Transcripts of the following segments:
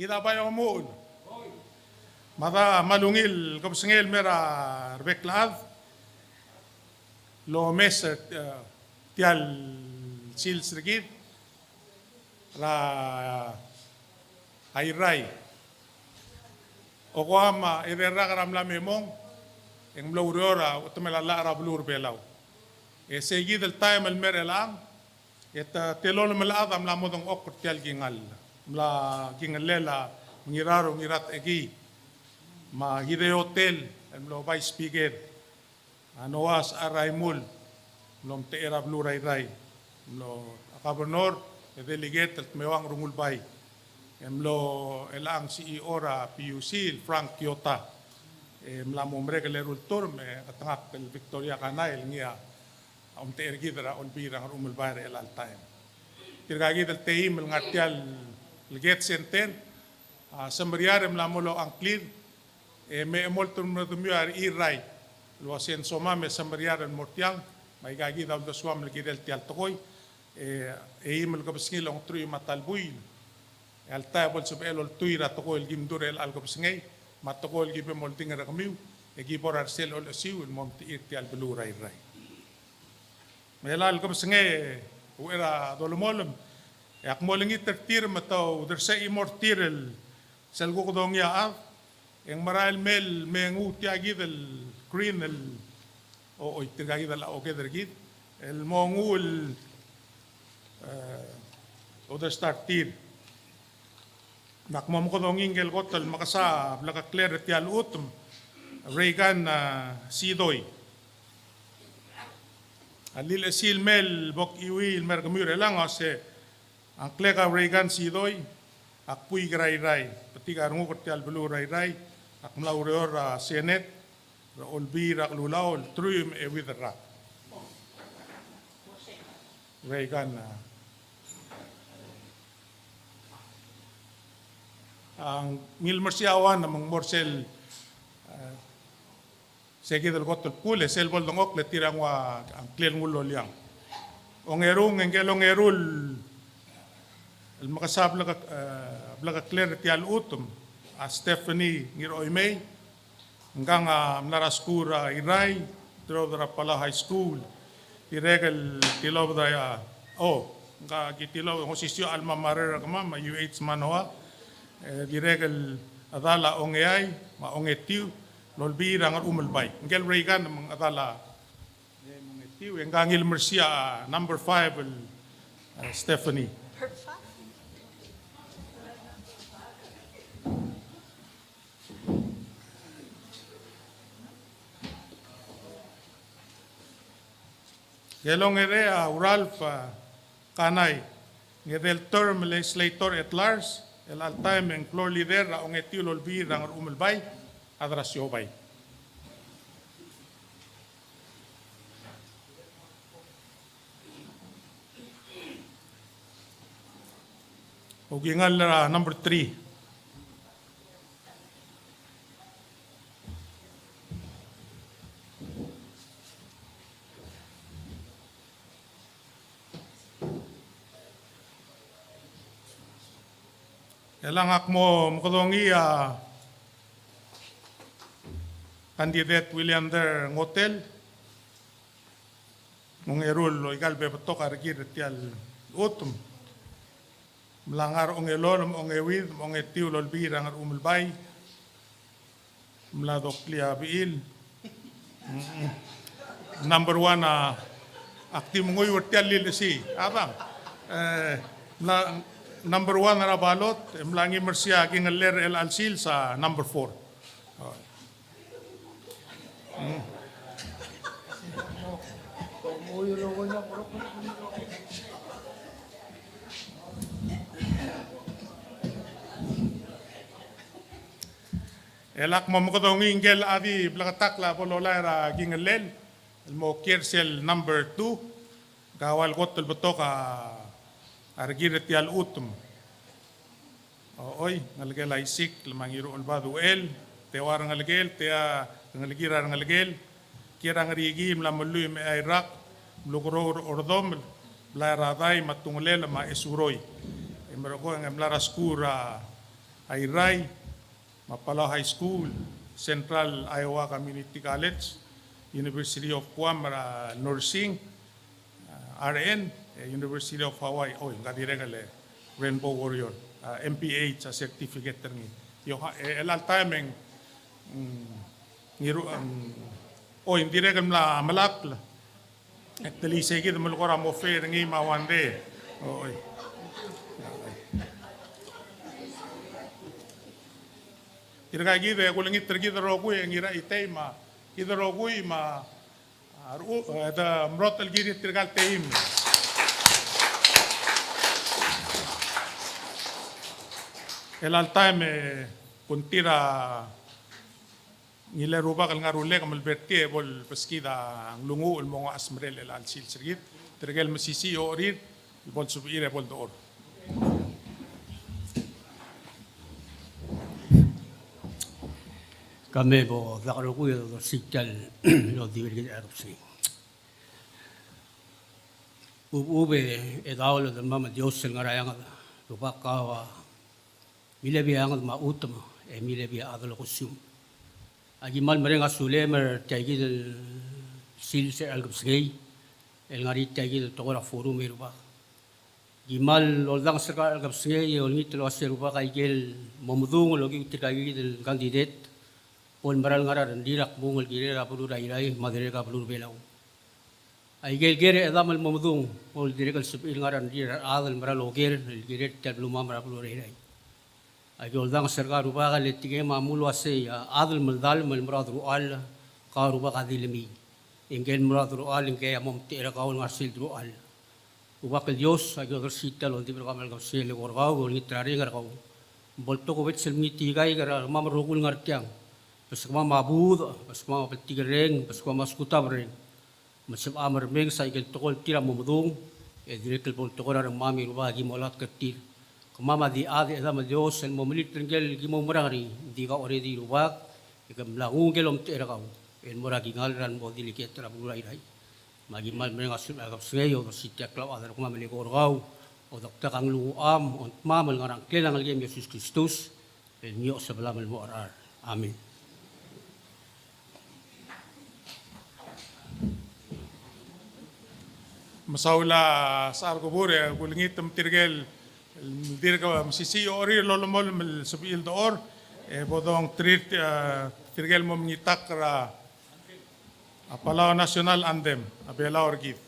kita ba yung muun? Mata malungil kapsangil mera reklaad lo mes tial sils rigid ra ayray o ko ama irera karam la memong ang blurora utumelala ra blur belaw e seguid el time el mer elang et telon melad am la modong ok tial gingal la gingalela ngiraro ngirat egi ma hide hotel lo vai speaker anoas araimul lom te era bluray ray lo gobernador e delegate at mewang rungul bay lo elang CEO ra PUC Frank Kiota mla momre ke lerul tur me atangak el Victoria Kanail ngia te ergidra on birang rumul bay el al time tirgagi del teim el ngatial el get center sembriar mla molo ang clear me molto numiar iray lo sen soma me samariar mortiang mai gagi daw do swam lagi del tial tokoy imel kapsngil ang trui matalbuy al tabol sub el tuira tokoy gimdur el al kapsngay matokoy gibe molting ra kamiu giborar sel ol siu mom tial beluray ray melal kapsngay uera dolomolum yak molingi tertir mataw dersa imortirel selgo kodong ya yang maral mel mengu tiagi del green el o tiagi del o kedergid el mongu el o der startir nak mom ko dong ingel gotel makasa blaka clear tial utum Reagan sidoy alil esil mel bok iwi mer gamur lang ase ang klega Reagan sidoy akpuy gray ray petiga rungu ko tial belu ray ray ak mlaureor senet ra olbira lulaol trum e widra Reagan ang milmersiawan namang morsel segi del gotol pule sel bol dongok le tirang wa ang klel ngulo liang ongerung engelong erul el makasabla blaga clear tial utum a Stephanie Ngiroy May hanggang Mlaraskura Iray Trodra pala high school iregal tilaw da nga gitilaw ng sisyo alma mater kama UH Manoa iregal adala ongeay maongetiu lolbira ng umulbay ngel Reagan ng adala ongetiu hanggang ilmersia number 5 Stephanie Gelong area Ralph Kanay ngedel term legislator at large el al time en floor leader ang etiul olbir ang umulbay adrasyo bay ugingal number 3 Elangak mo mukadongi candidate William Der Ngotel mong erul lo ikalbe patok argir tial utum melangar ong elon ong ewid ong etiu lolbi rangar umulbay mladok lia biil number 1 akti mongoy tial lilisi abang number 1 na balot, mlangi mersia gingaler el alsil sa number 4. Elak mamukadong ingel adi blakatakla polola ra gingalel, mo kirsel number 2, gawal kotol betok argir tial utum oy ngalgel isik lamangiro albadu el tewar ngalgel tea ngalgira ngalgel kira ngarigi mlamulu me Iraq lugro ordom la raday matunglela ma isuroy imero ko ng mlaraskura Ayray, Mapalao High School, Central Iowa Community College, University of Guam, Nursing, RN, University of Hawaii, yung kadirek Rainbow Warrior, MPH, certificate terni. Yung elal timing, hindi rin la malak la. Actually, sige, malukora mo fair ngi mawande. Tirga gide kulingi tergida rogui ngira itay ma gida rogui ma da mrotal gidi tirgal teim. El time puntira nila ruba kal ngarule kamal bertie bol peskida ang lungu el mongo asmrel el al sil sirgit tirgal masisi orir bol subire bol door. Kami bo dakaruku yo sikal lo divirgit arupsi. Ube edaulo del mama Dios el ngarayang ruba kawa milebi ang ma utama e milebi adalo kusum. Agi mal merenga sulemer tagi del sil se algapsgei el ngari tagi del tokora forum ruba. Gimal oldang serka algapsgei ol ngit lo aseruba kaigel momudung logi tikagi del kandidat pon maral ngaran dirak bungol gire rapulu rairai madere kapulu belau ai gel gere adamal mamudung ol direkal supil ngaran dirak adal maral oger gire tablu mamra rapulu rairai ai gol dang serga ruba gal etige mamulu ase adal maldal mal muradu al ka ruba kadilmi ingel muradu al inge amom tera kaul ngarsil dru al ruba kel dios ai gol sita lo dibro kamal gosel gorgau gol nitrari ngar kau bolto ko bet selmi tigai gar mamrogul ngartiang pas kama mabud, pas kama petigereng, pas kama skutabreng. Macam amar meng sa ikel tokol tira momudung, direkel pol tokol arang mami ruba gi molat ketir. Kama di ade ada Dios el momilit tengel gi momrangri, di ka ore di ruba, ikam langung gelom tera kau. El moragi ngalran bo diliket tra bulai rai. Magi mal meng asul agap seyo sitiak law adar kuma melikor kau. O dokter kang luam, on mamal ngarang kelang algem Yesus Kristus, el nyo sebelah mel morar. Amin. Masaula sa argubure kulingit tirgel dirga masisi ori lolomol mel subil door bodong tirgel mo ngitak ra Apalao National Anthem abela orgit.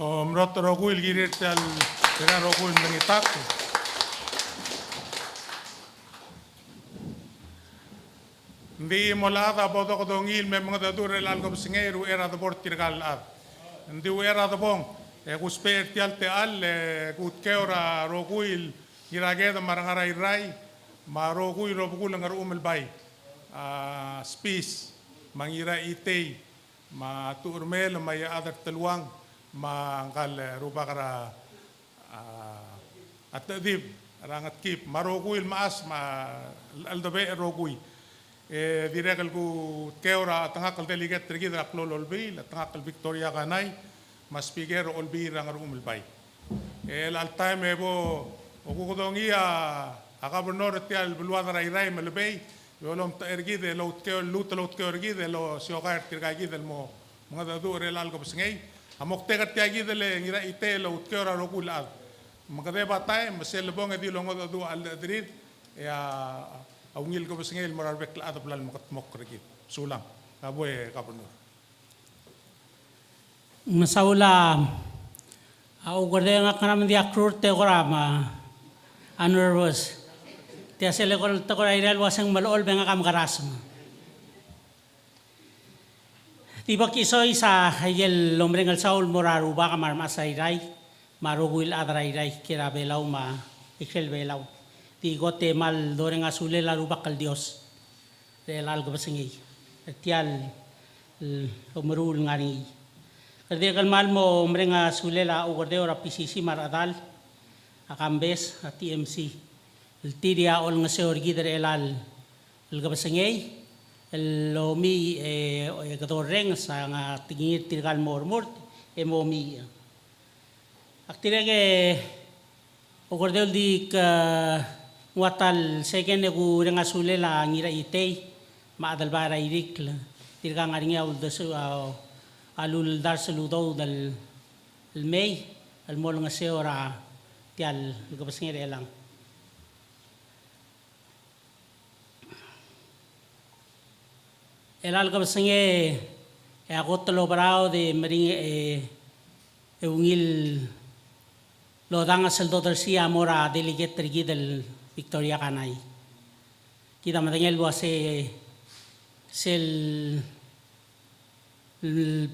O mroto roguil girir tal tira roguil nangitak. Hindi mo lahat aboto ko dongil may mga dadure lalgo singeru era da bort tirgal ad. Hindi era da bong gusper tial te al gut keora roguil girageda marangaray ray ma roguil robugul ngar umel bay. Spis mangira itay ma turmel may adar teluang ma kal rubakara at dib rangat kip maroguil maas ma aldabe roguil direkal ku keora tangakal deligat tergida aklol olbi la tangakal Victoria kanay mas pigero olbi rangar umulbay el altime ebo okukudongia akabernor tial bulwada rairai melbay yolom tergide lo keo lut ergide lo siogar tirgagide mo mga dadure algo besngay amok tegat tiagide le ngira ite lo keora rogulad magdeba tay maselbong edi lo ngodo al adrid ya awngil ko besngel morarbek la adab lal mok regit sulang kaboy kapunur Masaula au gorde nga kanam dia krur te gorama nervous te asele kor te kor airal wasang malol benga kam garasm tiba kisoy sa hayel lomreng al saul moraru ba kamar masairai maruguil adrai kira belau ma ikel belau ti gote mal doreng asule la rubak al Dios del algo basengi tial umrul ngari kade kal mal mo mrenga asule la ugorde ora PCC maradal akambes at TMC el tidia ol ngase orgi der elal el gabasengi el lomi gadoreng sa nga tingir tirgal mormort emomi aktirege ugorde di watal second egu renga sule la ngira itei ma adal bara irik tirga ngaringa ul dasu alul dar saludo dal mei al mol nga seora tial gabasngere lang elal gabasnge agot lo brao de mering ungil lo danga saldo tersia mora delegate tergi del Victoria kanay kita matengel wase sel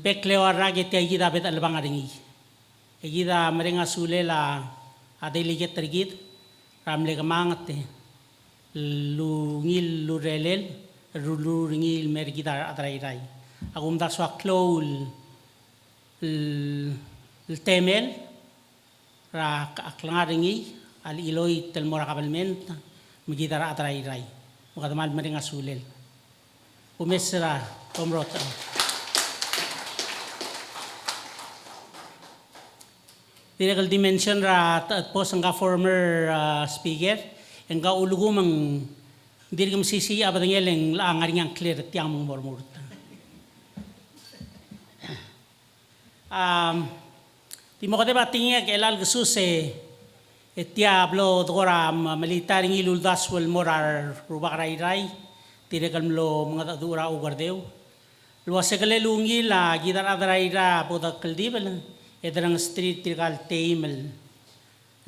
pekleo arage te gida bet albang aringi gida merenga sule la adelige tergid ramle gamangate lungil lurelel rulungil mergida atrairai agum da so klol el temel ra aklangaringi al iloi tel mora kabalment migidara atrairai mukadamal merenga sulel umesra tomrota Direkal dimension ra at po sang former speaker engka ulugumang dirgam sisi abadangel la ngaringang clear tiang mormurt Timo ko deba tingya kelal gesuse etiablo dora militar ngilul daswel morar rubak rai direkal mlo mga dura ugardeu lo segale lungi la gidar adraira boda kaldibel edrang street tirgal teimel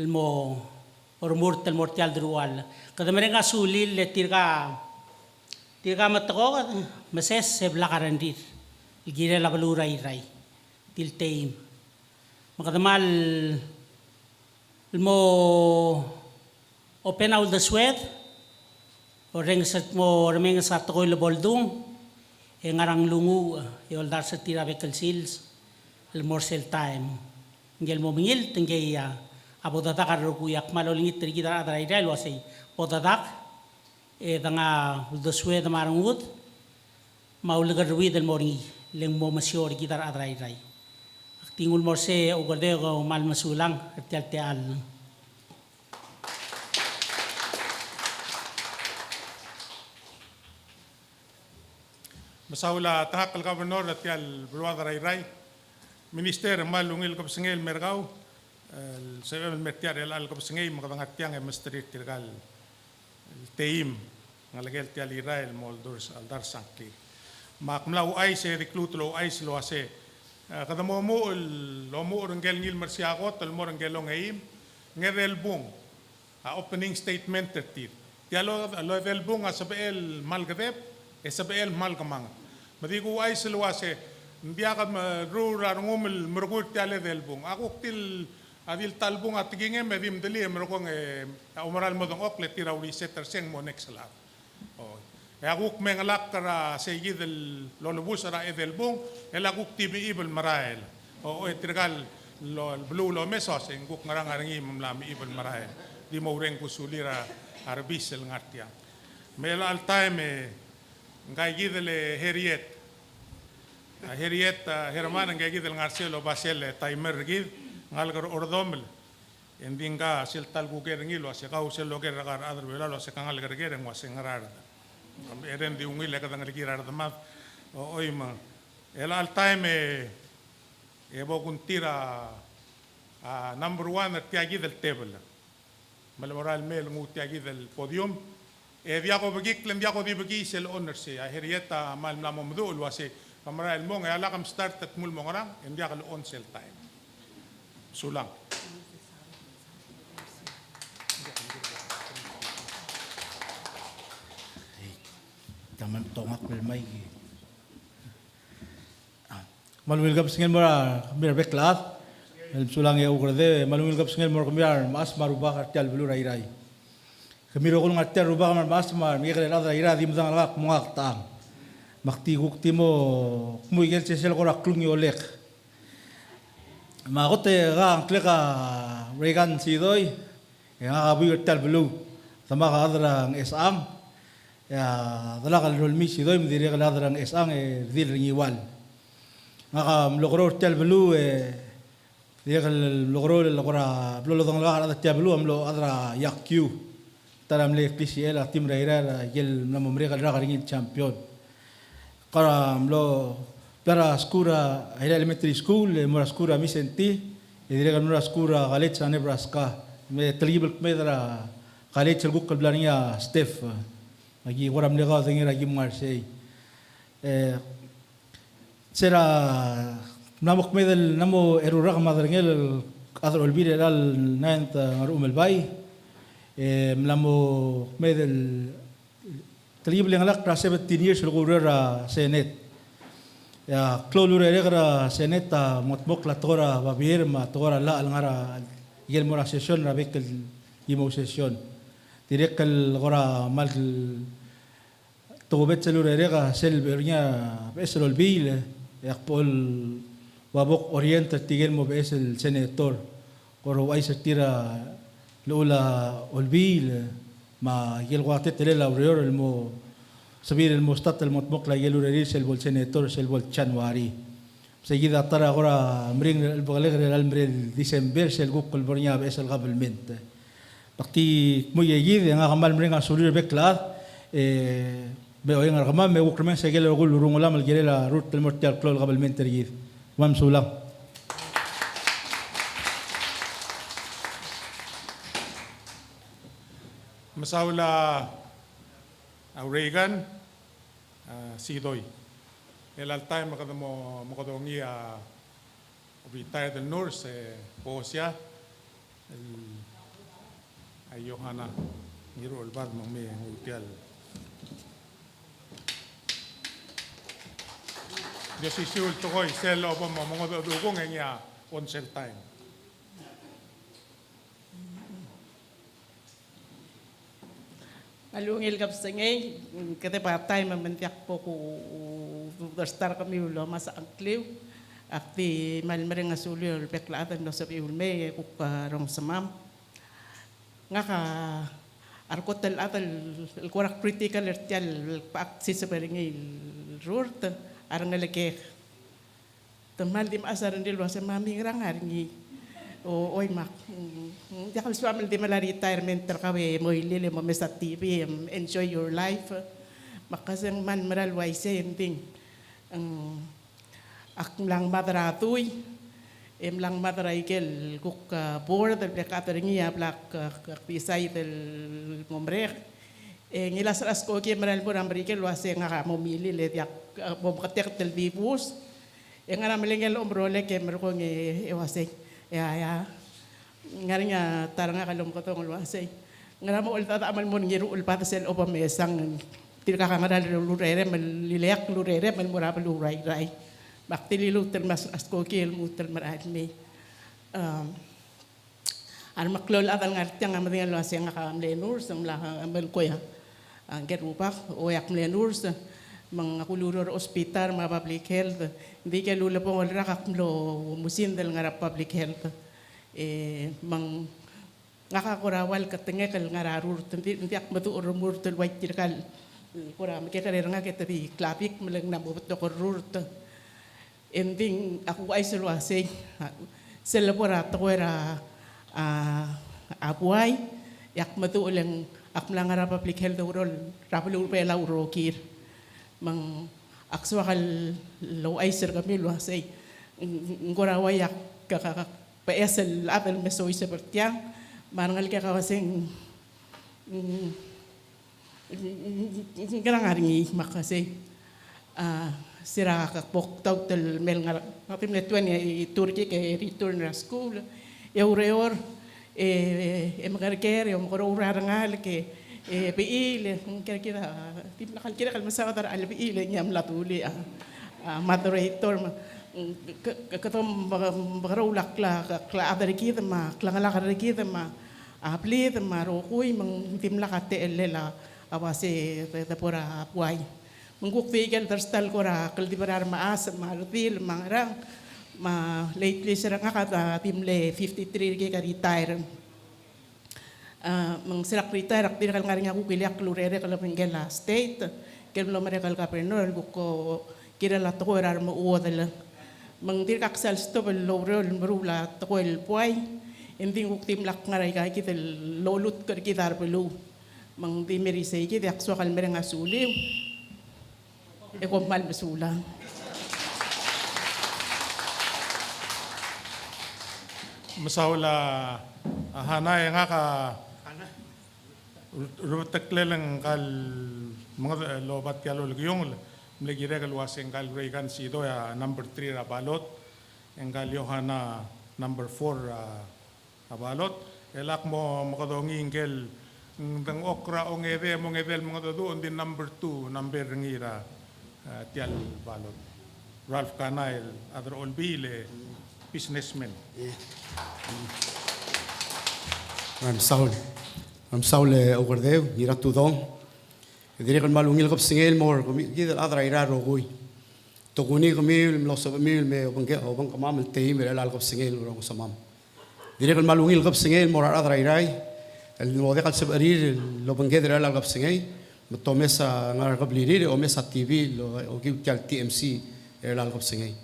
mo ormurt el mortial drual kada merenga sulil le tirga matko meses se blakarandir gira la balurai rai til teim makadamal mo open out the sweat oreng sat mo remeng sa to le boldung e ngarang lungu e oldar sa tira vekel sils el morsel time ngel mo mingil tenggeya abodata karukuyak malolingit trigida adrai dai lo sei podadak e danga the sweat marangut maulagar wi del mori leng mo masior gitar adrai dai tingul morse o gordego mal masulang tial Masaula tahakal gobernador tial bulwada rai minister malungil ko singel mergau el sebel mertiar el algo singel magadangat tiang e mestrit tirgal team ngalagel tial Israel moldurs aldar sankli makmlau ai se recruit lo ai lo ase kada mo urangel ngil marsiago tal mo urangel ngaim ngedel bung opening statement tertir tialo del bung asabel malgadep esabel malgamang madigo ay selwase ndiya ka rura ngumil mergur tiale del bung ako til adil talbung atigingem medim deli merkong umaral mo dong okle tira uri setter seng mo next lap aguk mengalak kara segi del lolobus ara edel bung elaguk tibi ibel marael o etrigal lo blue lo mesos enguk ngarang arangi mamlami ibel marael di maureng kusulira arbisel ngartia mela al time ngai gidele heriet herman ngai gidel ngarselo basel timer gid ngalgar ordomel endinga sel talgu gerngilo ase kausel lo gergar adar belalo ase kangal gergereng wasengarar eren di ungil ka dangal kirar damat oima el al time ebo kuntira number 1 tiagi del table malmoral mel ngu tiagi del podium diago begik len diago di begi sel owner se herieta mal namo mdul wase kamara el mong ala kam start at mul mongrang en diago on sel time sulang Taman tongak belmai. Maluil gap singen mora mir beklat. El sulang ya ukurde maluil gap singen mora mir mas maruba kartial belu rai rai. Kemiro kul ngartial ruba mar mas mar mi kere radra ira dim dang lak muak tang. Makti gukti mo muy gel sesel kora klungi olek. Magote ga kleka regan sidoi. Ya abu kartial belu. Sama ga adra esam. Ya dalakal rolmi sidoy mdiri kaladrang esang dil ringiwal ngaka mlogro tel belu dia logro logora blo dong la ada tel belu amlo adra yakyu taram le klisiel tim raira yel namomre kalra ringin champion kara amlo para skura era elementary school mora skura misenti dire kan mora skura galecha nebraska me tribal medra galecha gukal blania stef lagi orang mereka dengar lagi mengarsai. Sera namuk medel namo erurag madarngel adro albir al nant ngarum albay. Mlamo medel tribal yang lak prase 17 years lugura senet. Ya klolure regra seneta motbok la tora babir ma tora la alngara yel mora session rabek imo session. Direct el gora mal tobet celur erega sel bernya besel bil yakpol wabok oriental tigel mo besel senator koro ay setira lola olbil ma yel guate telela aurior el mo subir el mostat el motbok la yelur eris el bol senator el bol januari seguida tara agora mring el bogalegre el mrel diciembre el gukol bernya besel gabalmente Pakti muy yegid yang akamal mereka sulir beklat beo yang akamal me ukremen segel rugul rungulam al gelela rut el mortial klol qabel menter yid wam sulam masaula Reagan sidoy el al time makadamo makadongi retired del nurse posia ay Johanna ngiro albad mang may hotel Dios isul tokoy selo pa mga dugong nga on sel time Alungil kap sengay kete patay mamentiak po ko star kami ulo masa angkliw akti malmere nga sulyo peklatan do sa piulme ko karong samam nga ka arkotel atal kurak critical ertial paaksis sa peringay rurt arang nalake temal dim asaran di luar mami ngrang haringi o oy mak jakal suamel di mala retirement terkawe mo ilile mo mesa TV enjoy your life makasang man maral waise ending ak lang madratuy lang madraikel kuk board del cateringia black pisay del momrek ngilas ras ko ke maral mo ambrikel wase nga momili le yak mo katek del vivus Yang nga malingel umbrole ke merko ngi ewase. Ya. Nga taranga kalum ko tong ewase. Nga mo ulta amal mon ngiru ulpata sel opa mesang. Tirka nga lurere maliliak lurere mal mura lurai rai. Bakti lilu termas asko kiel muter maradmi. An maklol atal ngartiang amadingan ewase nga kamlenur sang la ambel ko ya. Ang gerupak oyak mlenur mga kuluror ospital, mga public health. Hindi ka lula po wala kaklo musin dal nga public health. Mang ngakakurawal katinga kal nga rarur. Hindi ak matu urumur tul white kirkal. Kura makikarir nga kita bi klapik malang nabubot do korur. Ending ako ay sulwase. Sila po rato ko era abuay. Yak matu ulang akmlang nga public health urol. Rapulur pa ila urokir. Mang akswakal lo ay sir kami lo say ngoraway ka paesel atal mesoy sa pertiang marangal ka kasing garangaringi makase sira ka pok total mel nga kapim netwan ya Turkey ke return na school eureor magarker yung kororangal ke piil kira tim nakal kira kal masawatar al piil nyam latuli moderator katom bagarulak la adari kita ma klangala kadari kita ma apli ma rokuy mang tim lakate lela awase tapora puay menguk tigal terstal kora kal dibarar maas malutil mangrang ma lately sira nga tim le 53 ka retire mang sirak retire ak tinakal nga rin ako kiliak lurere kalapinggela state kel lo marekal kaprenor buko kirala to ko erar mo uodala mang dirkak sal stop lo rol marula to ko el puay ending uktim lak nga ray kay kita lolut ker kitar pelu mang di merisay kit yakso kal mereng asuliw e ko mal basula Masawala hanay nga ka rutaklelang kal mga lobat kalo yung mlegire kal waseng kal Reagan sido ya number 3 ra balot engkal Yohana number 4 ra balot elak mo makadonging kel dang okra ongede mongedel mga doon din number 2 number ngira tial balot Ralph Canail other olbile businessman Ram Saul Ogardeu, Ira Tudong. Direk al malungil kap singel mor, gidal adra ira rogui. Tokuni kami lo sa mil me obang kamam team me al kap singel rong samam. Direk al malungil kap singel mor adra irai. El mo de kal sabarir lo bangedra al kap singel. Mato mesa ngar kap lirir o mesa TV lo o gi kal TMC al kap singel.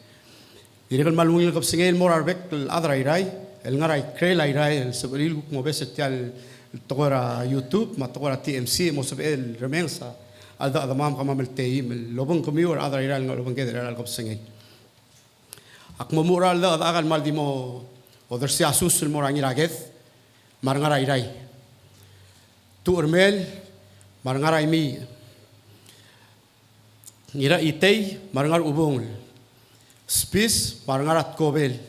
Direk al malungil kap singel mor arbek adra irai. El ngarai krela irai el sabarir mo besa tial tokora YouTube, ma tokora TMC, mo sabi el remensa, alda adamam kamam el teim, el lobong kumiur adra iral nga lobong keder iral kap singay. Ak mamura alda adagal mal di mo oder si asus el morang iraget, marangara iray. Tu urmel, marangara imi. Ngira itay, marangar ubong. Spis, marangara tkobel.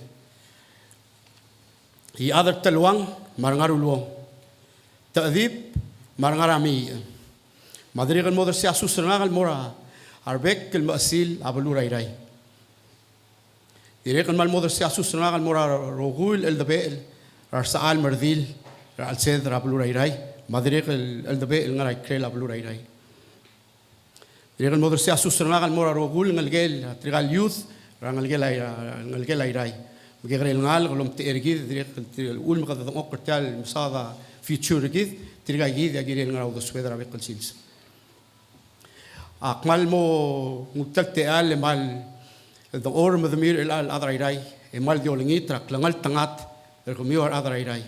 I other talwang, marangar ulwong. Ta'dib marangarami madri kan modar si asus rangal mora arbek kel masil abalura irai dire kan mal modar si asus rangal mora rogul el dabel rar saal mardil rar sed abalura irai madri kel el dabel ngarai krel abalura irai dire kan modar si asus rangal mora rogul ngalgel trigal youth rangal gel irai bigel ngal golom tergid dire ul makadang okkertal musada future gid tirga gid ya gid ngaraw do swedra bekal sils akmal mo mutal teal mal do or mo demir el al adra irai e mal dio lingitra klangal tangat el comior adra irai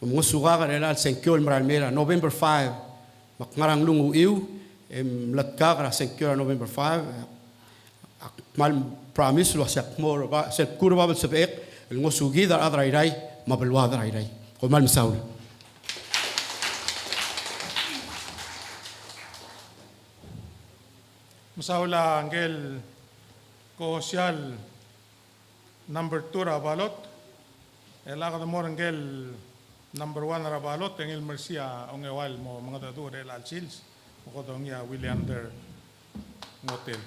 mo suga el al senkiol maral mera November 5 makngarang lungu iu em latka gra senkiol November 5 akmal promise lo sak mo se kurba bel sebek el mo sugi dar adra irai mabelwa adra irai ko mal misaul Masawala angel Kohosial number 2 rabalot. Elaka mo rengel number 1 rabalot engel Mercia ongewal mo mga tatu del Alchils. Mo ko ya William der Motel.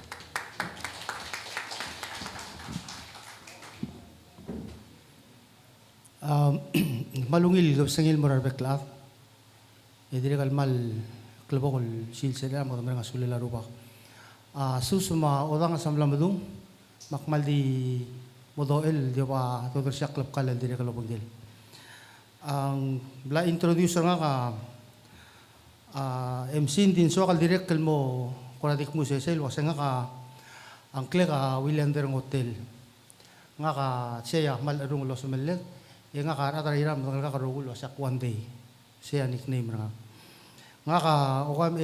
Malungil gabsangil morar beklat. Edire kalmal klubokol silsila mo tamang asulela rupa. Susuma odang asamlamadung makmal di modoel di ba todo siya klub kalal dire kalobangil. Ang bla introducer nga ka MC din so kal direct kalmo koradik mo sesel wasa nga ka ang kle ka William der Hotel. Nga ka siya mal arung lo sumelet. Yang nga ka atariram nga ka rogul wasa one day. Siya nickname nga. Nga ka okam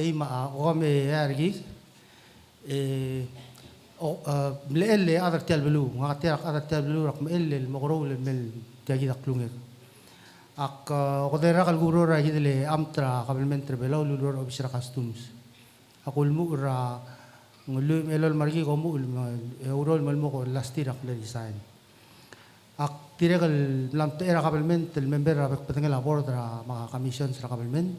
okam yargi mleel adar tial belu nga tiak adar tial belu rak mleel magrol mel tiagi daklungek ak kodera kal guru ra hidele amtra kabelmentre belaw lulur obisra customs akul mu ra ngulu melol margi ko mu eurol malmo ko lastirak le design ak tirekal lam era kabelment el member ra patengel board ra mga commissions ra kabelment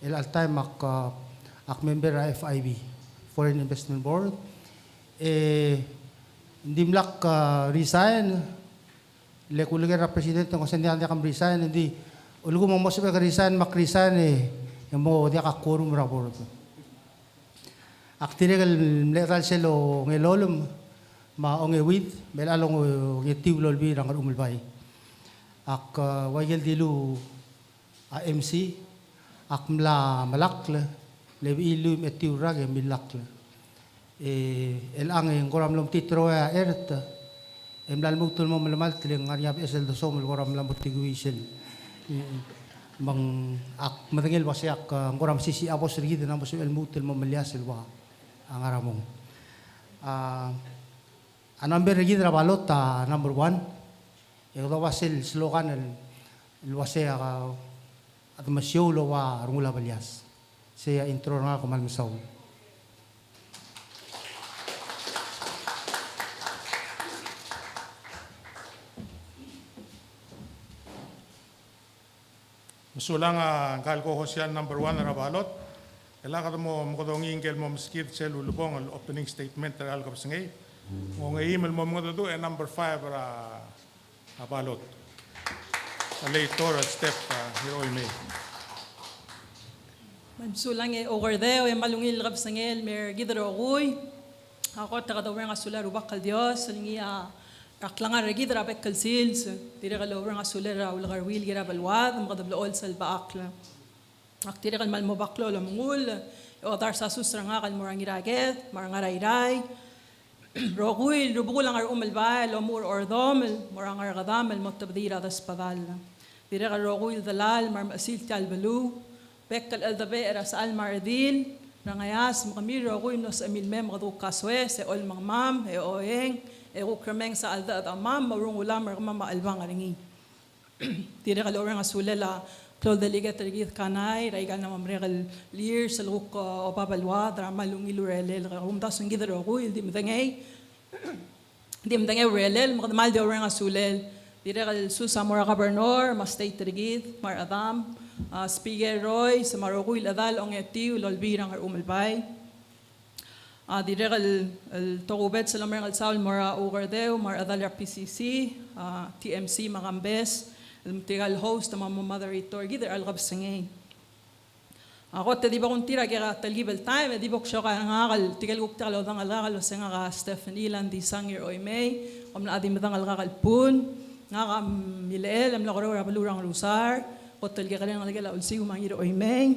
el al time ak member ra FIB Foreign Investment Board hindi mlak resign le kuliger ra presidente ko sendian dia kam resign hindi ulugo mo mo sa resign mak resign yung mo dia ka quorum ra board aktiregal letal selo ngelolum ma onge with belalong ngetiu lolbi rang umulbay ak wayel dilu MC ak mla malakle lebi ilu metiu rag milakle el ang ngoram lom titro ya ert emlal muktul mo malamal tiling ngariab esel do som ngoram lam butiguisel mang ak matengel wasyak ngoram sisi abos rigi na bos el muktul mo maliasel wa ang aramong anamber rigi dra balota number 1 ego wasel slogan el wasya at masyolo wa rungula balias saya intro nga kumal masaw. Masulang ang kohosial number 1 na balot. Kailangan mo makadongin kel mo maskit sa lulubong ang opening statement na alkapsangay. Kung email mo mga dodo number 5 ra balot. Later step hero email. Mansulang over there malungil kapsangel mer gidro oy. Ako tagadawar nga sular ubak kal Dios lingia raklangar gidra bet kal sils dire kalawar nga sular ulgar wil gira balwad makadablool sal baakla. Aktire kal mal mobaklo lamungul o dar sa susra nga kal murang iraget marang arayray. Roguil rubul ang umalbay lomur ordom murang argadam al motabdira das padal. Dire kal roguil dalal mar masil tal balu. Bekkal aldabe era sa almardil rangayas makamiro ko nos amil mem gadu kaswe se ol mamam e oeng e ukrameng sa alda at amam marung ulam mama albang aringi tire kalorang asulela klol deligat rigit kanay raigal na mamregal lir sa luk obabalwa drama lungilurelel rumdas ngidro ko di mdangay relel makadmal di orang asulel tire kal susamora gobernador ma state rigit mar adam Speaker Roy sa Marokuil adal ong etiu lolbirang ar umalbay. Dire al tokubet sa lamerang al Saul mara ugardeo mar adal ar PCC, TMC Magambes, al mutigal host na mga moderator gider al gabsangay. Ako te di ba kung tira kaya talgibel time, di ba ko siya kaya ngakal, tigal gukta kalodang alakal, wasa nga ka Stephen Ilan, di sangir oy may, na adim matang alakal pun, nga ka mileel, am lakoro rabalurang lusar, hotel ka rin nalagala ulsi umangiro oy may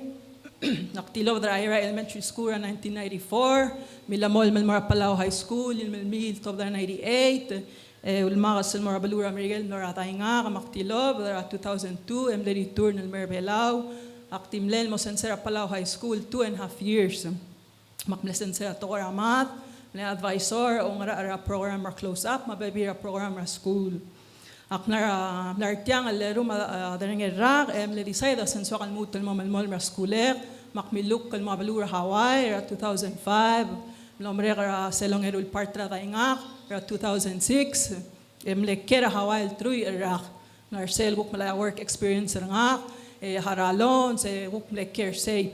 naktilaw dra Ira Elementary School 1994 Milamol Malmara Palau High School in Milmil top 98 ulmakas Mara Balura Miguel Noratay nga kamaktilaw dra 2002 emleri tour ng Merbelaw aktimlen mo sensera Palau High School 2.5 years makmlesen sera tokoramat na advisor o nga program close up mabibira program school Aknar nartiang alero daring Iraq le decide senso kan mutel mo malmol mar skuler makmiluk kal mabalura Hawaii 2005 Lombre kara selong erul partra daingak, kara 2006, mlekera hawail trui erak, ngar sel guk malaya work experience rangak, haralon se guk mleker say.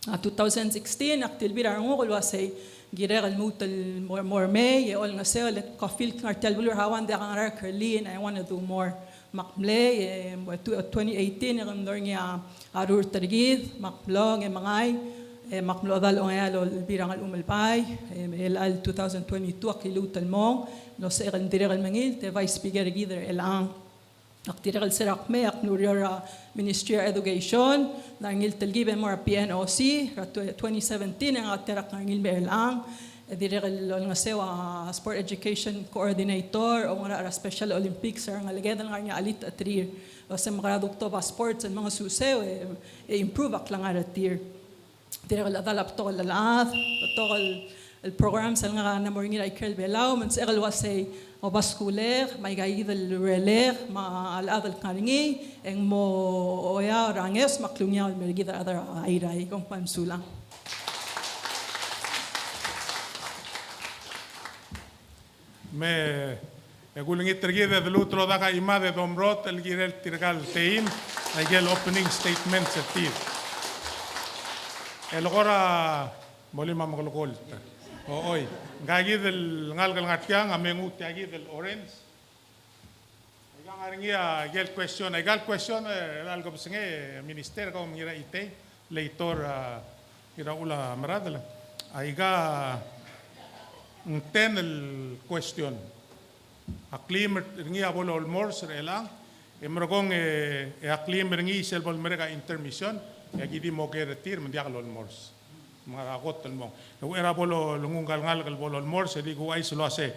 2016 aktil bira ngol wasay gireg al mut al morme ye ol ngase let kafil kartel bulur hawan de kangar kerlin I want to do more makmle 2018 ngam dornya arur tergid makplong e mangay makmlo dal ongalo birang al umalpay el al 2022 akilut al mong no se el direg al mangil te vice speaker gider el ang aktirel serak me aknuriora Ministry of Education nangil telgibe more PNOC 2017 ang akterak nangil belang direl nga sewa sport education coordinator o nga special olympics ang alaged nga nya alit atrir o sa mga dukto ba sports and mga susew improve ak lang ara tir direl adalap to lalat to el program sa nga namoringira ikel belaw man sa wasay o baskuler, may gayid el reler, maalad el karingi, ang mo oya ranges, maklungya el mergid adar airay, kung pamsulang. Me gulingit tergide de lutro daga ima de domrot el girel tirgal teim, ay gel opening statement sa tir. El gora bolima maglukol. Oy, gagi del ngalgal ngatiang amengut gagi del orange. Igang aringia gel question, egal question algo besenge minister ko ngira ite leitor ira ula maradala. Aiga ten el question. Aklim ngia bolo olmors relang. Emrogong aklim ngi selbol mereka intermission. Yagi di mo keretir mendiak olmors. Mga akot talmong. Era bolo lungungal ngal bolo mor se di guay selo ase.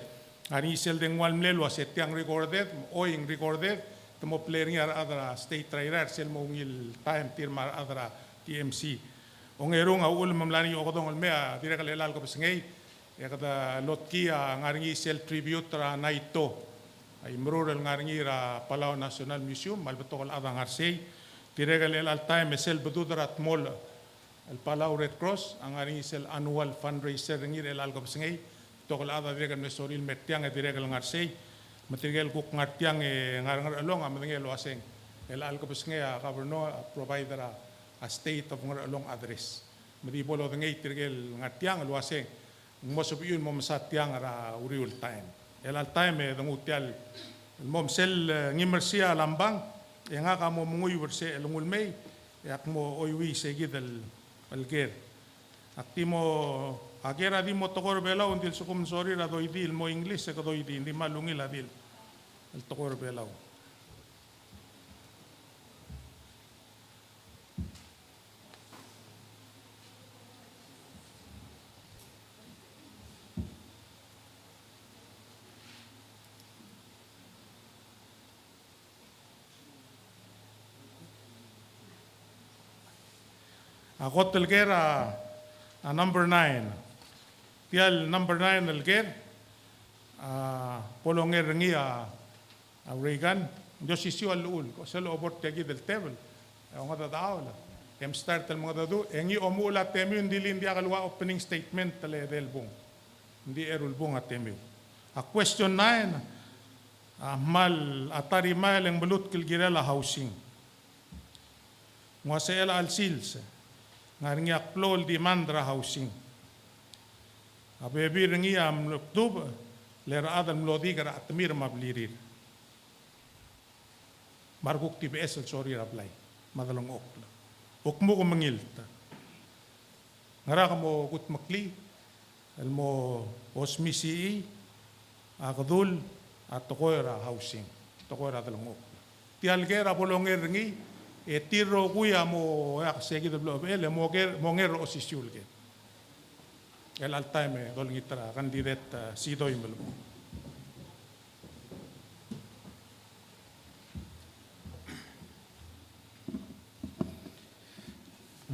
Ani sel deng wal mlelo ase tiang recorded, oing recorded, temo player ngar adra state trainer sel mo ngil time tir mar adra TMC. Ong erong ul mamlani okodong almea dire kalelal ko pesngei. Ya kada lotki ngaringi sel tribute ra naito. Ay mrural ngaringi ra Palau National Museum malbetol adang arsei. Dire kalelal time sel bedudrat mol el Palau Red Cross ang aring isel annual fundraiser ngir el algo pesngei tokol ada direk mesoril metiang direk el ngarsei material kuk ngartiang ngar along am ngel waseng el algo pesngei governor provider a state of ngar along address medi bolo ngei tirgel ngartiang el waseng mosob yun mom satiang ra uriul time el al time dangutial mom sel ngimersia lambang nga ka mo munguy verse el ngulmei yak mo oywi segidel Alger. Aktimo agera di mo tokor belaw until sukum sorry ra doy dil mo English ka doy di hindi malungil adil. El tokor belaw. Akot el ger a number 9. Tial number 9 el ger polonger ngi a Reagan. Yo sisyo al ul ko selo obot tagi del table. Ang ada daawla. Start el mga dadu engi omula temi undili ndi akalwa opening statement tale del bung. Ndi erul bung atemi. A question 9 mal atari mal ang belut kil girela housing. Ngwasela al sils. Ngaringi aklol di mandra housing. Abebi ringi am luktub lera adal mlodi gara atmir mablirir. Marguk TBS el sorry rablay. Madalong okla. Okmo ko mangilta. Ngara ka mo kut makli. El mo osmisi akadul at tokoyra housing. Tokoyra dalong okla. Tialgera bolongir ringi tiro kuya mo segi de blob ele monger osisyul ke el altime dol ngitra kandidat sido imbel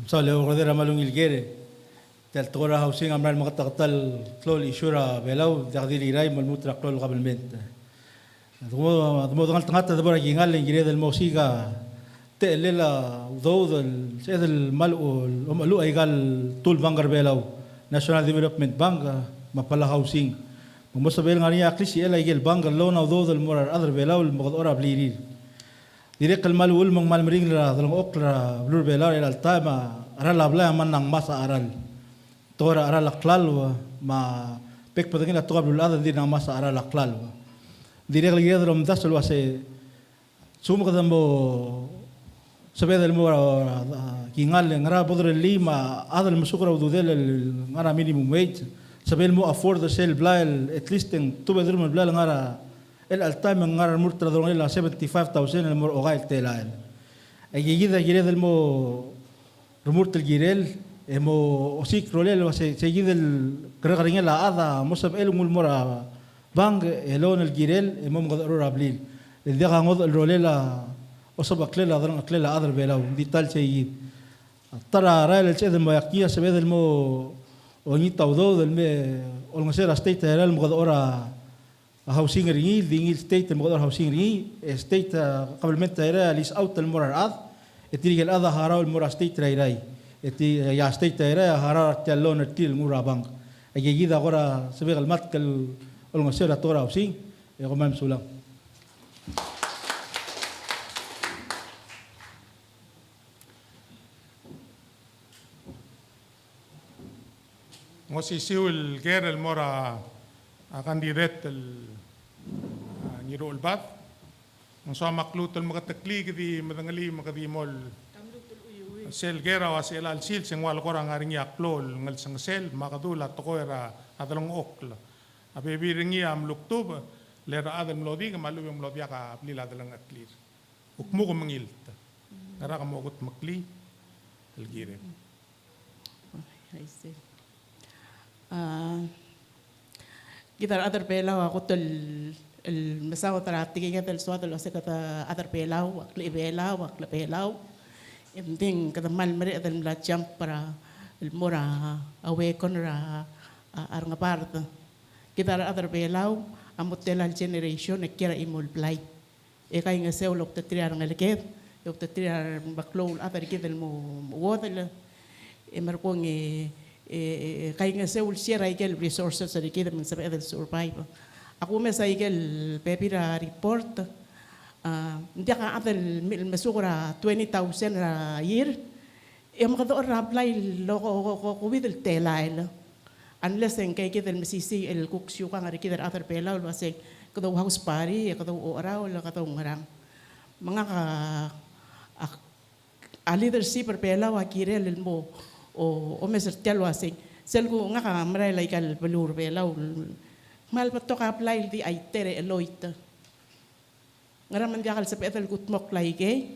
Sale o gradera malungil gere tel tora housing amral makatatal klol isura belaw dagdil iray malmutra klol qabilment dmo dangal tangata de bora gingal ngire del musica telela udod el sed el mal o malu ay gal tul bangar belaw National Development Bank mapala housing Mosabel ngania klisi ela igel bank loan au do del morar other belaul mogod ora blirir direk al mal ul mong mal mering la dalong okra blur belar el altama ara la bla manang masa aral tora ara la klal ma pek padangin la tora blur ada di nang masa ara la klal direk al igel rom dasel wase sumo kadambo sabe del mora kingal ngara podre lima adal musukra ududel ngara minimum wage sabel mo afford the sell bla at least en tu bedroom bla ngara el altime ngara murtra dron el 75000 el mor ogail telael ay gida gire del mo rumurt el girel emo osik rolel wase seguida el gregarin la ada mo sab el mul mora bang elon el girel emo ngodro rablil el dega ngod el rolela osaba klela dron klela adar belaw di tal seguid tara rael el ched mo yakia sabe del mo Onita udo del me olngasera state era el mogadora housing ringi dingil state el mogadora housing ringi state qablmente era lis out el morar ad etirigel ada hara el morar state rairai eti ya state era hara talon el mura bank ayigida agora se ve el mat el olngasera tora housing e gomam sulang Ngosisiu el ger el mora a candidat el niro el bat. Ngso maklut el makatakli kidi madangali makadi mol. Sel gera wa sel al sil sengwal korang aringi aklol ngal sang sel makadula tokoera adalong okla. Abe biringi am luktub lera adal melodi kamalu yung melodi ka aplila adalang aklir. Ukmu ko mangilta. Nara ka mo gut makli el gire. I see. Kita adar pelau aku el mesau terati kita el suatu lo kata adar pelau akli pelau yang penting kata mal mereka dalam lajam para el mora awe konra arang part kita adar pelau amutela generation kira imul play kaya ngaseu lok tetriar ngaleket lok tetriar baklol adar kita el mo wodel emerkong kaya nga sa ulsira ikel resources sa kita man sa pwede survive. Ako may sa ikel pepira report, hindi ka atal masukura 20,000 a year, makadoon na apply loko with el telail. Unless ang kaya kita masisi el kuksyo ka nga kita atal pela, kasi kadaw house party, kadaw oraw, kadaw ngarang. Mga a leadership pela wakirel mo, o mesir telo asing selgu nga ka maray like al balur belaw mal pato ka apply di ay tere eloit ngaraman jakal sa petal kutmok like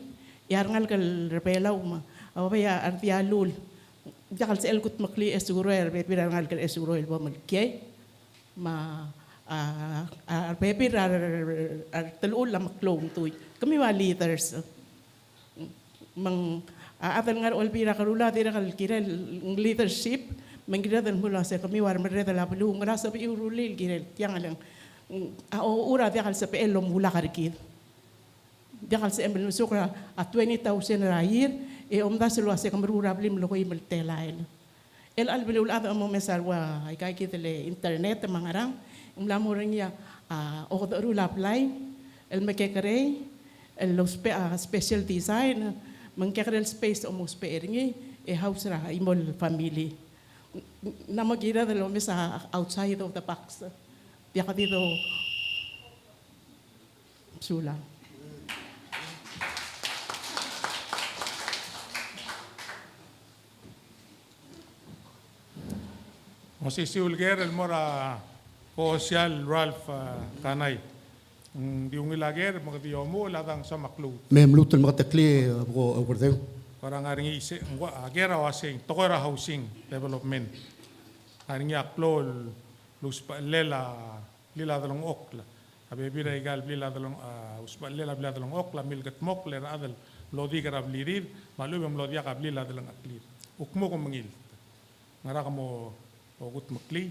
yar ngal kal belaw ma awaya artialul jakal sa el kutmok li esuroer be pirar ngal kal esuroel bo malke ma pepir telul la maklong tuy kami wa leaders mang atal ngar olpira karula tira kal kira leadership mengira dan mula sa kami war mereda la belu ngara sa bi urulil kira tiang alang ura dia kal sa pe elo mula karkid dia kal sa embel sukra a 20,000 a year omda sa luase kamrura blim lo ko imel telail el albelu ada mo mesarwa ay kay kitele internet mangarang umlamo ring ya o rula apply el mekekare el special design mengkakal space o mo sparing house ra imol family na magira de lo mesa outside of the box dia ka dito sula Ngosisiu el ger el mora social Ralph Kanay. Di ungilager magdiomo ladang sa maklu. Mem lutul makatakli ako awardeo. Parang aring isi agera wasing tokora housing development. Aring aklol luspa lela lila dalong okla. Abe bira igal lila dalong uspa lela lila dalong okla milgat mok lera adal lodi karab lirir malubem lodi akab lila dalong aklir. Ukmo ko mangil. Ngara kamo ogut makli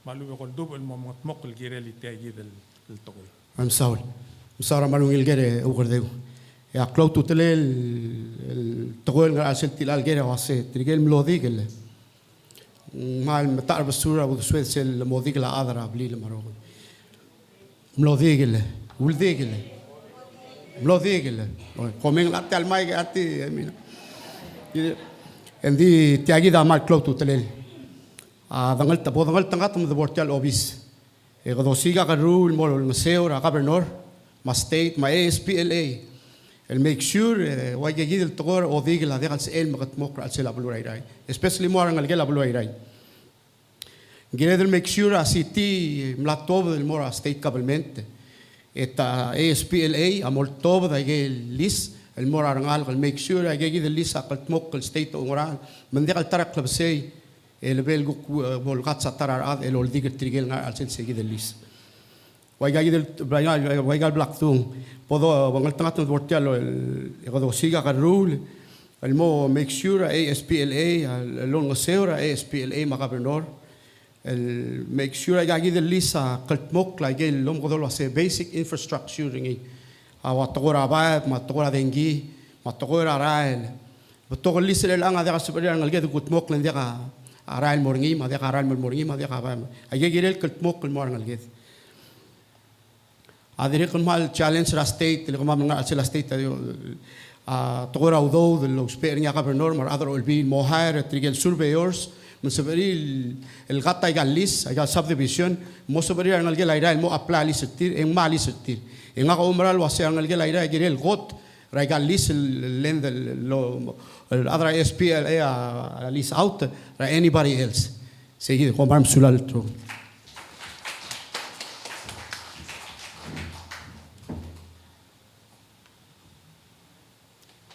malubem ko double mo mok gireli tayi del tokoy. I'm sorry. Masara malungil gere awardeo. Ya clau tutele el togoel nga asel tilal gere wase trigel melodi gele. mal matar basura u sued sel modigla adra bli le maro mlodigile uldigile mlodigile komen la tal mai ati mina endi tiagi da mal clotu telel a dangal tapo dangal tangatum de bortial obis e godo siga ka rule mo el museo ra governor ma state ma ASPLA el make sure wa yegi del togor o digla de gal el magat mokra al sela blue rai especially mo rangal gela blue rai gire del make sure asiti mlatov del mora state government eta ASPLA amol tob da gel lis el mora rangal gal make sure yegi del lis aqal mok el state o moral من ذي الطرق لبسي اللي بيلقوا بولقات سطر الأرض اللي ولديك التريجل على سن سيد الليس ويجا البلاكتون بدو بنقول تناتن دورتيالو يقدو سيجا كرول المو make sure ASPLA اللون غسيورا ASPLA ما governor make sure يجا الليس قلت موك لا يجي اللون قدو سي basic infrastructure ريني أو تقول أبايب ما تقول أدينجي ما تقول أرايل بتقول لي سأل الآن هذا السبرير أنا لقيت قلت موك لين ذاك أرايل مورني ما ذاك أرايل مورني ما ذاك أبايب أجي جريل قلت موك المورن لقيت هذا يكون مال challenge راستيت اللي كمان من أصل راستيت تقول أوضو لو سبيرني أقابل مر أدر أولبي مهار تريجل surveyors من سبرير الغطا يقال ليس يقال subdivision مو سبرير أنا لقيت لايرا مو أبلا ليس كتير إن ما ليس كتير إن أقوم مرال واسع أنا لقيت لايرا جريل غط رجال ليس اللين لو الأدرى SPLA ليس out را anybody else سيجي كمان مسؤول ترو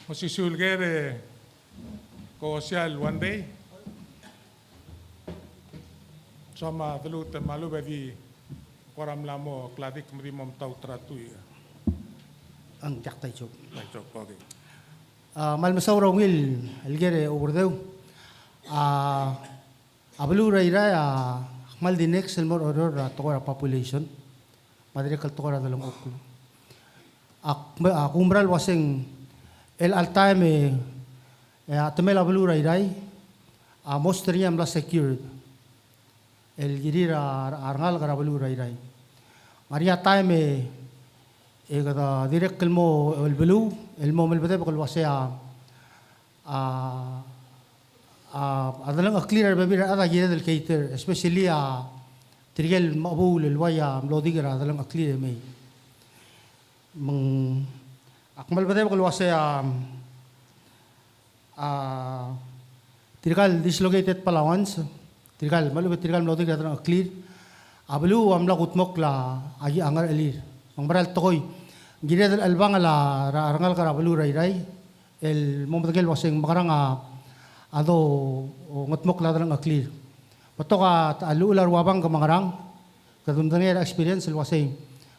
Mosisulgere social one day. Sama dulu malu bagi koram lamo kladik meri mom tau tratui. Ang jaktay chok. Like so, okay. Mal masaw wil algere overdeu. Ablu raira mal di next elmor oror tokora population. Madre kal tokora dalam okul. Akumbral waseng el altime temel ablu rairai mosteriam la secured. El girira arngal garablu rairai. Maria time kada direct elmo elbelu elmo melbede bakal wasea adalang clear baby ada gira del cater especially trigel mabul elwaya mlodigra adalang clear me mang akmal bede bakal wasea trigel dislocated Palawans trigel malu trigel mlodigra adalang clear abelu amla gutmok la agi angar elir mangbaral tokoy gira del albang la rangal karabalu rairai el momagel waseng makaranga ado ngotmok la dalang clear patoka alular wabang ka mangarang kadundangera experience el waseng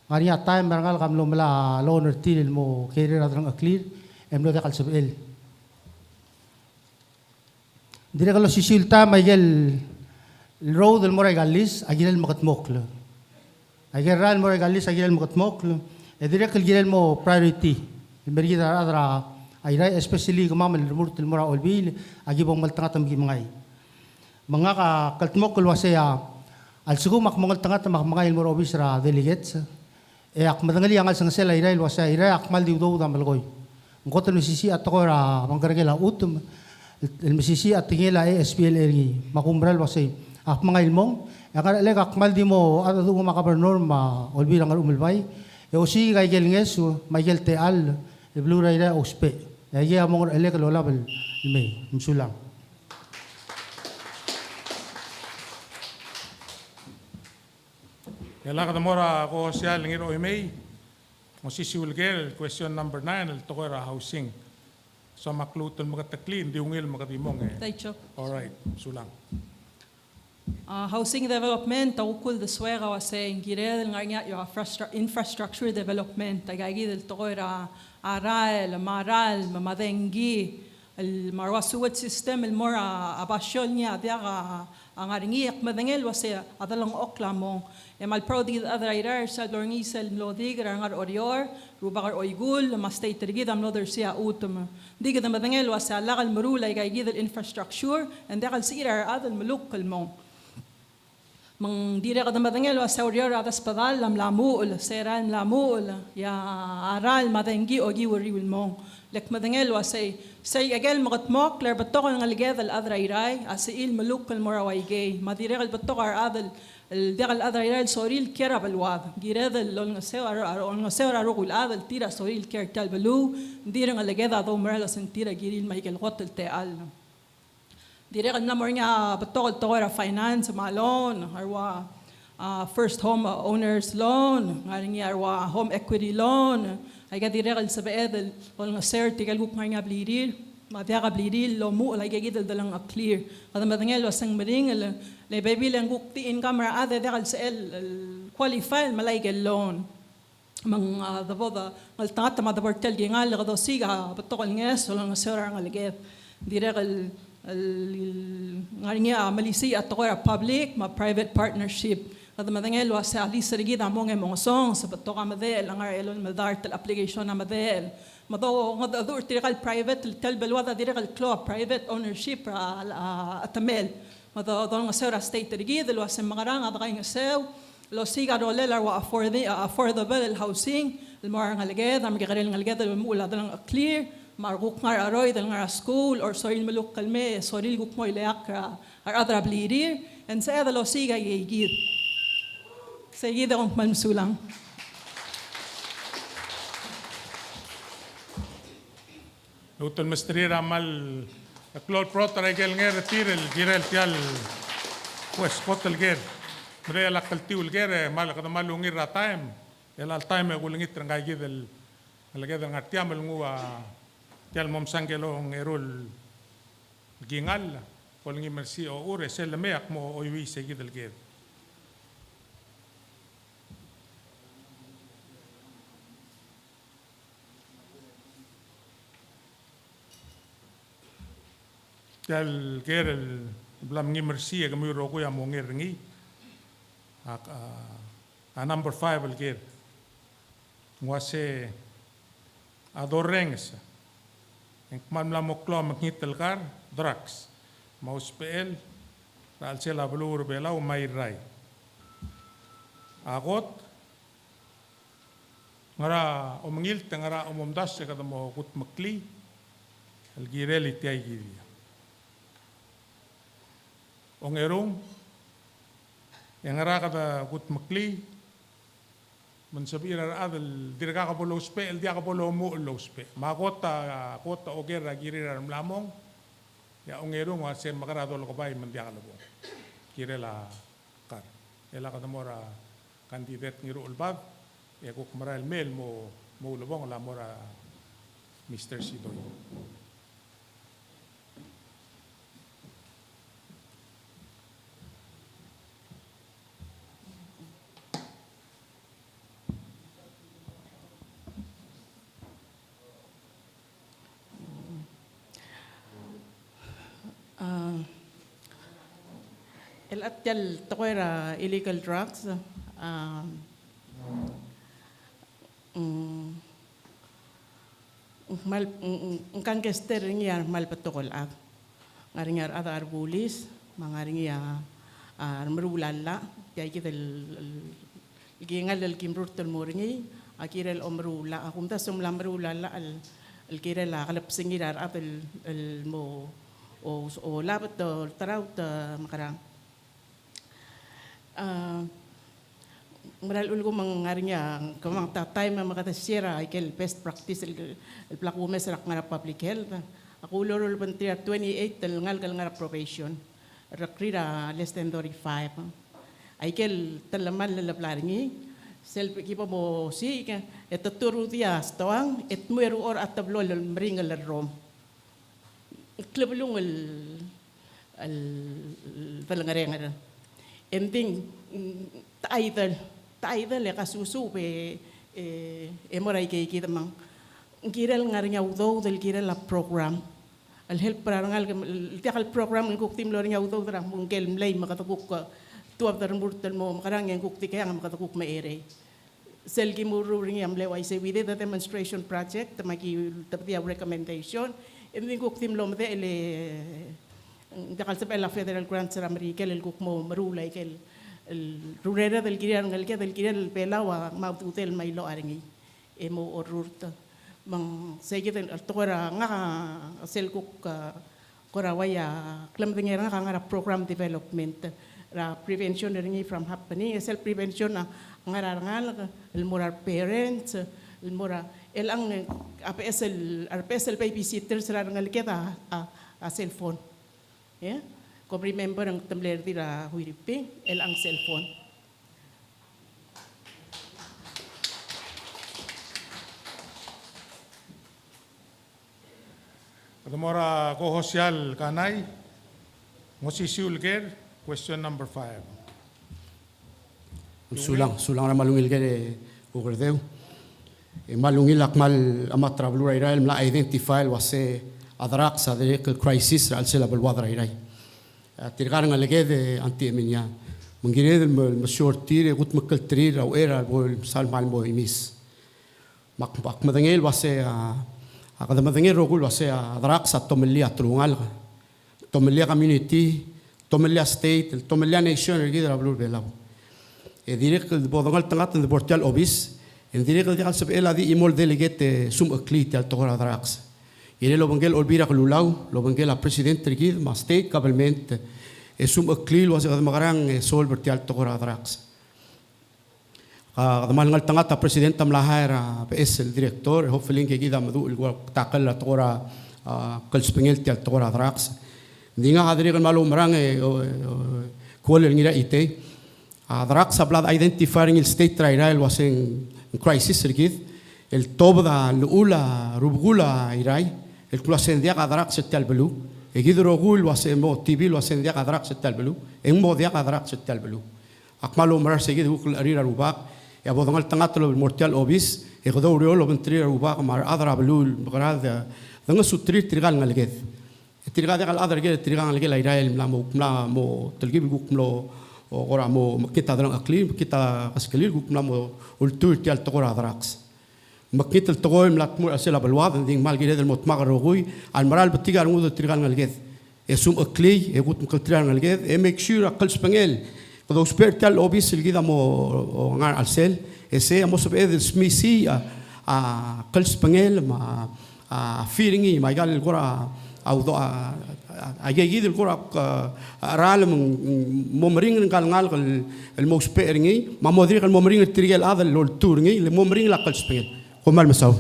ngaria time rangal kamlo mala loner til mo career dalang clear emlo de kalsabel dire kalo sisilta maigel road del moray galis agil makatmok la agil ral moray galis agil makatmok la direct el mo priority el merida adra ayray especially kamamel rumur til mora olbil agi bong maltangatam gi mangay mga ka kaltmok kulwasaya al sugu mak mongal tangatam mak mangay mora obisra delegates ak madangali angal sang sela ayray wasaya ayray akmal diudo damalgoy ngoto no sisi atokora mangkargela utum el misisi atingela ASPLA gi makumbral wasay ak mangay mong akar leg akmal di mo adu makabernor ma olbil angal umilbay Yosi kay gelnges Michael Teal Blue Rider Ospe. Ay among elek lolabel me msulang. Yala ka mora ko siya ngiro imay. Mosisiulgel question number 9 el tokora housing. So makluton magataklin diungil magatimong eh. Taicho. All right, sulang. Housing development, taukul de suega wase ingire del nganya yo infrastructure development, tagagi del toira aral, maral, mamadengi, المروا سوت سيستم المرة أباشول نيا ديا أنغارني أكمدنجل وسيا أدلون أكلامون يما البرودي أذراير سالورني سال ملوديغ رانغار أوريور روبار أويغول ما ستيترجيد أم لودر سيا أوتم ديجد مدنجل وسيا لاغ المرولة يجيد الانفراستراكشر أن داخل سيرة هذا الملوك المون من ديرة قدام بدنجل وسوريور هذا سبدال لم لامول سيران لامول يا أرال مدنجي أوجي وري المون لك مدنجل وسي أجل مغتموك لر بتوغل نلقى الأذرايراي أسئل ملوك المراويجي ما ديرة بتوغر هذا الدغ الأذرايراي سوريل كيرا بالواد جيرة النسير أروق هذا التيرا سوريل كير تالبلو ديرة نلقى هذا مرلا سنتيرا جيريل ما يجي الغطل تال ديريق النمرنيا بتوغل تغير فاينانس مع لون أروا first home owners loan غارنيا أروا home equity loan هيدا ديريق السبعة والنسير تيجي غارنيا بليريل ما دياغا بليريل لو مو لا يجي دلنا clear هذا ما دنيا لو سنگ مرين اللي بيبي لنقول تي إن كاميرا هذا دياغ السؤال qualify ملايجي اللون من ذا التعاطى ما دبر تلقي نال غدا سيجا بتوغل ناس ولا نسير عن اللي ديريق ngarinya Malaysia atau public ma private partnership kada madangel wa sa ali serigid among emosong sa batoka madel angar elon madar tel application na madel mado ngad adur tiral private tel belwada direct club private ownership atamel mado don ngasera state rigid lo sa mangarang adagay ngasew lo siga rolela wa affordable housing el marang alged am gigarel ngalged el mula dalang clear marguk ngar aroy dal ngar school or soril maluk kalme soril guk moy leak ar adra blirir en sa eda lo siga yigid seguida on malsulang Luto el mastrira mal Claude Proter egel nger tir el girel tial pues hotel ger Brea la kaltiu el ger mal kada malungir ra time el al time gulingit ngai gidel el geder ngatiam el ngua tial mom sangelo ngerul gingal polingi mersi o ure sel meak mo oiwi seguid el ged tial ger el blam ngi mersi e gami rogo ya mo ngi a number 5 el ged ngwase adorrengs en kman mo klo magnitel kar drugs maus pel al sela blur bela o mai rai agot ngara o mangil tengara o momdas kada mo kut makli al gireli tiai gidi o ngerung ngara kada kut makli من سبيل هذا الدرجة قبله سبي الدرجة قبله مو له سبي ما قطة أوجر راجيري رملامون يا أنجرون واسم مكرا دول كباي من ديا لبون كيرلا كار يلا كده مورا كانديدات نيرو الباب يا كوك مرا الميل مو لبون لا مورا مستر سيدوي el atyal toera illegal drugs mal kan kester ngiar mal patokol ag ngaringar ada arbulis mangaringia merulalla tiay kitel gingal el kimrut tel moringi akirel omrula akumta sumla merulalla al kirela kalap singirar apel el mo o labat taraut makarang Maral ulgo mangarinya kamang tatay makata sira ikel best practice el plakumes rak ngara public health ako lorol bantia 28 tel ngal kal ngara probation rakrira less than 35 ikel talamal laplaringi sel kipa mo si et turu dia stoang et mueru or atablo el mringal rom klebulung el talangarenga ending taidal ya kasusu pe morai ke kita mang kirel ngarinya udo del kirel la program help parangal tiakal program ng kuktim lo ringa uto dra mungkel mlay makatakuk tuap dar murtal mo makarang yang kukti kaya makatakuk maere sel ki muru ringa mlay wai se we did a demonstration project tamaki tapti a recommendation and then kuktim lo mate ele tiakal sa la federal grant sa Amerika el kuk mo marulay kel el rurera del kirian el pelawa maututel may lo aringi emo orurta mang sige den altora nga sel kuk korawaya klam dingera nga nga program development ra prevention ringi from happening self prevention na ngarangal el moral parents el mora el ang APS el babysitter sa ngal kita a cellphone yeah ko remember ang tumbler dira huiripi el ang cellphone. Kadamora kohosial kanay, ngosisiulger, question number 5. Sulang na malungil kere ukerdeu. Malungil akmal amat travelura irai mla identify wase adrak sa the crisis al sela balwadra irai. Tirgar ngalege anti eminya. Mengire del masyurtir gut makaltrir au era bol sal mal mo imis. Mak madangel wase Akada madangir rogul wase adrak sa tomelia trungal, tomelia community, tomelia state, tomelia nation ergidra blur belau. Direct bodongal tangat de portal obis, en direct de alsab ela di imol delegate sum aklit al togora adraks. Ire lo bangel olbira klulau, lo bangel a president ergid ma state government sum aklil wase magarang sol bertial togora adraks. Kamal ngal tangata presidenta mlahara PS el director hopefully que gida madu el takal la tora kal spengel ti al tora drax dinga hadri kan malu marang kol el ngira ite drax ablad identifying el state trial was in crisis ergid el tobda lula rubgula irai el klasen dia drax tal belu egid rogul was mo tv was dia drax tal belu en mo dia drax tal belu akmalu marar segid ukul arira rubak ya bodongal tangatlo mortal obis e godowrio lo ventrir uba mar adra blul grad danga sutrir trigal ngalged trigal gal adra ged trigal ngalged irael mla mo telgib gukmlo ora mo makita dran aklim kita askelir gukmla mo ultur tial togora drax makita el togoy mlat mo asela balwad ding mal ged el motmag rogui al maral betigar ngud trigal ngalged esum akli e gut mktrigal ngalged e make sure akal spengel Quando espertal obis el gida mo ngar al sel ese amo sob edel smisi a kal spangel ma a feelingi ma gal gora au do a gida gora ral mo mring gal ngal el mo speringi ma modri el mo mring el trigel adal lol turingi le mo mring la kal spangel komal masaw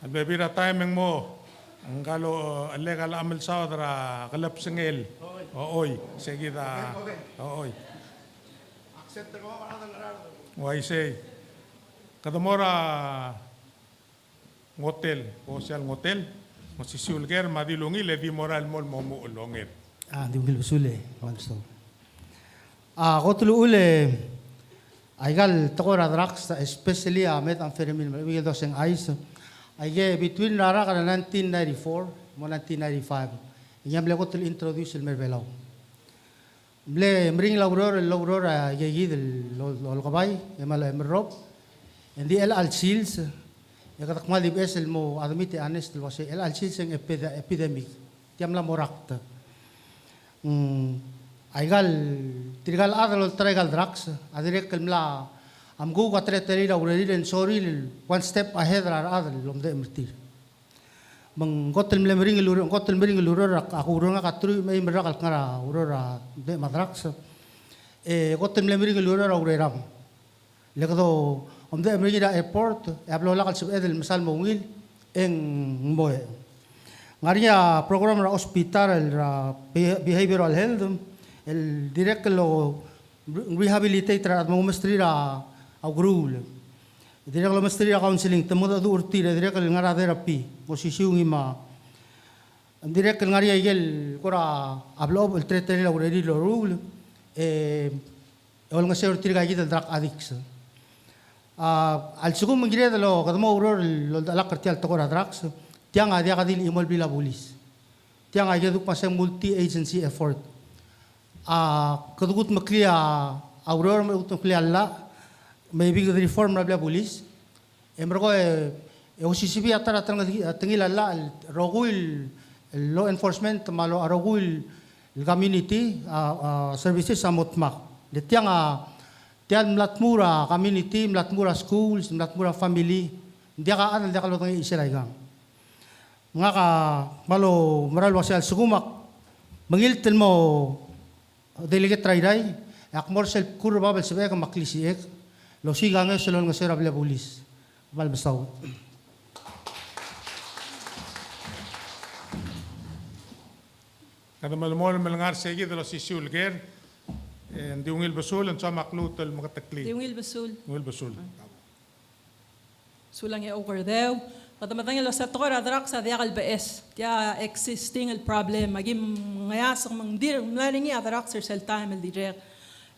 Bebira timing mo, ang galo legal amal saudara kalap sengel. Oy, seguida. Oy. Why say? Kadamora ngotel, social ngotel, masisiulger madilungi levi moral mol momu ulongir. Di ungil usule, wanso. Kotulu ule, aigal tokora drax, especially met amferamin, we doseng ice. Aye, between Rara and 1994 and 1995, I am able to introduce the Mervelau. Bring Laurora, Yagid, Lolgabay, Emala Emerop, and the El Alchils, Yakakmali Bessel Mo, admit honest was El Alchils and epidemic, Tiamla Morakta. Aigal, Trigal Adal Trigal Drax, Adirekalmla. Am go ka treterira urerira en soril one step ahead ra other lom de mertir mang gotel mlemring lur gotel mering lur aku uranga katru mai merakal ngara urora de madrax gotel mlemring lur ra ureram lekado om de merira airport hablo la kal sub edel misal mongil en moe ngaria program ra hospital ra behavioral health el direct lo rehabilitator at mo mestrira au grul direk lo mestri counseling temo da urtira direk ngara therapy posisiungi ma direk ngari igel kora ablo el tretere la ureri lo rule ol nga se urtira gita drug addicts al segundo mengire de lo kadmo uror lo alak kertial tokor adrax tiang adia kadil imol bila bulis tiang aja duk pasang multi agency effort kadugut maklia auror me utuk klia la maybe the reform rabla bulis emro e OCCB atara tengil la rogul law enforcement malo arogul community services samotmak de tiang tiang mlatmura community mlatmura schools mlatmura family dia ka anal dia ka lotong isiraigang nga ka malo maral wasal sugumak mangilten mo delegate rairai ak morsel kurba bal sebe ka maklisiek lo sigang selon nga serabla pulis bal basaw kada malmol melangar segi de los isul ger di ungil basul en sama maklut el makatakli Diwngil basul. ungil basul Sulang e overdeo. Kada matangin lo sa tokor adrak sa diakal baes. Dia existing el problem. Magim ngayas ang mangdir. Mlaringi adrak sir sel time el direk.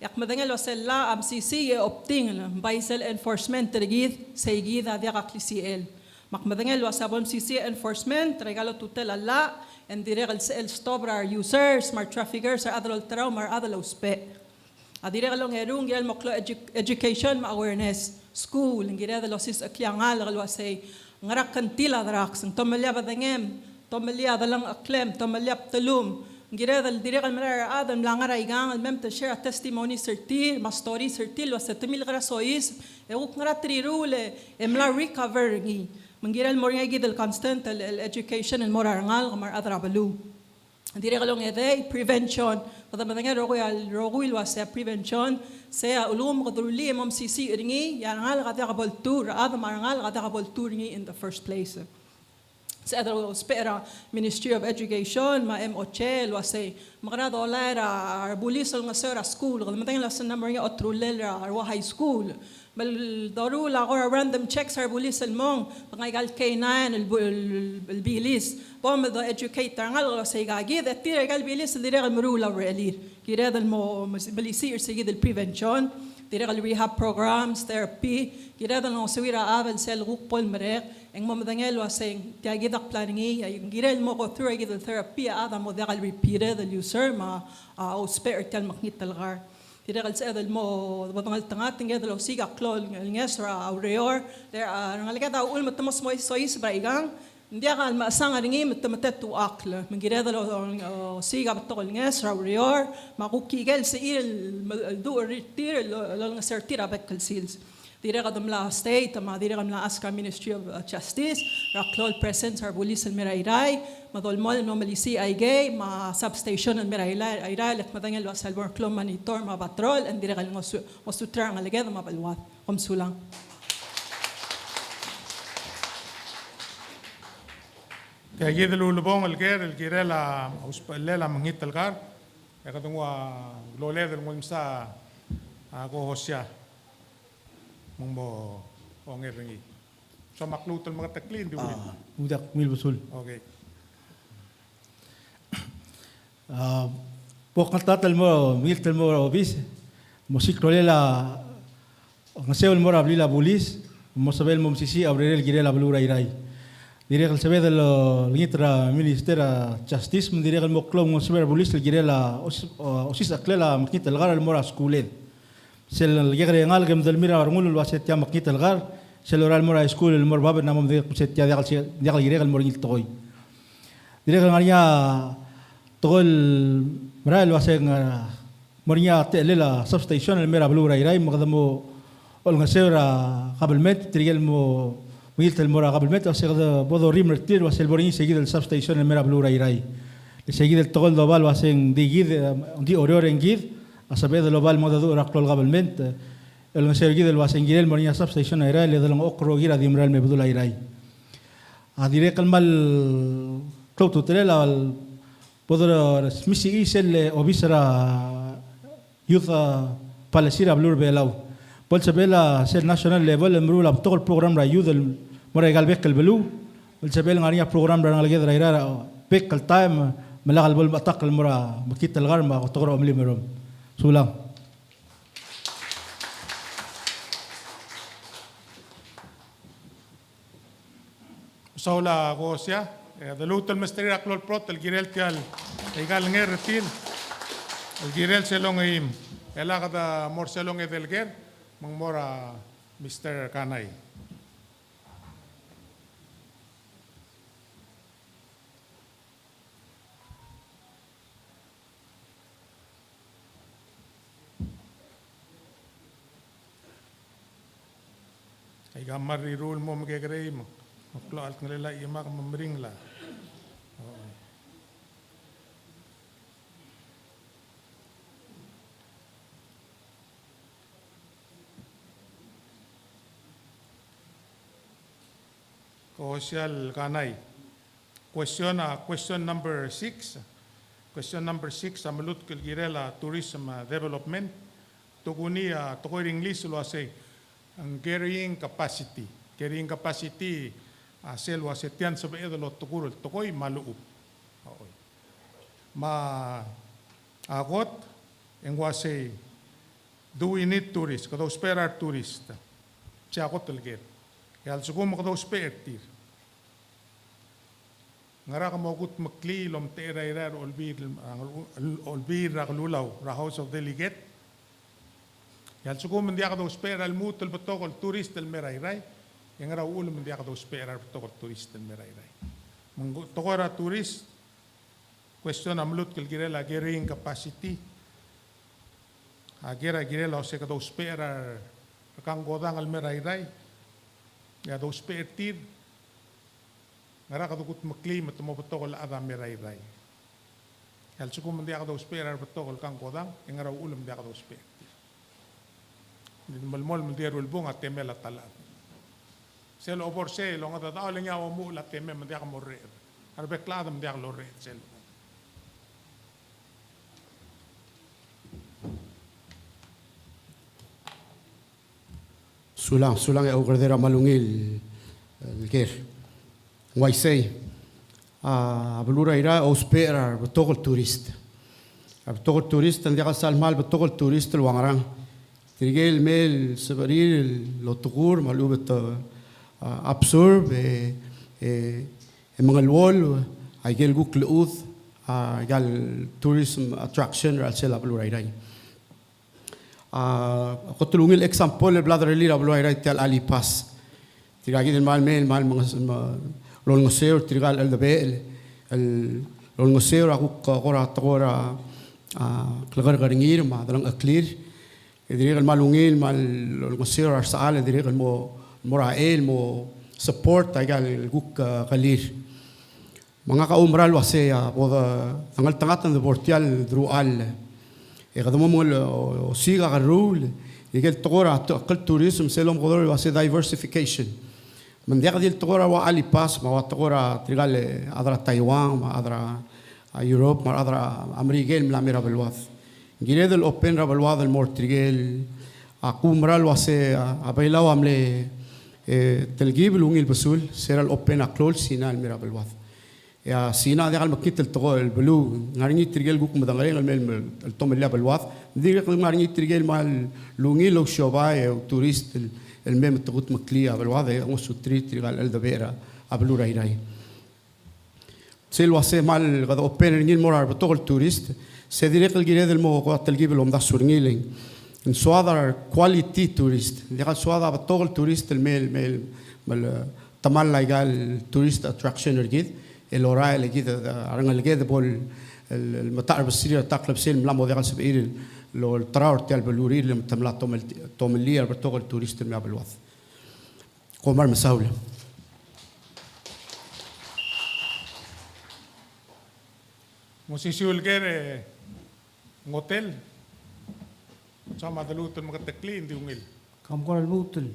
Yak matangin lo sa la MCC e opting. Baisel enforcement tergid. Sa igid diakak lisiel. Makmatangin lo sa MCC enforcement. Regalo tutel ala. En direk el stobra users. Smart traffickers. Ar adal traum. Ar adal uspe. Adire kalong erung gel moklo education awareness school ngire de losis akyangal galwa say ngarak kantila draks ng tomalya badangem tomalya dalang aklem tomalya talum ngire dal dire kal mara adam langara igang mem to share a testimony certil ma story certil was 7000 grasois e uk ngara trirule emla recover ngi mangire al moringa gidel constant el education el morangal mar adrabalu dire kalong ede prevention kada matanga roguil was prevention saya ulum qadruli mom sisi ringi yangal kada kaboltur ad marangal kada kaboltur ringi in the first place sa adro spera Ministry of Education ma MOCHL was magana dollar arbulis al ngasera school kada matanga lasan number nga otrulel arwa high school bal daru la or random checks arbulis al mong pangal K9 el bilis bom the educator ngal say gagid at tira gal bilis dire gal marula relir kira dal mo balisi sigid el prevention dire gal rehab programs therapy kira dal no sawira avel sel rukpol merek eng mo madangel waseng tiagid ak planning ay gira mo go through gid therapy ada mo gal repeated the user ma o spare tel maknit talgar dire gal sa dal mo batangal tangat nged lo siga klol ngesra aureor there ngalika ul matamos mo sois braigang hindi akal maasang aringi matamatetu akla mangireda lo siga batokol nges raurior makukigel sa il duor tir lo ngasartira bekal sils dire kadam la state ma dire kadam la aska Ministry of Justice raklol presence ar bulis al mirairay madolmol no malisi ay gay ma substation al mirairay ayray lek madangel lo salbor klom monitor ma patrol and dire kadam mosutra ngaleged ma balwat komsulang. kaya gid lulubong el ger el girela uspalela mangit el gar ya kadungwa lole del mulsa ako hosya mongbo ongeringi so maklutol mga taklin di udak mil basul okay pokatatal mo miltel mo obis mosikrolela ngasel mo rablila bulis mo sabel mo sisi abrel girela blura irai dire kal sabe del ngitra minister justice dire kal moklom ng saber police girela osis aklela makit el gar al mora schoolen sel yegre ngal gem del mira armul waset ya makit el gar sel oral mora school el mor bab namam de set ya dial gire kal mor ngil toy dire kal ngaria tol mara el waseng mornya telela substation el mera blura irai magdamo ol ngasera qabel met trigel mo ميلت المرا قبل متى وسيغد بودو ريمر تير وسيلبورين سيجيد السبستيشن المرا بلورا يراي سيجيد التقول دوبال واسين دي جيد دي اوريورين جيد اسبيد لوبال مودا دو راقلول قبل مت المسير جيد الواسين جيل المريا سبستيشن يراي لدلن اوقرو غير دي مرال مبدولا يراي اديريق المال كلوتو تريلا بودو سميسي ايسل اوبيسرا يوثا بالسيرا بلور بيلاو بول سبيلا سير ناشونال ليفل مرولا بتقول بروجرام را يوث مرة قال بيك البلو بول سبيلا غانيا بروجرام را نلقي درا بيك التايم ملاق البول بتاق المرة بكيت الغرمة وتقرأ أملي مرم سلام Usaula ko siya. The lutal mesteri aklol prot, el girel tial, egal ngeretil, el girel selong im, ela kada mor selong edelger, mang mora Mr. Kanay. Ay gamar rule mo magkakaray mo. Maklo alt ngalala ima ka mamring la. Social Kanay. Question number 6. Question number 6, amalut kilgirela tourism development. Tuguni tukoy English lo say ang carrying capacity. Carrying capacity selwa setian sa beedolo tukurul tukoy maluup. Okay. Ma agot and was say, do we need tourists? Kado spare our tourists. Siya ako talgit. Kaya sugum kado spare tir. Ngara ka mogut makli lom teira olbir raglulaw ra House of Delegate. Kaya sugum hindi ako spare al mutul batokol tourist el merayray. Yang ngara ulo hindi ako spare al batokol tourist el merayray. Tokora tourist question amlut kilgirela carrying capacity. Agera girela o se kado spare kang godang al merayray. Ya do spare tir. Ngara kadukut maklim at tumapatokol ada merayray. Kaya sukum hindi ako spare ar patokol kang godang. Yang ngara ulam hindi ako spare tir. Hindi malmol hindi rulbong at temel at talat. Selo opor selo nga tatao lang yaw mo ulat temel hindi ako morir. Arbeklada hindi ako lorir selo. Sulang e ogredera malungil ger. Waisei abulura ira ospera betokol turist. Betokol turist andi kasal mal betokol turist luangarang. Tirigel mel sebarir lo tukur malu bet absorb mga wall ay gel guk luud gal tourism attraction ral sel abulura ira. Ako tulungil example bladder lira abulura ira tial alipas. Tiragi din mal mga lol ngoseo trigal el debel el lol ngoseo aku kora klagar garingir ma dalang aklir idirigal malungil mal lol ngoseo arsaal idirigal mo morael mo support tagal guk kalir mga kaumral wase boda angal tangatan de portial drual e kadamo mo siga garul igel tokora akal tourism selom godor wase diversification. Mendiak dil tokora wa alipas ma wa tokora trigale adra Taiwan ma adra Europe ma adra Amerigel mlamira belwath gile del open ra belwath el mortrigel akumral wase abailaw amle telgib lungil basul sera el open aklol sina el mira belwath ya sina degal makit el tokol el belu ngaringi trigel guk madangaleng el mel el tomel belwath digal ngaringi trigel mal lungil o shobai o turist el mem tugut maklia belwade o sutrit trigal el dabera ablura irai sel wase mal gada open ngil morar betokol turist se direct el gire del mo qat el gibel om da surngiling en soadar quality tourist degal soada betokol turist el mel mal tamal legal tourist attraction ergid el ora el gid arang el gid bol el matar basiria taqlab sel mlamo degal sabir لو التراور تاع البلوري اللي متملا تومليا برتوغل توريست الماء بالوث قمر مساولة Musisiul kere hotel sama dalutan magtaklin di ungil. Kam koral mutul.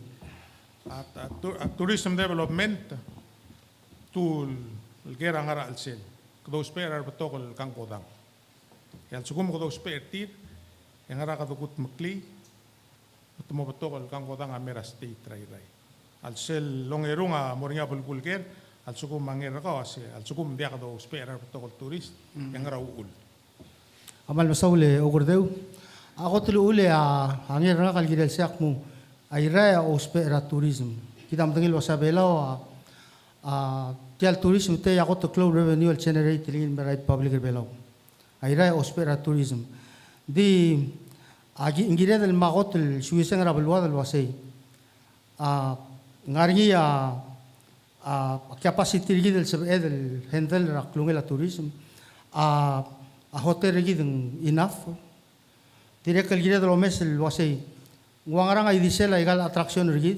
At tourism development tool kera ngara alsel. Kdo spare betokol kang kodang. Kaya sugum kdo spare tir yang ngara kadukut makli tumo betokol kang kodang amera state rai. Alsel longerunga moringa bulbulger al sugum mangera ka ase al sugum dia kado spare betokol turist yang ngara uul. Amal masaule ogordeu. Ako tuluule angin ra kalgidel siak mo ay ra o spera tourism. Kita mtangil wasabelaw tial tourism te ya to cloud revenue al generate in merai public belau aira ospera tourism di agi ingire del magot el suiseng rabelwa del wasei ngari capacity gi del sebe del handle ra klungela tourism hotel gi enough direct el gire del omes el wasei nguangarang ai disela igal attraction ri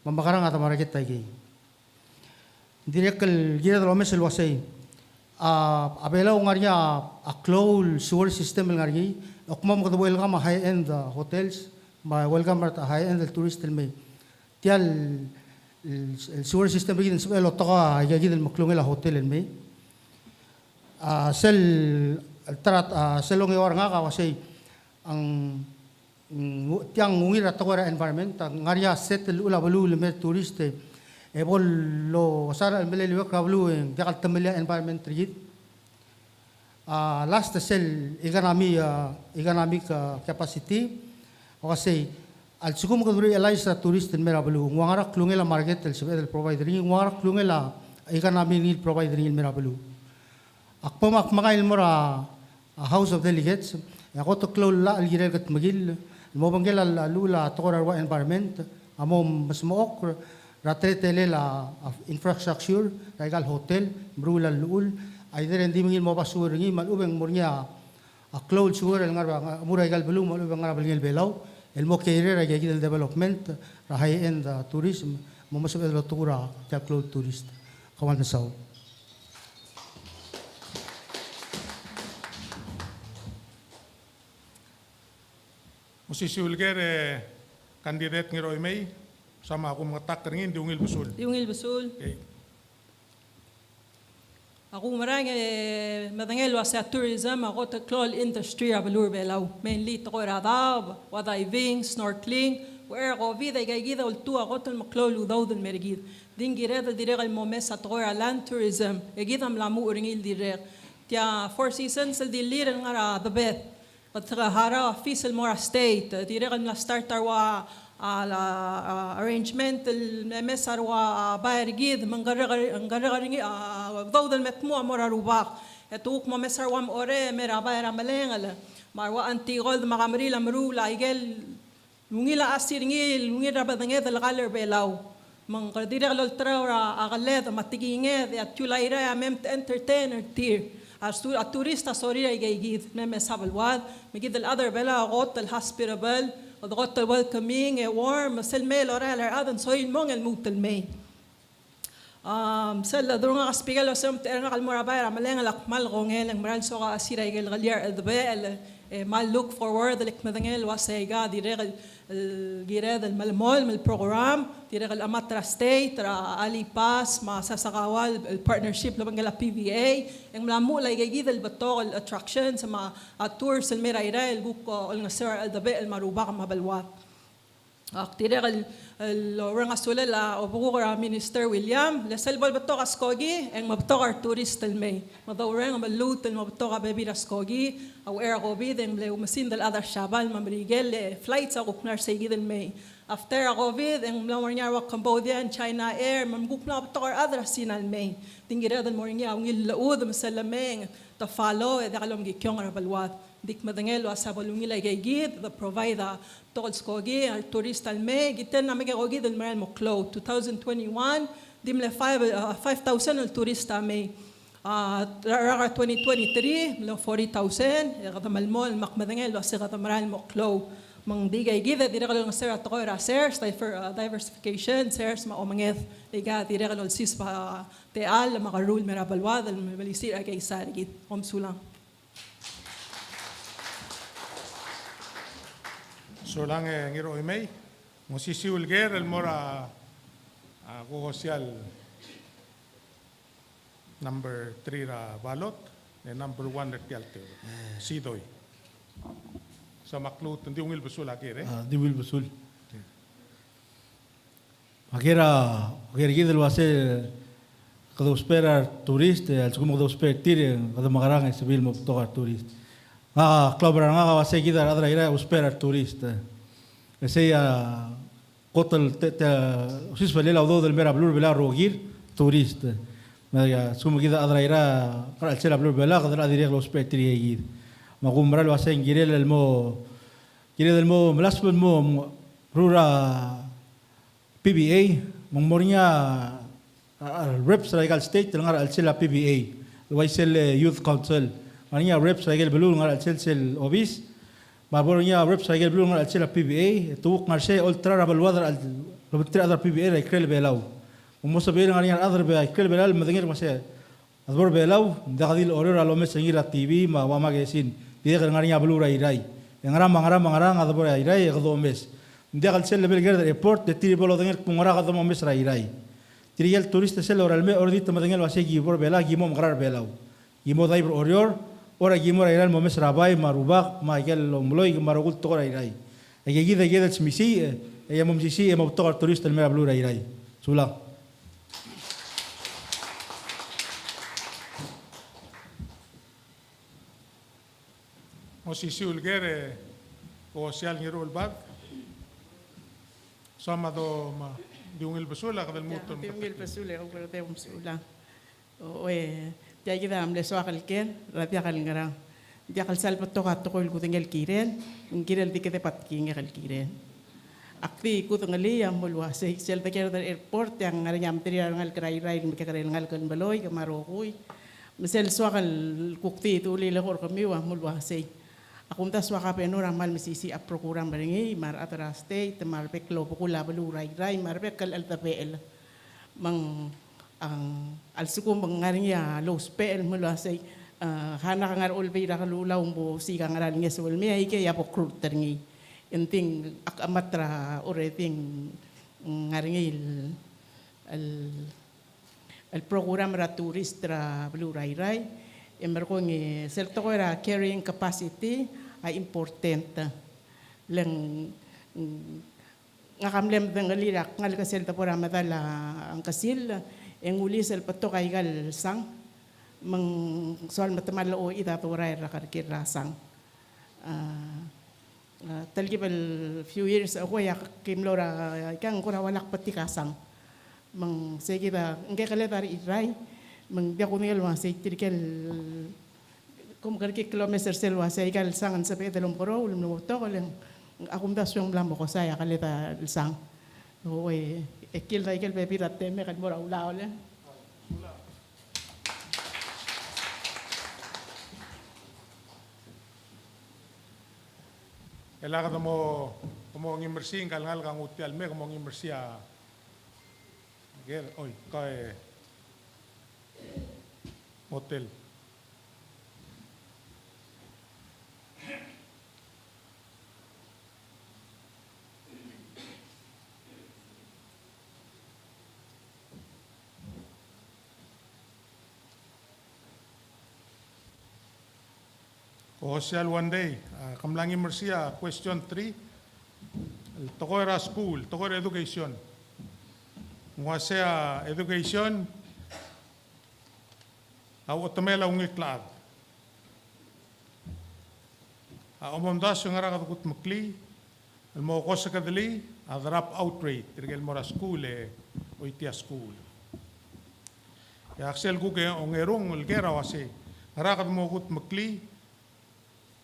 mamakarang atamarakit tai direct el gire del omes el wasei abela ungaria a cloud sewer system el ngari okmam ko welcome high end hotels ma welcome at high end tourist el me tial el sewer system begin sel otoga ya gid el maklung el hotel el me sel trat selong or nga wasei ang tiang ngira tokora environment ngaria set el ula balu le me touriste ebol lo sara el mele le kablu en jakal temelia environment rigid last sel economic capacity kasi al sukum ko duri alay sa tourist en merabalu ngara klungela market el sebe el provider ngara klungela economic need provider el merabalu akpamak makail mora house of delegates ako to klol la al girel gat magil mo banggel al lula tokora environment amo mas mook ratetele la infrastructure regal hotel brula lul either hindi mingil mo pasur ngi malubeng murnya a cloud sugar el ngarba muray gal belum malubeng ngarba ngel belaw el mo career ay gid el development ra high end tourism mo masuk el tura ta cloud tourist kawan saw Musisiulger kandidat ngiro imay sama ako mga takringin diungil busul. Diungil Basul. Okay. Ako marang madangel wa sa tourism ako ta klol industry abalur belaw. Mainly to ko radab, wa diving, snorkeling, where ako vida gaygida ultu ako tal maklol udaw del merigid. Din gireda direk al momes at ko land tourism. Gaygida mlamu uringil direk. Tia Four Seasons al dilir nga the best. At hara fisel mora state. Direk al start tarwa arrangement المسار وبارجيد من غرغرني ضوض المتموع مرة رباق يتوق ما مسار وام أوري مرة باير ملين مروا أنتي غلد مغامري لمرو لا يجل ونيلا أسير نيل ونيلا بدنيد الغالر بلاو من قدير على التراورا أغلاد ما تجينيد يتولايرا ممت entertainer تير التوريستا سوريا يجيد ممساب الواد مجيد الأذر بلا غوت الهاسبيرابل وضغط welcoming warm سلمي لورا لأذن سوي المون الموت المي سلا درنا قسبيجل وسمت أنا المرابع عملنا الأقمال غونيل مرال سوغا أسيرة يجل غلير الذبائل ما look forward لك مدنيل وسيجا ديرغ الجيراد الملمول من البروجرام ديرغ الأماترا ستيت را ألي باس مع ساسغاوال البارتنرشيب لبنجلا PVA إن ملامو لا يجيد البطاقة الاتراكشنز مع التورس الميرايرا البوك النصير الذبائل المروبع مع بالوات ديرغ الورنغ سولا وبغورا مينستر ويليام لسلبو البطاقة سكوجي إن مبطاقة توريست المي مدورين ملوت المبطاقة بيبيرا سكوجي أو إيرغوبي دين لو مسين دل أدر شابال ممريجل فلايتس أو كنار سيجيد المي أفتر أغوبي دين ملامورنيا وكمبوديا تشاينا إير ممكن بطاقة أدر سينا المي دين جراد المورنيا ونجل لأود مسلمين تفعلوا إذا علم جي كيون ربلوات ديك مدنيل واسابلوني لا جيد the provider تقول سكوجي التوريست المي جتنا ميجا جيد المرال مكلو 2021 ديم ل 5000 التوريست المي رغا 2023 ل 40000 غدا ملمول المقمدنيل واسغا مرال مكلو من ديجا جيد دي رغل نصير تغير سيرس diversification سيرس ما أمنيث ديجا دي رغل السيس با تقال ما غرول مرابلواد المليسير أجي سار جيد سولان Solang ngiro imay musisiulger el mora ako social number 3 ra balot number 1 retialte sidoy sa maklut hindi ungil besul akire di wil besul akira gid el wase kada esperar turiste al como kada esperar tire kada magarang civil mo tocar turiste club nga wase gid adra ira esperar turiste ese ya قتل sis فليلا وضو del mera blur bela rogir turist. Maya sumugida adraira para el blur bela kadra direct los petri magumra lo hacen girel el mo melasbel mo rura PBA mongmoria reps regal state ngar al sela PBA lo sel youth council mania reps regal belu ngar al sel obis maboria reps regal belu ngar al sela PBA tu ngarse ultra rabal wadar al lo betre adar PBA rekrel belau ومصابين غنيان أضرب كل بلال مدينة مسيا أضرب بلاو دخل الأورير على مسنجير التي ما وما جالسين بيدخل غنيان بلو راي ينغرام أضرب راي غضو مس دخل سل بالجرد ريبورت تيجي بلو دينك كمرا غضو مس راي تريال توريست سل أورال مي أوردي تمدينة واسي جيبور بلا جيمو مغرر بلاو جيمو دايبر أوريور أورا جيمو راي مس راباي ما روباق ما يجل ملوي ما رقول تقول راي يجي ذا جدا سميسي يا ممسيسي يا مبتغر توريست المرا بلو راي سولا Mosisi ulgere o sial ngiro ulbag. Sama do ma diungil basula kadal muton. Diungil basula ko pero tayong basula. Oe, tiya kita amle so akal ken, ratia kal ngara. Tiya kal sal pato ka to ko ilkutingel kiren, ngirel dikete pat kingel kiren. Akti ko tungali am mulwa sa sel ta kera airport yang ngara nyam tiri ngal krai mikakarel ngal kan baloy kamarokoy. Misel so akal kukti tu lila kor kamiwa mulwa say. Akong tas waka penura mal misisi ap prokuram baringi mar atara state mar peklo pukula balu rai mar pekal altapel mang ang alsukum bangaringa los pel mula say hana kangar ulbira kalulaw mo si kangaral nga sul mi ay kaya pokrut terngi enting ak amatra oreting ngaringi el program ra turistra balu rai emerko ngi serto ko era carrying capacity ay importante lang ngakamlem dangalira ngal kasel ta pora madala ang kasil en ulis el pato kay gal sang mang sol matamal o ita toray ra karkira sang talgibal few years ago ya kimlora kang kura walak pati kasang mang segida ngke kaletar iray mang dia kunil wa say tirkel kum karki kilometer sel wa say kal sangan sa pete lomporo ulum no to koleng akum das yung blamo ko saya kaleta sang oe ekil ra ikel bepirat teme kan mora ula ole Kailangan mo ang immersi kalngal kang utial me kung immersi a oy kay hotel. Social one day, kamlangi mersia, question 3. Tokora school, tokora education. Ngwasea education, otamela ungiklad. Omondas yung arakat kut makli, mo kosa kadali, drop out rate, tirgel mora school o itia school. Ya aksel kuke ongerong ulgera wasi, arakat mo kut makli,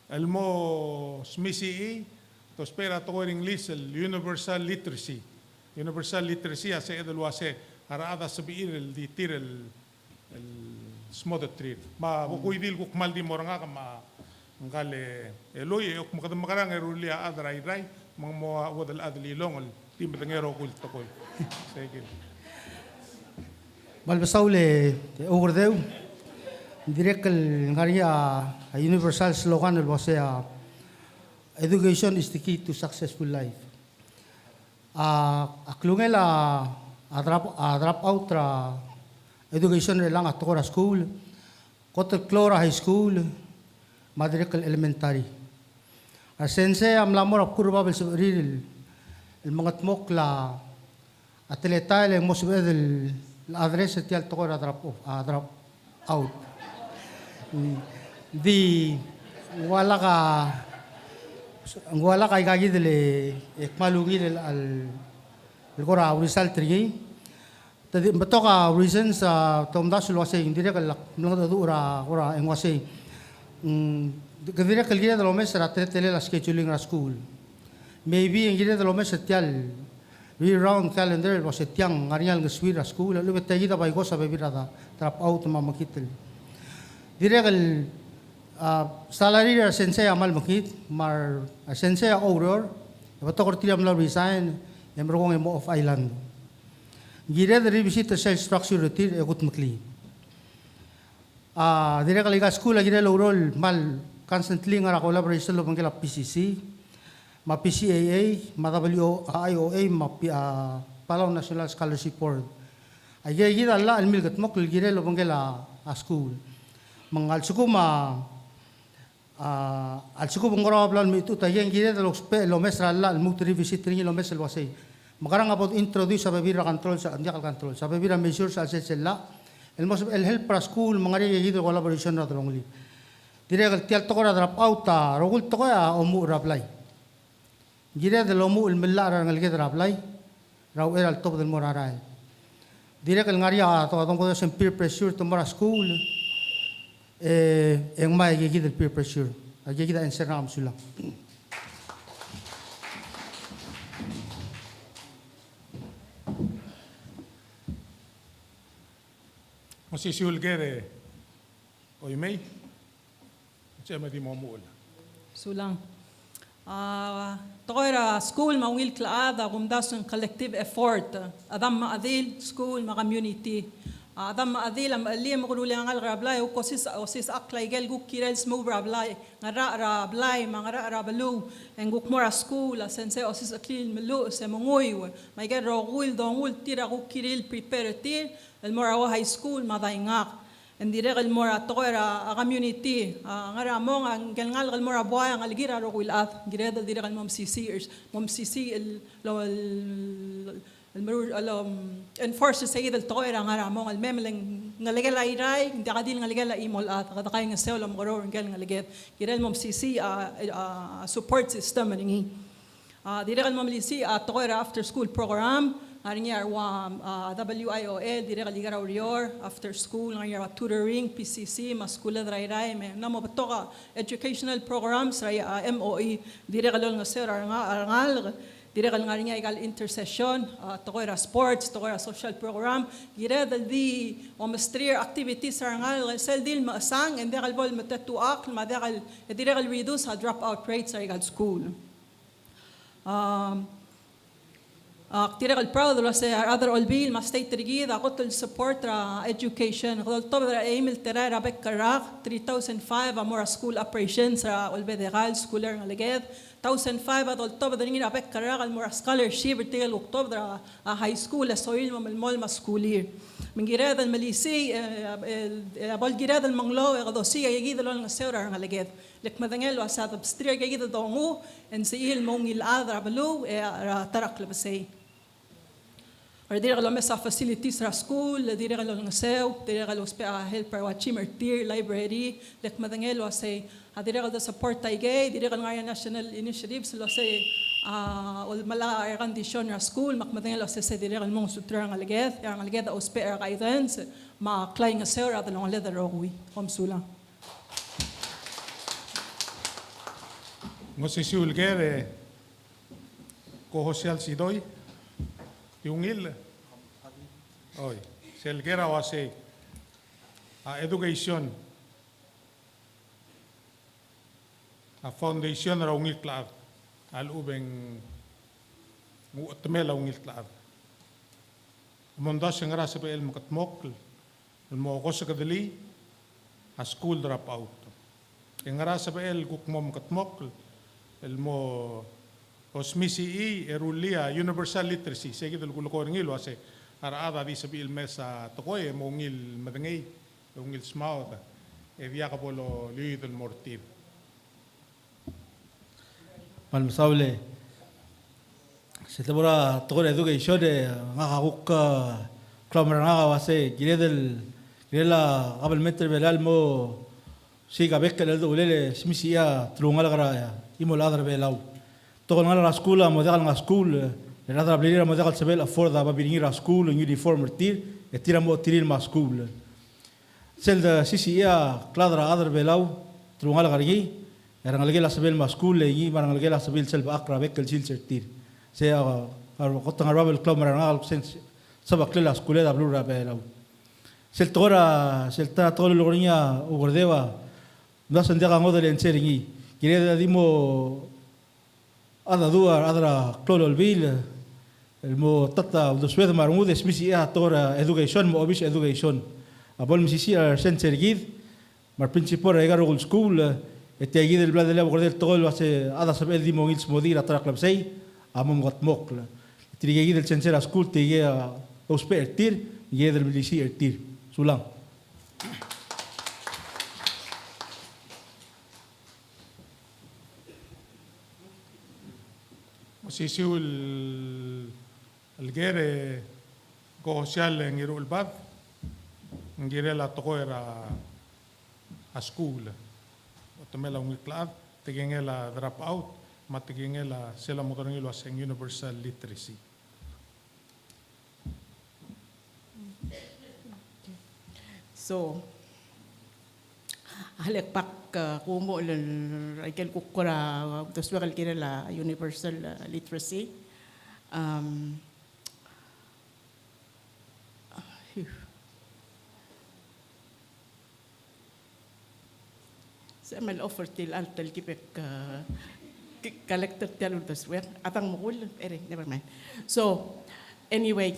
Elmo smisi to spera to in English universal literacy. Universal literacy ase edel wase arada sabir el ditir el smother trip. Ma kuidil kuk maldi moranga kama ngale eloy ok makadam makarang erulia adrai rai mang mo wadal adli long tim tengero kul to koy. Sige. Balbasaule ogordeu direct ngaria a universal slogan el bosea education is the key to successful life. Aklungela drop out ra education lang at Tokora school, Kotel Clora High School, Madrigal Elementary. Asense amlamor of Kurubabel Sabril el mga tmok la atleta el mosbed el address at Tokora drop out. Di wala ka igagi dele ekmalungi al kora urisal tri tadi batoka reasons tom da sul wase indire kal no da ora en wase kadire kal gira da lo mes ra tele la scheduling ra school maybe en gira da lo mes tial round calendar was tiang ngarial ngeswi ra school lu betagi da bai go sa be da trap out ma makitel dire kal salary ra sensei amal makit mar sensei auror batoka tiam la resign emrong emo of island gira dari visit cell structure retir egut makli. Dire kaliga school gira lorol mal constantly ngara collaboration lo bangkela PCC, ma PCAA, ma WIOA, ma Palau National Scholarship Board. Aya gira la almil gat mokl gira lo bangkela a school. Mangal suku al suku bangora plan mi tu tayeng gira lo mesra la al mutri visit ringi lo mesel wasay. Makarang about introduce sa bebira control sa andiakal control sa bebira measure sa sela el help para school mangari gido collaboration na drongli dire tial to ra drop out ta rogul to ya omu raplay dire de lomu el millar ngal ge raplay raw era al top del moraral dire que ngari to adon ko sem peer pressure to mara school en mai ge gido peer pressure ge gido enseram sula Mosi siul gere o imei. Chema di momul. Sulang. Toira school mawil klaada gumdasun collective effort. Adam maadil school ma community. Adam maadil am alim qululi ngal rablay o kosis aklay gel guk kirel smo rablay ngara rablay mangara rabalu enguk mora school sense osis aklil melu se mongoy may gel rogul dongul tira guk kiril prepare tir el mora high school madaingak endire el mora toira community ngara mong ang gelngal el mora boy ang algira rogul at gireda dire el mom CC el enforce sayid el toira ngara mong el memling ngalegela iray hindi kadil ngalegela imol at kadakay nga selo moro ngel ngaleget girel mom CC support system ningi dire el mom lisi toira after school program ngaringar WIOL dire kaligara urior after school ngaringar tutoring PCC maskula drairay me namo batoka educational programs ray MOE dire kalol nga sir arangal dire kal ngaringar igal intercession tokoira sports tokoira social program dire di omestrir activities arangal sel dil maasang and dire kalbol matatuak madakal dire kal reduce dropout rates sa igal school Aktiral proud lo se other olbil ma state rigid akotol support education kol tob emil terera bekkarak 3005 amora school operations ra olbederal schooler ngaleged 1005 adol tob dringin bekkarak almora scholarship tel oktober high school soil mol ma schoolir من جراد المليسي بول جراد المنغلو غدوسية يجيد لون السورة غلقيد لك مثلاً واساد بستريا يجيد دعمو إنسيل مونغ الأذر بلو ترك لبسي Dirigalo mesa facilities ra school, dirigalo ng SEO, dirigalo spea helper wa chimertir library, lek madangelo say dirigalo support taigay, dirigalo nga national initiatives lo say ol mala condition ra school, mak madangelo say dirigalo mong sutra ng alaged o spea guidance, ma klay ng SEO ra dalong leather rowi, komsula. Ngosi siul gere ko social sidoy. Yungil, oi, selgera wase, education, foundation ra ungil klad, al ubeng mu'tmela ungil klad. Mondas yang rasa pe el mukatmok, el mo kosa kadali, a school drop out. Yang rasa pe el kukmo mukatmok, el mo Osmisi erulia universal literacy sige dul kulukor ngil wase arada di sabi il mesa tokoy mo ngil madangay ngil smaut via kapolo liidul mortib mal masawle setabora tokor education de ngakakuk klamra nga wase girela qabel meter belal mo siga bekkel do lele smisia trungal gara imol adar belau Tokol nga la school mo degal nga school Nada abrir mo dagal sabel afford da babingira school uniform tir e tira mo tiril ma school. Sel da sisi ia kladra adar belau trungal gargi era ngalgela sabel ma school le yi mar ngalgela sabel sel ba akra bekel sil tir. Se ar qotang rabel club mar ngal sen sabak lela school da blura belau. Sel tora sel ta tolo logrinya ugordeva da sendega ngode le enseringi. Kire da dimo ada dua adra klolol bil mo tata do swed marmude smisi a tora education mo obis education abol misisi a center gid mar principal egar old school ete gid el blad de la gordel tol ase ada sabel di mogils modira tra club sei amom gotmok trige gid el center school te ge os pertir ge del milisi ertir sulang Masisiw الجيري كوشال نجيرو الباب نجيري لا تقويرا أسكول وتملا ونكلاب تجيني لا دراب أوت ما تجيني لا سلا مدرني لو أسين universal literacy. So, halik pak kumo ikel kukura toswakal kira la universal literacy. Sa mal offer til altal kipek collector tialur toswak atang mukul never mind. So anyway,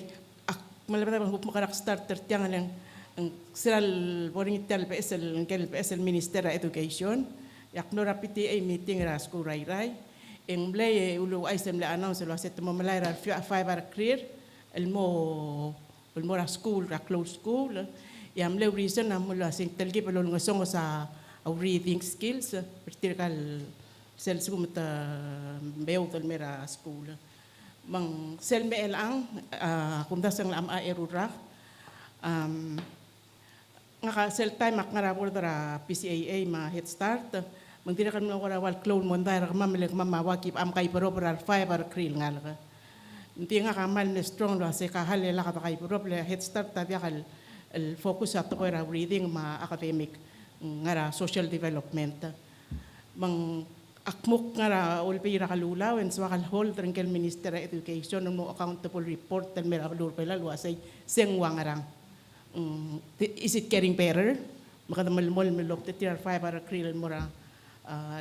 malabada bang makarak starter tiang lang ang siral boring ital PSL Minister of Education yak no rapiti ay meeting ra school ray en blay ulo ay sem la announce lo aset mo malay ra fiber career el mo ra school ra close school yam le reason na mo la sing telgi pelo ngosong sa reading skills vertical sel sumata beo tol mera school mang sel me elang kumda sang lam a erura nga sel time mak ngara dara PCAA ma Head Start mangtira kan mo wal clone mo ndara mamilek mamawakip am kay proper fiber krill ngalaka hindi nga kamal ne strong lo se ka halela ka kay proper Head Start ta kal el focus at ko ra reading ma academic ngara social development mang akmok ngara ulpira kalulaw en swakal hold ringkel Minister of Education mo accountable report tan mera balur pala lo say sengwa ngarang is it getting better? Makadamalmol melop te tirar 5 para krill mora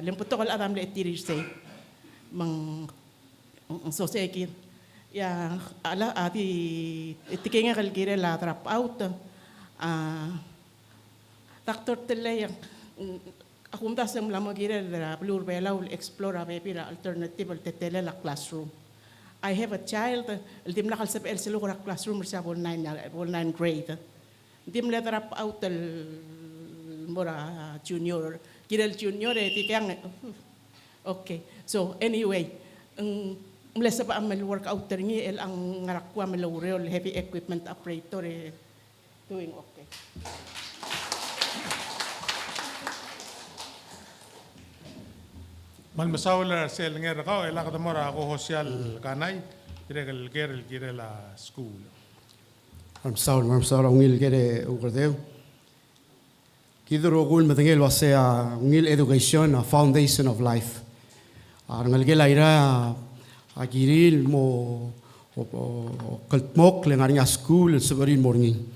lempotokal adam le tirir say mang society ya ala ati itikinga kalgire la drop out Dr. Telay akum ta sem lamo gire la blur bela ul explore pira alternative tetele la classroom. I have a child dim nakal sa el silo classroom sa 9 grade. Dim le drop out el mora junior gire junior tikang okay. So anyway mula sa pa amal workout ringi el ang ngarakwa malawreol heavy equipment operator doing okay. Mal masawla sel ngera ka ela ka mora ako social kanay direk gere la school. I'm sorry, ungil kere ukordeu. Kidro gul matengel wasea ungil education, a foundation of life. Arangal gela ira agiril mo kaltmok lengaringa school seberin morning.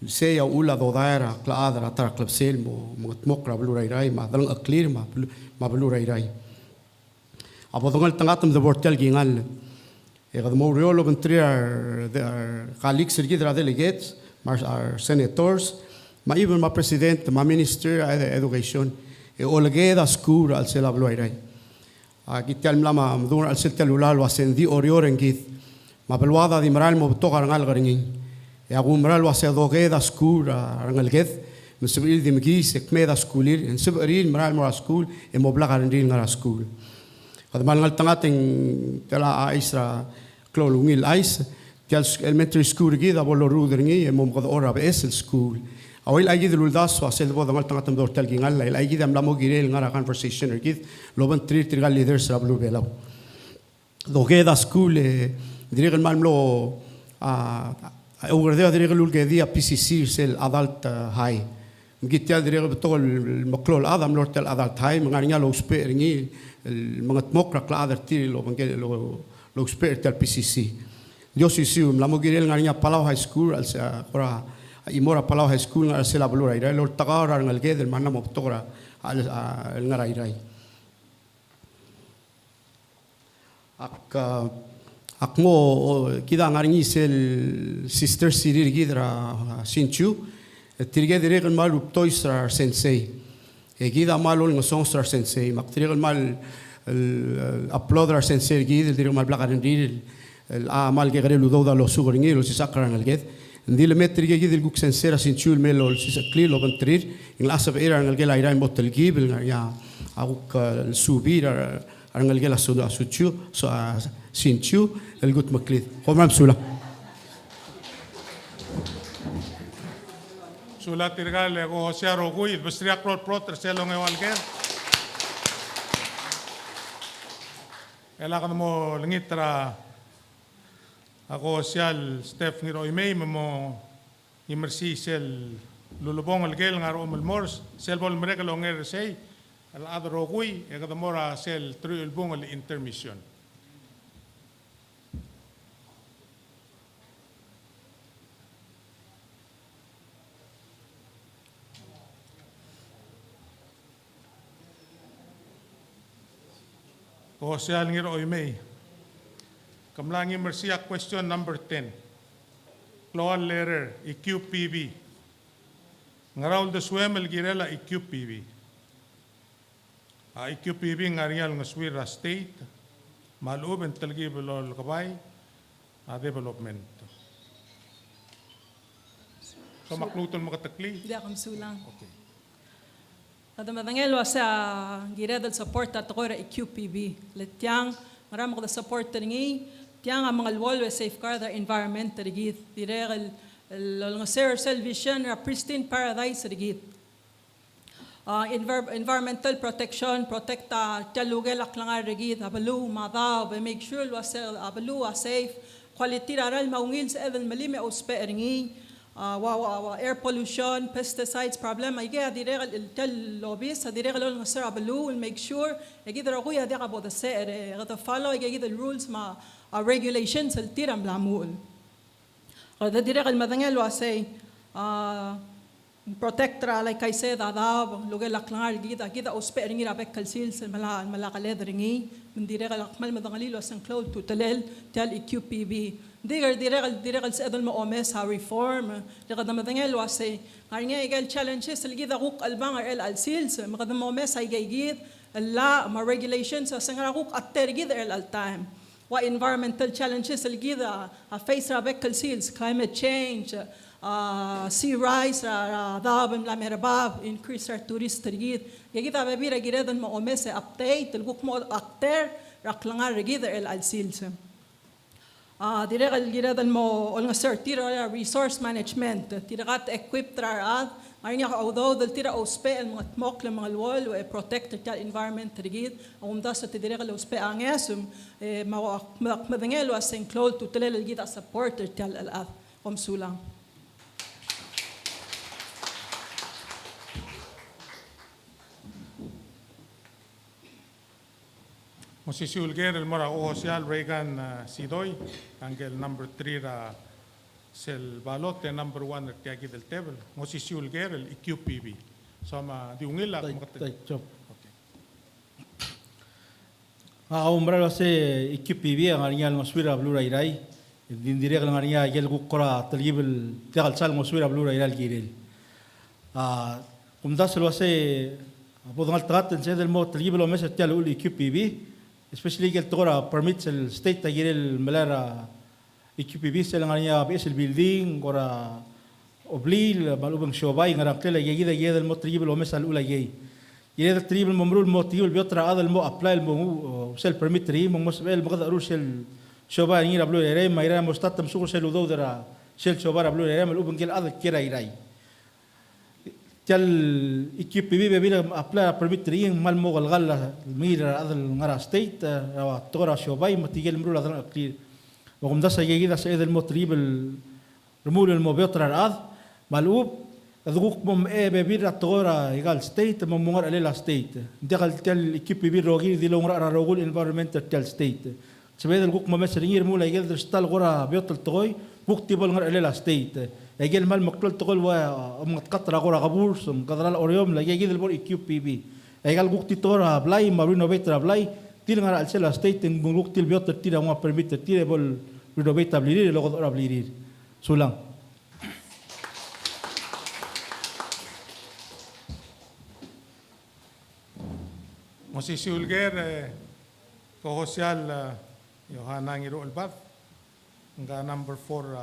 Saya ula dodara klaadra tar klapsel mo matmok rablu rai ma dalang aklir ma blu rai. Abodongal tangatum de bortel gingal. The more of the colleagues, the delegates, our senators, even my president, my minister of education, all the school al sel abloirai. Gital mlama mdun al sel telulal wasen di orioren git. Ma belwada di moral mo togar ngal garingin. Ya gumral wase doge da school rangal git. Msibil di mgis ekme da schoolir, en sibril moral mo school e mo blagar ndil ngal school. Kad malngal tangating tela aisra klolungil ais tel elementary school gida bolo rudringi e mom god ora besel school awil agid luldas wa sel bodangal tangatam dor tel gingal la agid am lamo girel ngara conversation gid loban tri trigal leaders rablu belaw do geda school Diri kan mal lo Ugardeo diri kan ulke dia PCC sel adult high. Mgitya diri kan betul maklol adam lor tel adult high mengarinya lo uspe ringi mga tmokra kla adar tiri lo bangke lo uspe tel PCC. Dios isiu mlamo girel ngarinya Palau High School al sa ora imora Palau High School ngar sela balura ira lor tagara ngal gedel manna mo tokra al ngara irai. Akmo kita ngaringi sel sister sirir gidra sinchu tirge dire kan mal uptoy star sensei gida malol ngosong star sensei mak tirge mal uploader sensei gid dire mal blakarin dir mal ke gare ludo da lo sugoringi lo sisakran alged ndile metrige gid guk sensera sinchu melo sisakli lo bantrir inglasab era ngal gela ira motel gibel ya aguk subir ngal gela suda suchu so sinchu el gut maklid homam sula Sula tirgal go Jose Rogui bestria klot proter selong ewalger. Ela kan mo lingitra ako sial Steph ngiro imay mo imersi sel lulubong algel ngaro mors sel bol mereka longer sei al adro Rogui e kada mora sel triul bong al intermission. Ko siya ngiro oimay. Kamlangi mersiya question number 10. Cloal letter EQPV. Ngaraul de swemel girela EQPV. EQPV ngarial ngaswira state. Malub en talgi belol kabay. Development. So makluton makatakli. Hindi ako sulang. Okay. Kada madangelo sa gira del support at ko EQPB. Letyang marami ko da support tingi tiang ang mga walwe safeguard the environment rigid. Dire el sel vision a pristine paradise rigid. Environmental protection protecta talugel aklangar rigid abalu madaw be make sure wasel abalu safe quality aral maungil sa even malime uspe ringi. Air pollution, pesticides problem. I get the lobbies, the regular Sarabalu will make sure I get the Raguya de about the set, the follow, I get the rules, regulations, and Tiram Blamul. The direct Madangel was say, protectra, like I said, Adab, Lugela Klar, Gita Ospering Rabek Calcils, and Malaka Leatheringi, and the regular Malmadangalilo was enclosed to tell EQPB. Direct sa edal mo omes ha reform. Direct na madangel wase. Ngayon igal challenges lagi da kuk albang el alsils. Makadam mo omes ay gaygid. La ma regulations sa ngara kuk attergid el al time. Wa environmental challenges lagi da face rabek alsils. Climate change, sea rise, dabem la merbab, increase our tourist rigid. Gagid ababira giredan mo omes update. Kuk mo acter raklangar rigid el alsils. Direct giradan mo olga sir tira resource management tiragat equip trarad ngayon although dal tira ospe el mga tmok le mga wall o protect the environment rigid ang das at direct le ospe angesum madangelo as include to tele gida support tel al komsulang. Mosisiulger el mora oficial Reagan Sidoy, angel number 3 ra sel balote number 1 tiagi del table. Mosisiulger el EQPB. So ma diungila job. Umbral se EQPB ang arial maswira blura irai. Din direk ang arial gel gukora talgibel tegal sal maswira blura iral girel. Kumdas lo se podngal traten se del mo talgibel o mesa tel ul EQPB. Especially el tora permits el state tagir el malara EQPB sa lang niya base el building ora oblil malubang shobay ngarak tela yagida yedel mo tribal o mesal ulay yedel tribal mo mrul mo tiul biotra adal mo apply mo sel permit ri mo mosbel mo kada sel shobay ngira blu ere mayra mo statam suko sel udo dara sel shobara blu ere malubang gel adal kira irai tel EQPB bebila apply permit ri mal mo galgal mira adal ngara state tora shobay matigel mrul adal clear وقم دس يجي دس إذا المطريب الرمول المبيطر الأذ ملوب ذوق مم ببير التغورة يقال ستيت ممر عليه ستيت دخل تل كيب ببير روغير دي لون رأى روغول environmental تل ستيت سبيد القوق ممسر غير مولا يقدر ستال غورة بيطل تغوي بوق تيبل غير عليه ستيت يجي المال مقتل تقول ومتقطر غورة غبورس مقدر الأوريوم لا يجي البور كيب بي بي يقال قوق تيتورا بلاي مارينو بيتر بلاي تيل غير على ستيت نقوق تيل بيطل تيل ما permit تيل بول رينوفيت بليري لغة أورا بليري سولان Mosisiulger kohosial Yohana ngiro ulbab nga number 4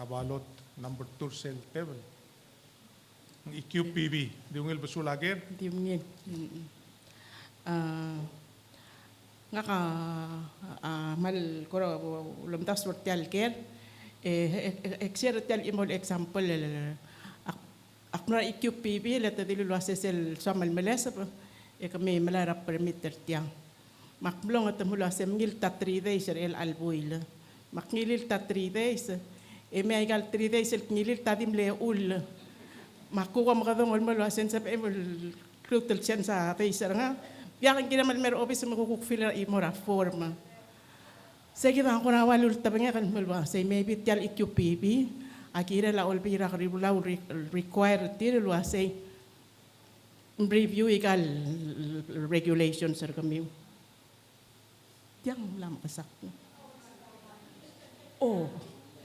abalot number 2 sel table ng EQPB diungil basulager Di mungkin. Nga ka mal koro lumtas wortel ker exertel imol example akmra EQPB leta dilu asesel samal melesa kami melarap permitter tiang makblong at mula semgil ta 3 days el albuil makngilil ta 3 days may gal 3 days el ngilil ta dim le ul makuha makadong ol malo asen sa emol crutel chen sa taser nga biakin kinamal mer office makukuk fill imora forma sige ba ko na walul tabanga kan malwa say maybe tial EQPB akira la ol bira ribula require tiro say review igal regulations sir kami. Tiang lam kasak.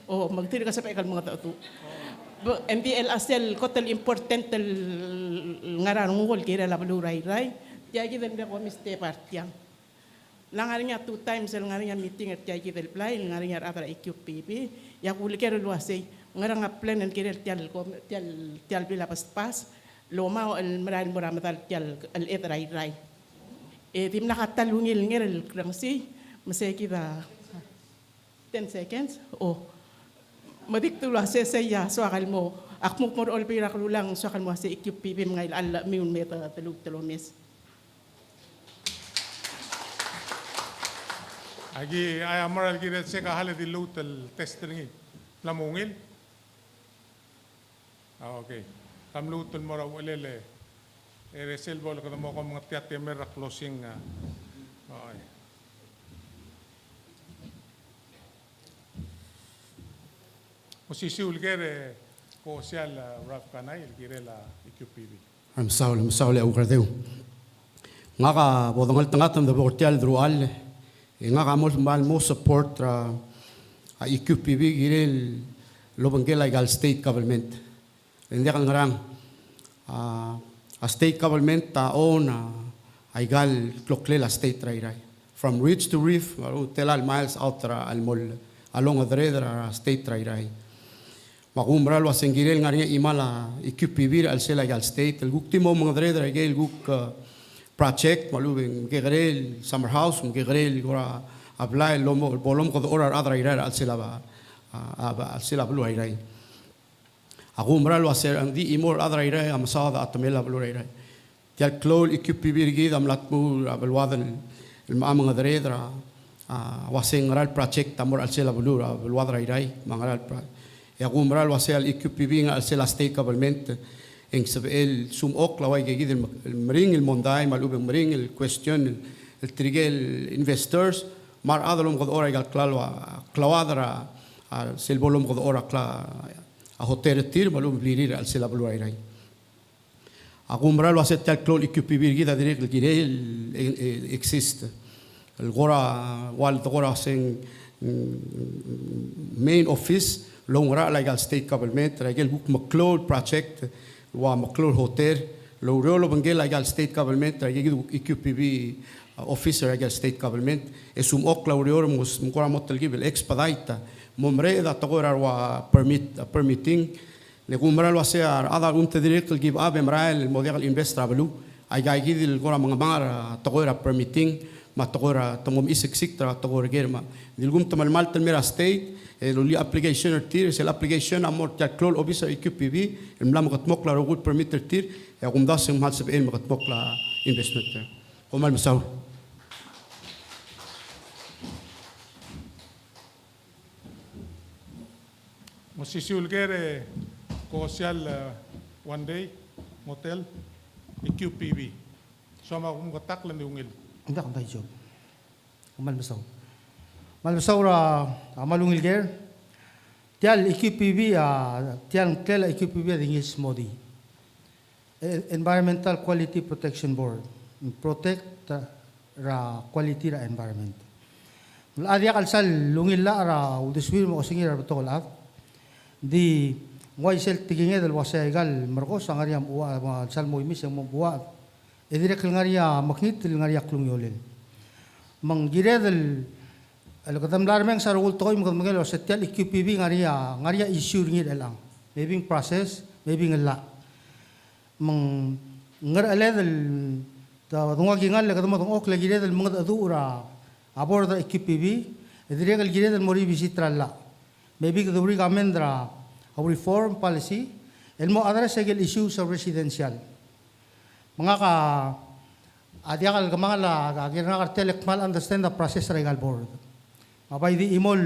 Magtiri ka sa paigal mga tao. MPL asel kotel important ngaran ngol kira la baluray ray. Tiagi den ko miste partiang. Langar niya 2 times langar niya meeting at tiagi del play langar niya atra EQPB. Ya kulikero luasay ngarang plan and kira tial bila pas loma el maral muramatal tial el etray ray tim nakatalungil ngel krangsi maseki da 10 seconds madiktulo ya so akal mo akmuk mor ol pira lulang so akal mo sa EQPB mga alla miun meta talug mes agi ay amaral giret se ka hale di lutel testing lamungil okay kamluton mo raw ulele resel bol ko mo ko mga tiyate mer closing okay Mosisiulger kohosial Raf Kanay gire la EQPB Amsaul au gradeu ngaka bodongal tangatam da bortial drual ngaka mal mo support a EQPB gire lobangela gal state government hindi kan ngarang a state government own aigal kloklela state rai from ridge to reef telal miles out al mol along the river state rai makumral wasengirel ngaria imala EQPB al sela gal state el guktimo mga river gal guk project malubeng gegrel summer house gegrel gora ablay lomo bolom ko orar adra ira al sela blu rai Aku meral waser ang di imor adra ira amasada atamela balura ira. Tial klol EQPB gid amlatmu balwadan ilmaamang adredra waseng ral project amor alsela balura balwadra ira mangaral pra. Aku meral waser EQPB nga alsela state government eng sabel sum okla way gid el mring el monday malubeng mring el question el trigel investors mar adalom god ora gal klawadra sel bolom god ora a hotel tir malum blirir al sela blu airai agumral waset tal klol EQPB gida direct el exist el gora wal gora sing main office longra legal state government regel book McCloud project wa McCloud hotel lo rolo bangel legal state government regel EQPB officer legal state government esum okla urior mus mukora motel gibel expedite momre da tagora wa permitting le gumra lo sea ada unte direct el give up emrael el model investor blu ay gid el gora mga tagora permitting ma tagora tomom isik tra tagora germa dilgum tamal malta mera state el application tir es el application amor ta clol officer EQPB el mlam gat mokla rogul permitter tir ya gum das mal sab el gat mokla investment komal masaw Masisiulgere social one day motel QPV. So makumgatak lang ungil. Hindi akong tayo job. Malmasaw. Malmasaw ra malungil ger. Tial EQPB tial kela EQPB dingis modi. Environmental Quality Protection Board. Protect ra quality ra environment. Adia kalsal lungil la ra udiswil mo kasingir ra betul at di ngoy sel tigingé del wasaigal Marcos ang ariam uwa sal mo imis ang buwa edirek ngaria maknit ngaria klungyolel manggire del alkatam larmeng sarul toy mo magel setial EQPB ngaria issue ngir elang maybe process maybe ngala mang ngar ale del ta dunga gingal le kadam ok le gire del mga adura abor da EQPB edirek al gire del mori visitralla maybe kaduri gamendra a reform policy el mo address egel issues of residential mga ka adiakal ka mga la gagina kartel mal understand the process regal board mabay di imol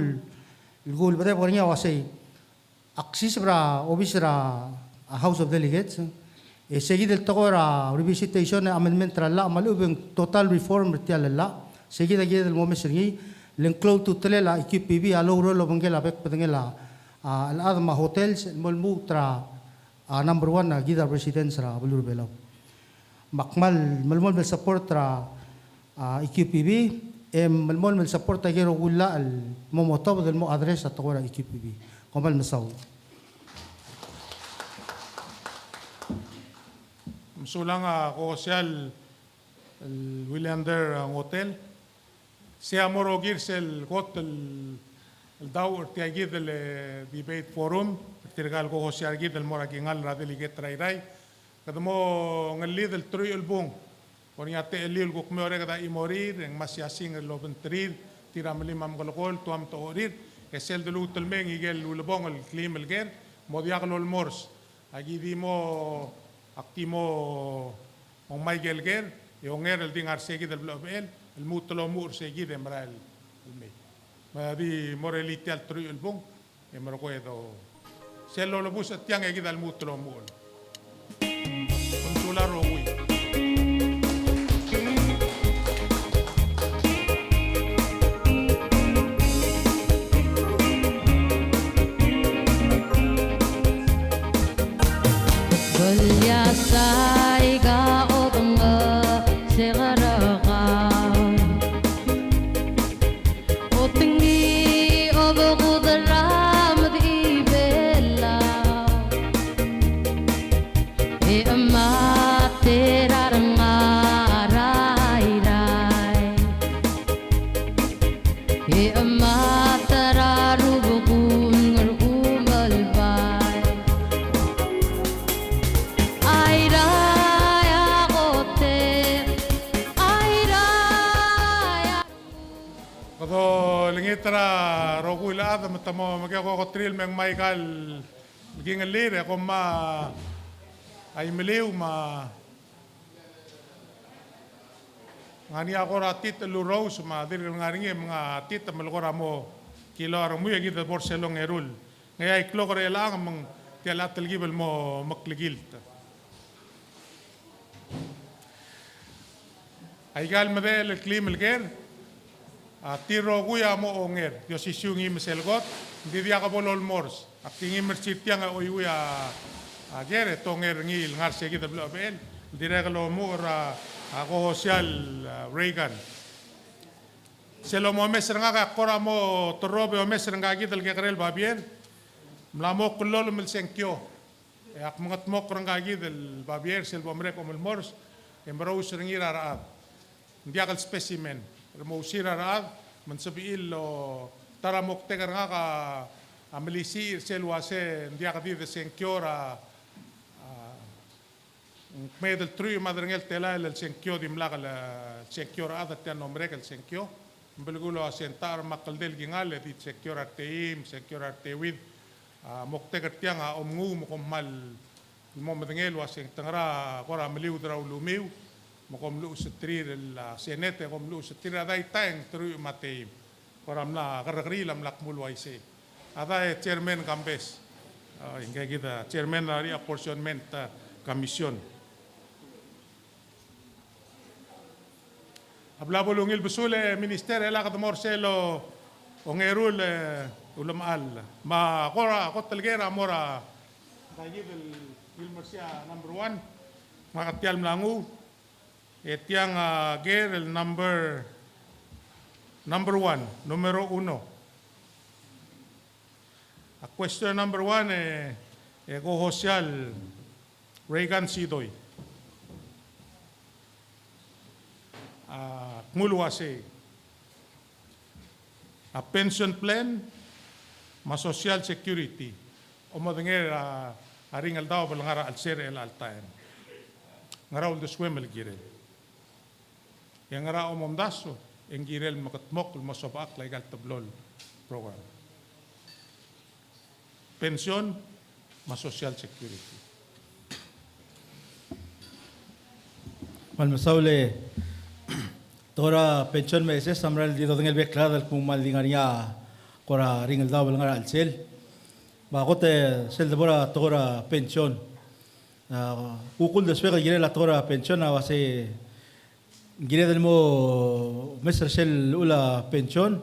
gul bade ko niya wasay aksis bra obis ra House of Delegates seguid el tokora revisitation amendment tralla malubeng total reform retialala seguid agid el momesri l'include tutela la EQPB alo rolo bangela bek patengela al-adma hotels mulmu tra number 1 na gida residence ra Bulur Belaw makmal malmol mel support tra EQPB malmol mel support ta gero gulla al momotob del mo address at tokora EQPB komal masaw Msulang social Willander hotel sea morogir sel hotel الدور تيجي الديبيت فوروم ترجع الجو social جيد المرة كينال رادلي جت راي كدمو نليد التري البون ونياتي اللي الجوك موري كدا إمورير إن مسياسين اللوبن تريد تيراملي مام غلقول توام تورير كسل دلو تلمين يجل ولبون الكليم الجير مودياغلو المورس أجي ديمو أكتيمو ما يجل جير يونغير الدين عرسيجي دلبلوبيل الموتلو مور سيجي دمرال المي ma di moreliti al tru il bung e me lo guedo se lo bus tiang e dal mutlo mul con la rogui Bolya sai ga odonga segara Tra roguila ada matamo magako ko trill meng Michael maging lire ko ma ay meliw ma ngani ako ratit luros ma dir ngaringe mga tit malgora mo kilo ara mo yagi da borselong erul ngaya iklo ko lang mang tialat gibel mo makligil ay gal madel el klim el ger tiro guya mo onger yo si syungi meselgot di dia ka bolol mors atingi mersitiang oy guya agere tonger ngil ngar segi development dire kalo mo ra ako social Reagan selo mo mesr nga ka kora mo torobe o mesr nga gidel ke krel babien mlamo kulol mel senkyo ak mga tmok nga gidel babier sel bomre ko mel mors embro sringira ra dia kal specimen mo sira raad man sabiil lo tara mo tegar nga ka amelisi selwase ndia ka di de senkiora medel tru madrengel tela el senkio di mlaga la senkiora ada tan nombre el senkio belgulo asentar makaldel gingale di senkiora teim senkiora tewid mo tegar tianga omngu mo komal mo madrengel waseng tangra kora meliu dra lumiu mokom lu setrir la senete kom lu setrir dai tang tru matei koram la gargri lam lak mulwai se ada chairman kambes Ingkay kita chairman dari apportionment commission. Habla bolungil besule minister ela kat morselo ongerul ulamaal ma kora kotelgera mora kay Wilmersia number 1 makatial mlangu etiang ger el number 1 numero 1. Question number 1 go social Reagan Sidoy. Nguluwase a pension plan ma social security o madengel aring aldaw balangara alser el altaen ngara ul deswemel girel yang ngara omomdaso en girel makatmok masobak legal tablol program pension ma social security. Malmasaule tora pension me ese samral di dodeng el beklad el kumal dingaria kora ringel daw balangara alsel ba kote sel debora tora pension ukul deswega gire la tora pension awase gire del mo mesr sel ula pension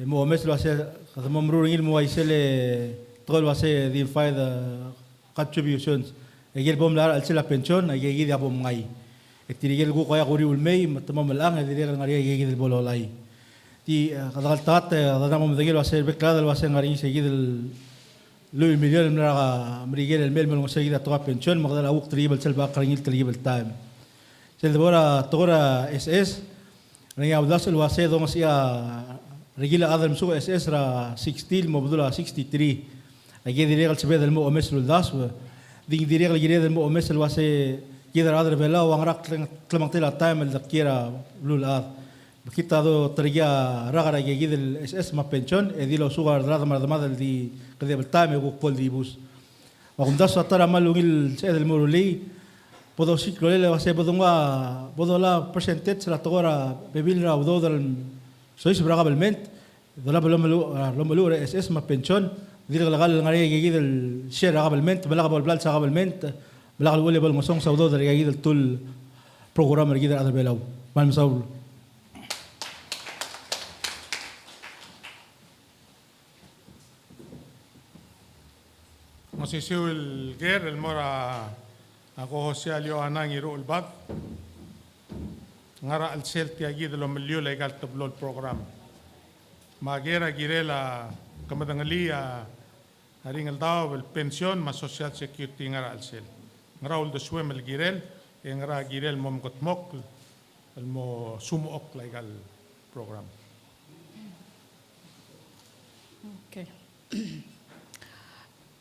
mo meslo ase kadmo mruringil mo aisele tol wase di faida contributions egel bom la alsel la pension egel abom ngai Ektirigel ko kaya kuri ulmei matama malang edirel ngaria yegi del bololai. Ti kadal tat kadal mo degel wase beklad wase ngari segi del lu million mra mrigel el mel mo segi da toa pension magdal awuk tribal sel ba qaringil tribal time. Sel debora tora SS ringa awdasel wase do ngasia regila adam su SS ra 16 mobdula 63. Agi direl sebe del mo omeslu das ding direl gire del mo omesel wase Kita ada bela orang rak kelemang tela time el kira lula kita do tergia raga raga gidel SS ma pension edilo sugar drada mar di kedel time go pol di bus wa kumda satara malungil sedel muruli podo ciclo le va se podonga podola percentage la tora bebil ra do del sois bragabelment dola lo SS ma pension dir legal ngari gidel share ragabelment belaga bol blal sagabelment بلاغ الولي بالمصون سوداء درجة جديد الطول برنامج جديد هذا بلاو ما المسؤول مسيسيو الجير المرة أقوه سياليو أنا يروح البعض نرى السيلت يجيد لو مليون لقال تبلو البرنامج ما جيرا جيرلا كم دعالي هرين الداو بالبنسيون ما سوسيال سيكيورتي نرى السيلت Ngaraul de swem el girel, ngara girel mom gotmok, el mo sumuok legal program. Okay.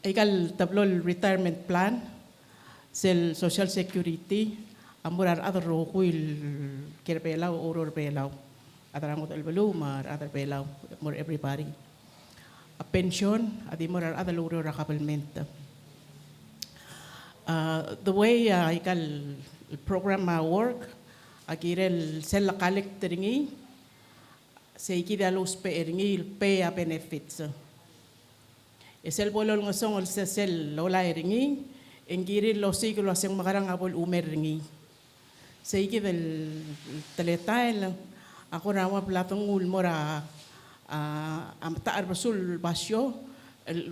Egal tablo el retirement plan, sel social security, amurar adar rokuil kirbelau oror belau, adarangot el belumar adar belau more everybody. A pension adimurar adar oror rakabelment. The way ikal program work, agirel sel collect ringi, se ikida los pe ringi pay a benefits. Esel bolol ngosong ol sel lola ringi, engiril lo siglo aseng makarang abol umer ringi. Se ikida el teletail, ako rawa platong ulmora amtaar basul basyo,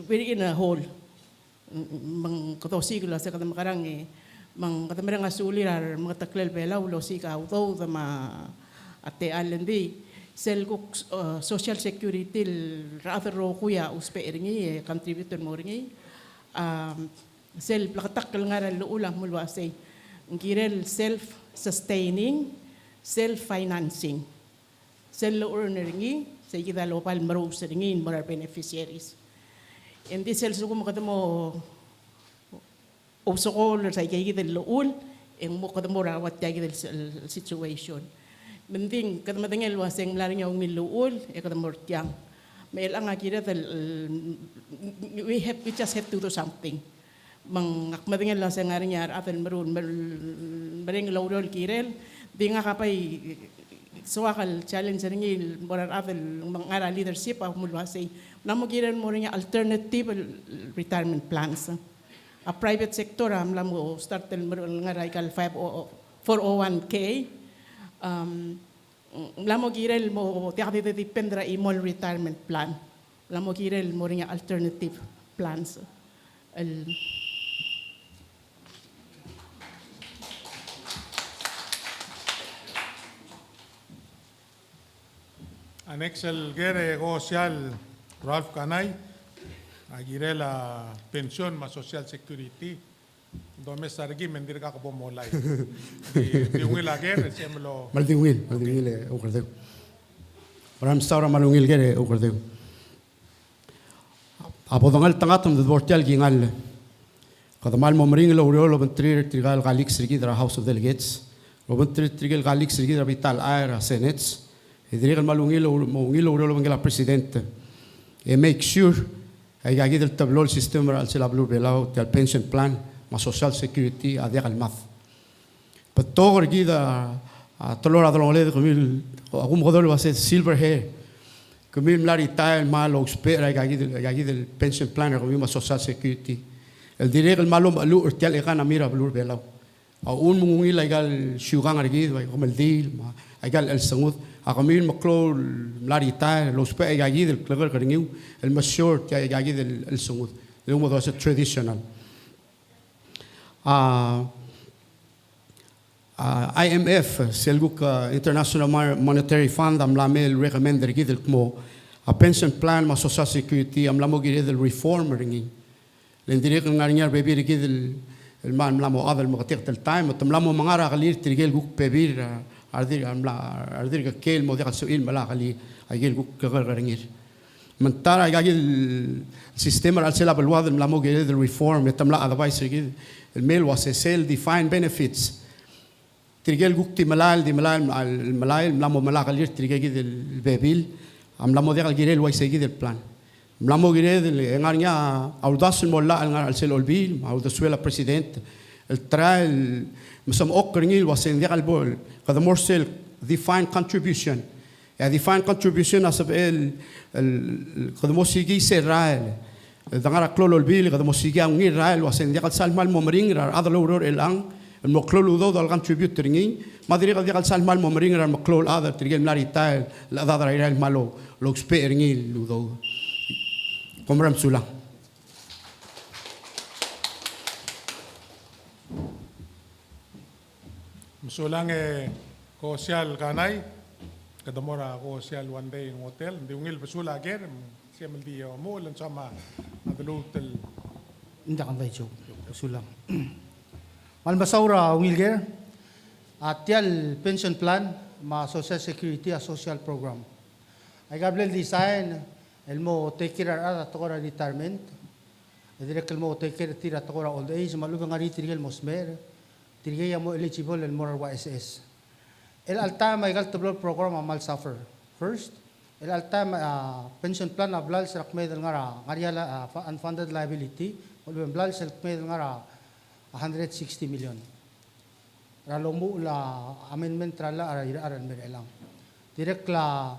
very in a hole. Mang katosi ko sa kadang makarang mang katamerang asulir mga taklel bela ulo si ka auto ma ate alendi sel ko social security rather ro kuya uspe ringi contributor mo ringi sel plakatak ngara ulang mulwa say ngirel self sustaining self financing sel earn ringi say kita lopal maro sa ringi moral beneficiaries. Hindi sel suko makatamo obsokol sa ikay del lool ang mo katamo rawat kay del situation. Mending katamadengel waseng laring yung miluol katamo tiang. May lang akira we just have to do something. Mang akmadengel la sang aring yar aten marun maring lawrol kirel di nga kapay suwakal challenge ringi morar avel mangara leadership of mulwasi namugiran mo rin alternative retirement plans a private sector lamu start ngaray kal 401k lamu girel mo tiyak dependra imol retirement plan lamu girel mo rin alternative plans Anexel gere social Ralph Kanay, agire la pensión ma social security, dome sargi mendir ka kapo molay. Di ungil agere, siyemlo. Maldingwil, ukardeu. Ram saura malungil gere ukardeu. Apodongal tangatum de bortial gingal. Kadamal momring lo uriolo bentrir trigal galik sirgi dra House of Delegates. Lo bentrir trigal galik sirgi dra vital air Senates. Idirigal malungil lo uriolo bengela presidente. E make sure ay agid el tablo el sistema al sela blue belau del pension plan ma social security a diagal math. Patogor gida a tolora de loled comil algún modelo va a ser silver hair. Comil mlari tail malo espera ay agid el pension plan comil ma social security. El dirigal malo malu urtial egana mira blue belau. A un mungil ay shugang agid como el deal ma ay el sangud أقامين مكلو ملاريتا لو سبق يجاجيد الكلغر كرنيو المشهور يجاجيد السمود اللي هم ذوس traditional IMF سيلوك International Monetary Fund أم لامل recommend رجيد الكمو a pension plan ما social security أم لامو جيد الريفورم رنجي لأن دريق نغنيار بيبي رجيد المان لامو هذا المغتيق التايم وتم لامو مغارا غلير ترجيل جوك بيبير أردير كيل مودع السؤال ملا علي أجيل كغير من ترى أجيل السيستم الأسئلة بالوضع ملامو جيد الريفورم يتملا أدفايس جيد الميل وسيل ديفاين بنفيتس ترجيل جوك تملال دي ملال ملامو ملا علي ترجيل جيد البابيل ملامو ده الجيل الوايس جيد البلان ملامو جيد العناية أو داس المولا العناية السيل أولبيل أو دسويلا بريسيدنت الترايل مسام أوكرنيل وسين ده البول هذا مرسل defined contribution يعني defined contribution أسب هذا موسيقي سرائل دعنا كلول البيل هذا موسيقي أمير رائل وسين ده سالم الممرين هذا لو رور الآن المكلول ذو ده contribute تريني ما دري هذا سالم الممرين المكلول هذا تريجل ملاري تايل لا هذا رائل مالو لو سبيرني لو كمرم سولا Msulang social kanay kadamora social one day in hotel di ungil besula ger siya maldi mo lan sama adlutel Hindi kan tayo joke. Sulang. Malmasaura Wilger. Atial pension plan ma social security a social program. Ay gablel design el mo take care at tokora retirement. Direk el mo take care tira tokora old age malugang ari tirigel mosmer. Tirigay mo eligible el moral YSS. El altama igal tablo program amal suffer. First, el altama pension plan ablal sa rakmed ngara ngariala unfunded liability. Ulbem blal sa rakmed ngara 160 million. Ralomu la amendment trala aran merelang. Direct la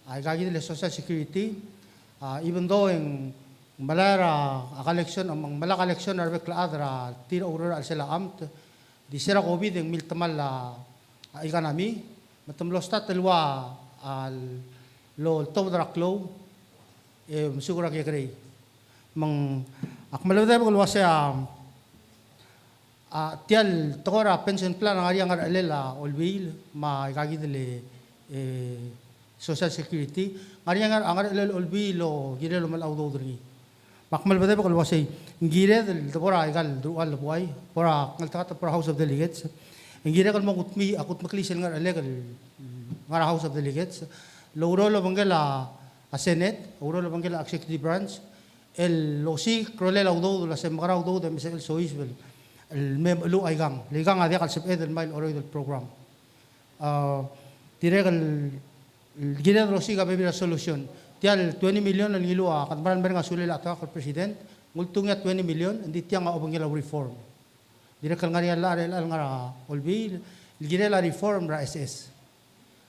ay gagawin le social security. Even though yung malara collection ang mala collection arbek la adra tira urur al sila amt di sira COVID yung miltamal la economy matamlo stat elwa al lo tobdra klo siguro kaya kray mang akmalawda ko wasa tial tokora pension plan ang ariyang alela olbil ma gagidele social security ariyang ang alela olbil lo gidelo malaw dri makmal bade ko wasay ngire del tokora igal dual buay pora ngaltakata pora House of Delegates ngire kal magutmi akut maklisel ngar legal ngar House of Delegates lo rolo bangela a Senate lo rolo bangela executive branch el lo si krolela udo la semara udo de misel soisbel el mem lu aigang ligang adia kal sep edel mail oro del program tiregal gire lo si ga bebira solution tial 20 million ang ilua katbaran bereng asulil ato kal president ngultungya 20 million hindi tiang nga obangela reform dire kal ngari la ngara olbi gire la reform ra SS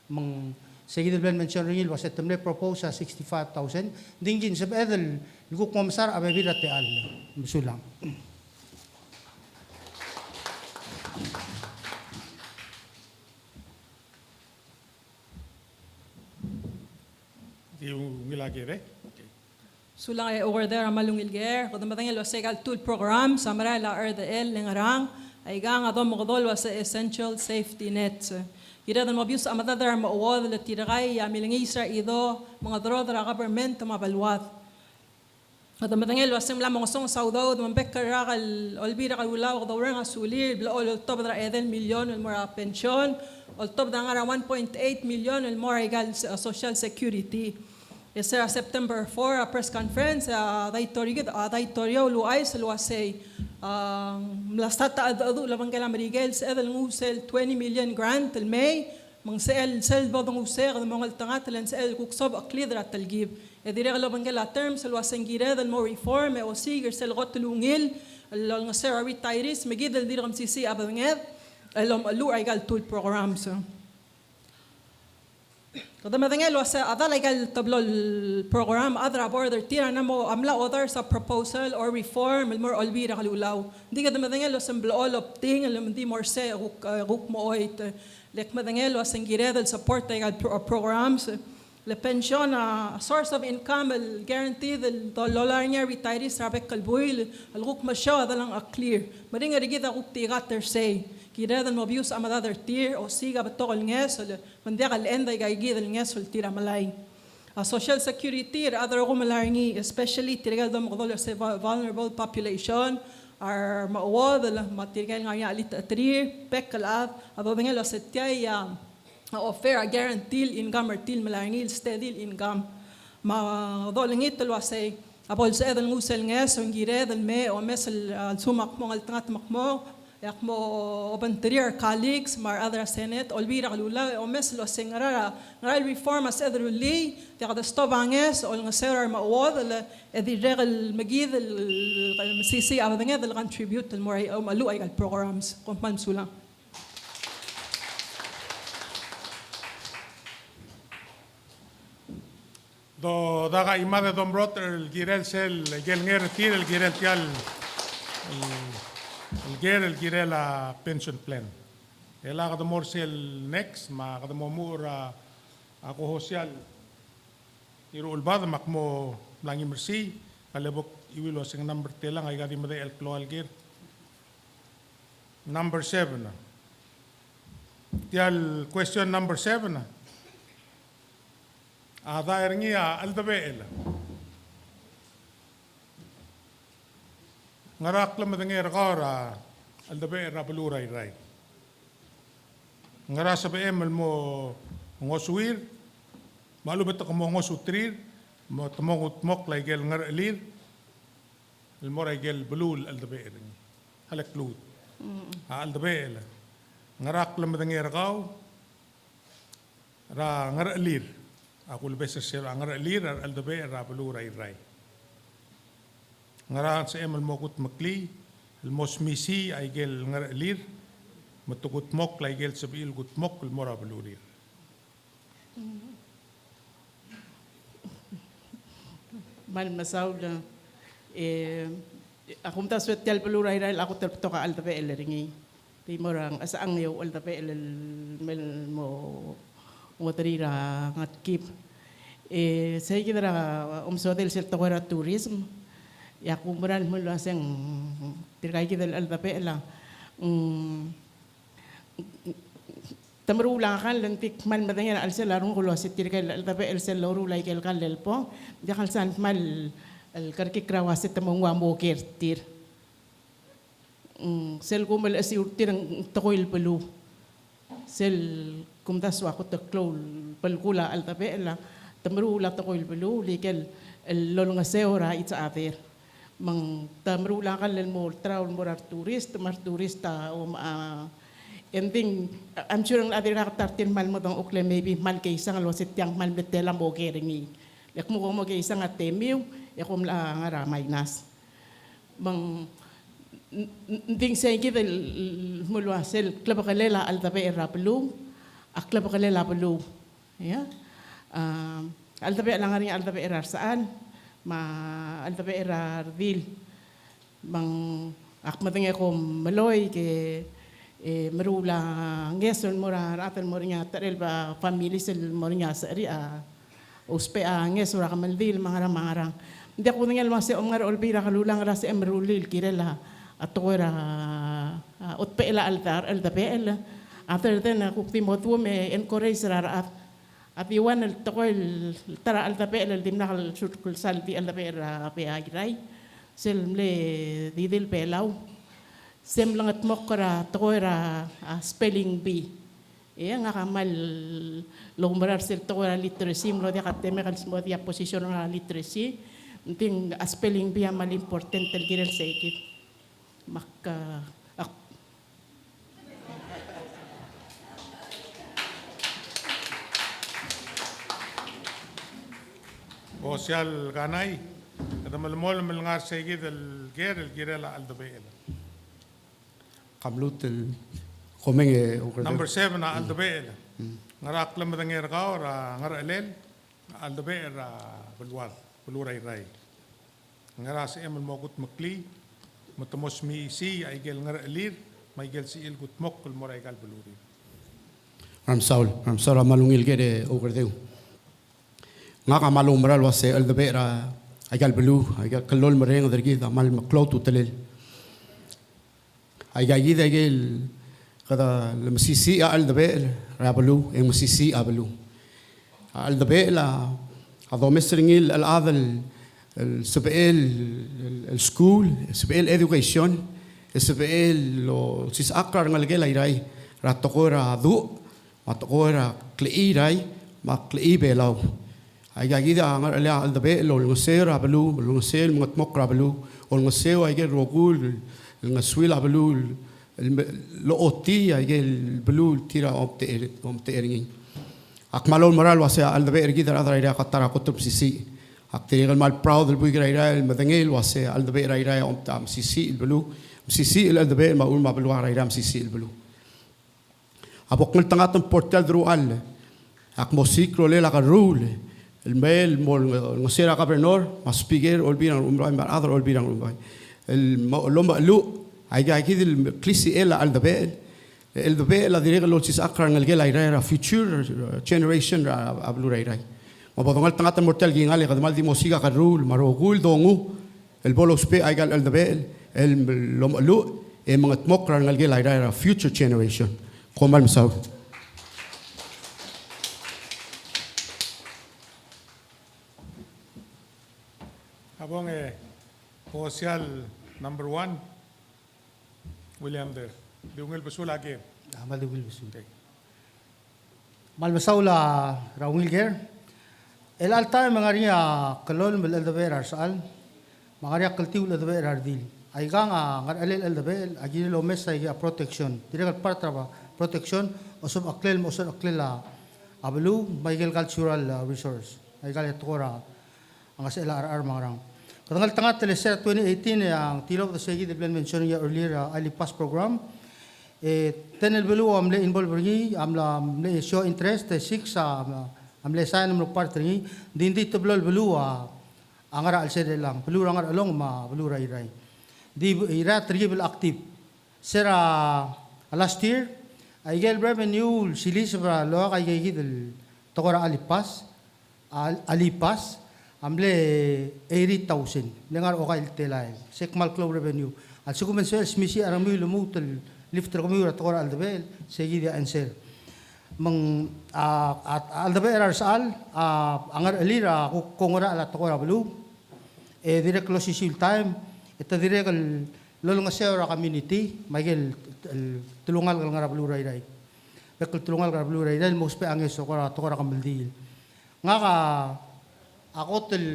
mang seguido ben mention ringil was etemle propose sa 65,000 dinggin sa edel luguk mamsar abebira te al musulang. Yung milagire. Sulang ay over there malungilger, kada matangel was segal tool program samara la RDL lengarang ay gang adom modol was essential safety net. Kira dan mabius amadadar maawad la tiray ya milingisra ido mga drodra government mabalwat. Kada matangel was semla mga song saudao man bekkara kal olbira kal ulaw kada orang asulir bla ol top dra eden milyon el mora pension ol top da ngara 1.8 milyon el mora egal social security. Yes, sir, September 4, a press conference, daitorio luay sa luasay. Mlastata adu labang kala Marigel sa edal ngusel 20 million grant el May, mang sel bodong usay kada mga tangat lan sa el kuksob aklidra talgib. E dire labang kala term sa luasang gired el mo reform e o siger sel gotulungil el nga sir retirees magidal dire kam sisi abanged elom alu ay gal tool programs. Kada matangel sa adala igal tablo program adra border tira na mo amla other sa proposal or reform more olbira kalulaw. Hindi kada matangel sa blool of ting alam di more se ruk mo oit lek matangel sa giredal support igal programs le pension a source of income el guarantee the dollar niya retirees rabek kalbuil al ruk masyo adalang a clear. Maringa rigida ruk tigater say Kiradan mo bius amadadar tier o siga batokol ngesol mandia kal enda igaigid el ngesol tira malay. Social security other ko malaringi especially tiragal dom kodol sa vulnerable population are maawad matirigal nga alit atrir pekalat ado ngelo setyay offer a guaranteed income or til malaringi steady income ma dolingit lo say abol sa edal ngusel ngesol gired el me o mesel sumak mo al tangat makmo yak mo obanterior colleagues mar other senate olbira kalula o mes lo sengara ngaral reform as other li tiaka da stobanges ol nga serar maawad la edi regal magid el masisi abadanga del contribute el more o malu ay al programs kompan sula. Do daga imade dom roter el girel sel gel nger tir el girel tial el gire la pension plan. Ela kada mor sel next ma kada mo mura ako social iro ulbad makmo langi mersi kalebok iwilo sing number telang ay gadi made el kloal gir. Number 7. Tial question number 7. Ada erngia aldabe ngarak lam dengan ergara aldabe rabalurai rai ngara sabe emel mo ngosuir malu betak mo ngosutrir mo tmongut mok laigel ngar elir el moray gel belul aldabe ringi halak lut aldabe ngarak lam dengan ergau ra ngar elir aku lebih sesel ngar elir aldabe rabalurai rai ngaran sa emel mokut makli el mosmisi ay gel ngar elir matukut mok lay gel sabil gut mok el mora belurir. Mal masaw na akum ta swet tel belurai ral ako tel to ka altape el ringi ti morang asa ang yo altape el mel mo motorira ngat kip say kidara umsodel sel to tourism ya kumpulan mula seng terkait kita altape lah tamrulang kan lentik mal matanya al sel larung kulo setir kay altape el sel loru lai kel kal delpo jakal san mal al karki krawaset tamungwa mo kertir sel kumal asi urtir ang tokoil pelu sel kumtaswa ko taklol pelkula altape la tamrula tokoil pelu likel el lolonga seora itsa ater mang tamrula kan len mo traul morar turista o ending I'm sure ang adir tartin mal mo dong ukle maybe mal kay isang losit yang mal betela mo keringi yak mo kay isang atemiw yak mo la nga ramaynas mang nding say kita mulwasel klabakalela altape raplu aklabakalela pelu Ya. Aldabe lang nga rin aldabe erar saan. Aldabe erar dil. Bang akmatang ko maloy ke marula ngeson mora ratan mora nga tarel ba family sel mora nga sa ri uspe ngesora kamaldil mangarang. Hindi ako nangel mas ngar olbira kalulang ra sa emrulil kirela atora utpe ela altar aldabe ela. After then kukti mo tu me encourage ra at iwan el tokoy tara aldabe ela dimnakal surkul saldi aldabe ra pe agray. Selmle didil pelaw. Sem lang at mokra tokoyra spelling bee. Nga kamal lombarar sel tokoyra literacy mo dia katemekal mo dia posisyon ng literacy. Ting spelling bee mal important tel girel sekit. Makka Osyal ganay. Kada malmol malngar segid el girela aldabe. Kamlut el komeng Number 7 na aldabe. Ngarak lam dangir ka or ngar elel aldabe ra bulwaray ray. Ngara sa emel mogut makli matamos mi si ay gel ngar elir may gel si il gutmok kul moray gal buluri. Ram Saul malungil gede overdeu. Nga ka malum maral wase aldabe ra ay gal bulu ay gal kalol mareng dergi da mal maklot utelel. Ay gayida gel kada المسيسي aldabe ra bulu e مسيسي abulu. Aldabe la هذا مسرنيل الأذل السبيل السكول السبيل education السبيل لو سيس أكثر نلقي لاي راتقورا ذو راتقورا كلي راي ما كلي بلاو أيها كذا عن الدباء لو المسير عبلو المسير متمقر عبلو والمسير أيها الرجول المسويل عبلو لقطي أيها البلو تيرا أمتئرين أكملوا المرال واسع الدباء رجيد هذا رايدا قطرة كتب سيسي أكتري المال براود البوي رايدا المدنيل واسع الدباء رايدا أمتام سيسي البلو سيسي الدباء ما أقول ما بلو رايدا سيسي البلو أبوك من تناتم بورتال دروال أك موسيقى ليلا كرول الميل مول المسيرة كابرنور ما سبيجر أولبيران أمراي ما أذر أولبيران أمراي اللهم لو أيها كذا الكليسي إلا الدباء لا ديريغ لو تيس أكرر نلقي لايرا future generation أبلو رايراي ما بدون تناتم بورتال جينالي قد مال دي موسيقى كرول ما روغول دونغو البولو سبي أيها الدباء اللهم لو إما تمكر نلقي لايرا future generation كمال مساو. Abong Social number 1 William there. Diungil basul lagi. Amal dugil bisu. Mal masaula raungil ger. El alta mangariya kalol mel aldaber arsal. Mangariya kaltiu aldaber ardil. Aiga nga ngar alel aldaber agil lo mesa ya protection. Direct partra ba protection osop aklel mosor aklela ablu Michael cultural resource. Aiga letora ang sa LRR mangarang. Katangal tangat teleser 2018 ang tilo sa segi de plan mention ya earlier Ali Pass program. Tenel belu amle involve ringi amla amle show interest 6 amle sign amlo part ringi dindi toblol belu angara alsede lang belu rangar along ma belu rai rai di ira tribal active sera last year ay gel revenue silis pra lo kay gigid tokora Ali Pass amle 80,000 lengar okay telay sekmal club revenue at sukumen sales misi arami lumutel lifter kami ura tokora aldabel segi dia answer mang aldabel arsal angar alira kongora ala tokora belu direct close time ita direct lolo nga sera community magel tulungal ngar belu rai rai bekul tulungal ngar belu rai rai mospe anges tokora kamildil nga ka ako tel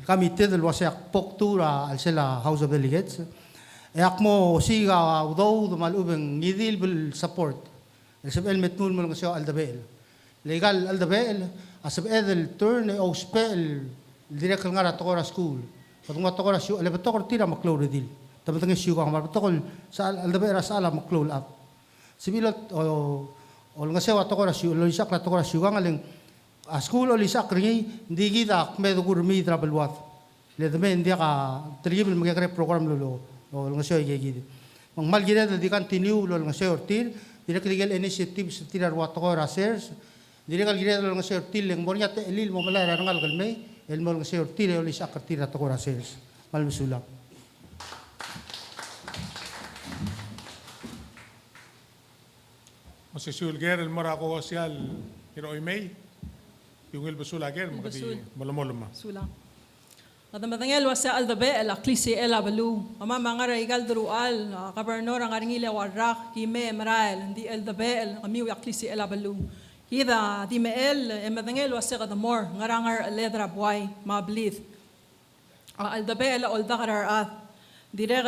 committee del wasak poktura al sela House of Delegates akmo siga udaw dumalubeng ngidil bil support sabel metnul mo siya aldabel legal aldabel asab edel turn o spell direct nga tokora school patong tokora shu ale tokor tira maklo redil tabatang shu ka mar tokol sa aldabel sala maklo up sibilot ol nga sewa tokora siu lo isak la tokora siu ngaleng a school ol isak ringi digi da me do gurmi travel wat le de men dia ka tribal magkakre program lo ol nga sewa gigi mang mal gida di continue lo nga sewa tir direk legal initiative sa tirar wat tokora sers direk gida lo nga sewa tir leng bornya te elil mo mala rangal galme el mo nga sewa tir ol isak tira tokora sers mal musulak. Masisul ger el mora ko sial iro imay yung il basula ger Basul. magadi molomoloma. Sula. Kada matangel wasa aldabe el aklisi el abalu. Ama mangara igal drual gobernador ang aringile warak kime marael di aldabe el kamiu aklisi el abalu. Ida di meel matangel wasa kada mor ngarangar ledra buay mablith. Aldabe el oldakarar at Direk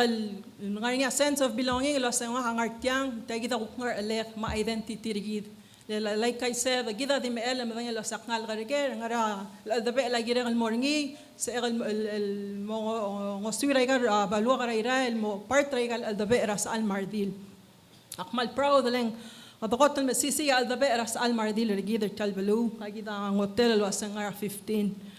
ngayon sense of belonging lo sa mga hangartyang tagita kukngar alek ma-identity rigid. Like I said, gida di meela madang lo saknal kariger ngara dabe la gira al morngi sa el mo ngosira igar balwa karaira el mo part igal al dabe ras al mardil. Akmal proud lang adokot al masisi al dabe ras al mardil rigid talbalu kagida ang hotel lo sa ngara 15.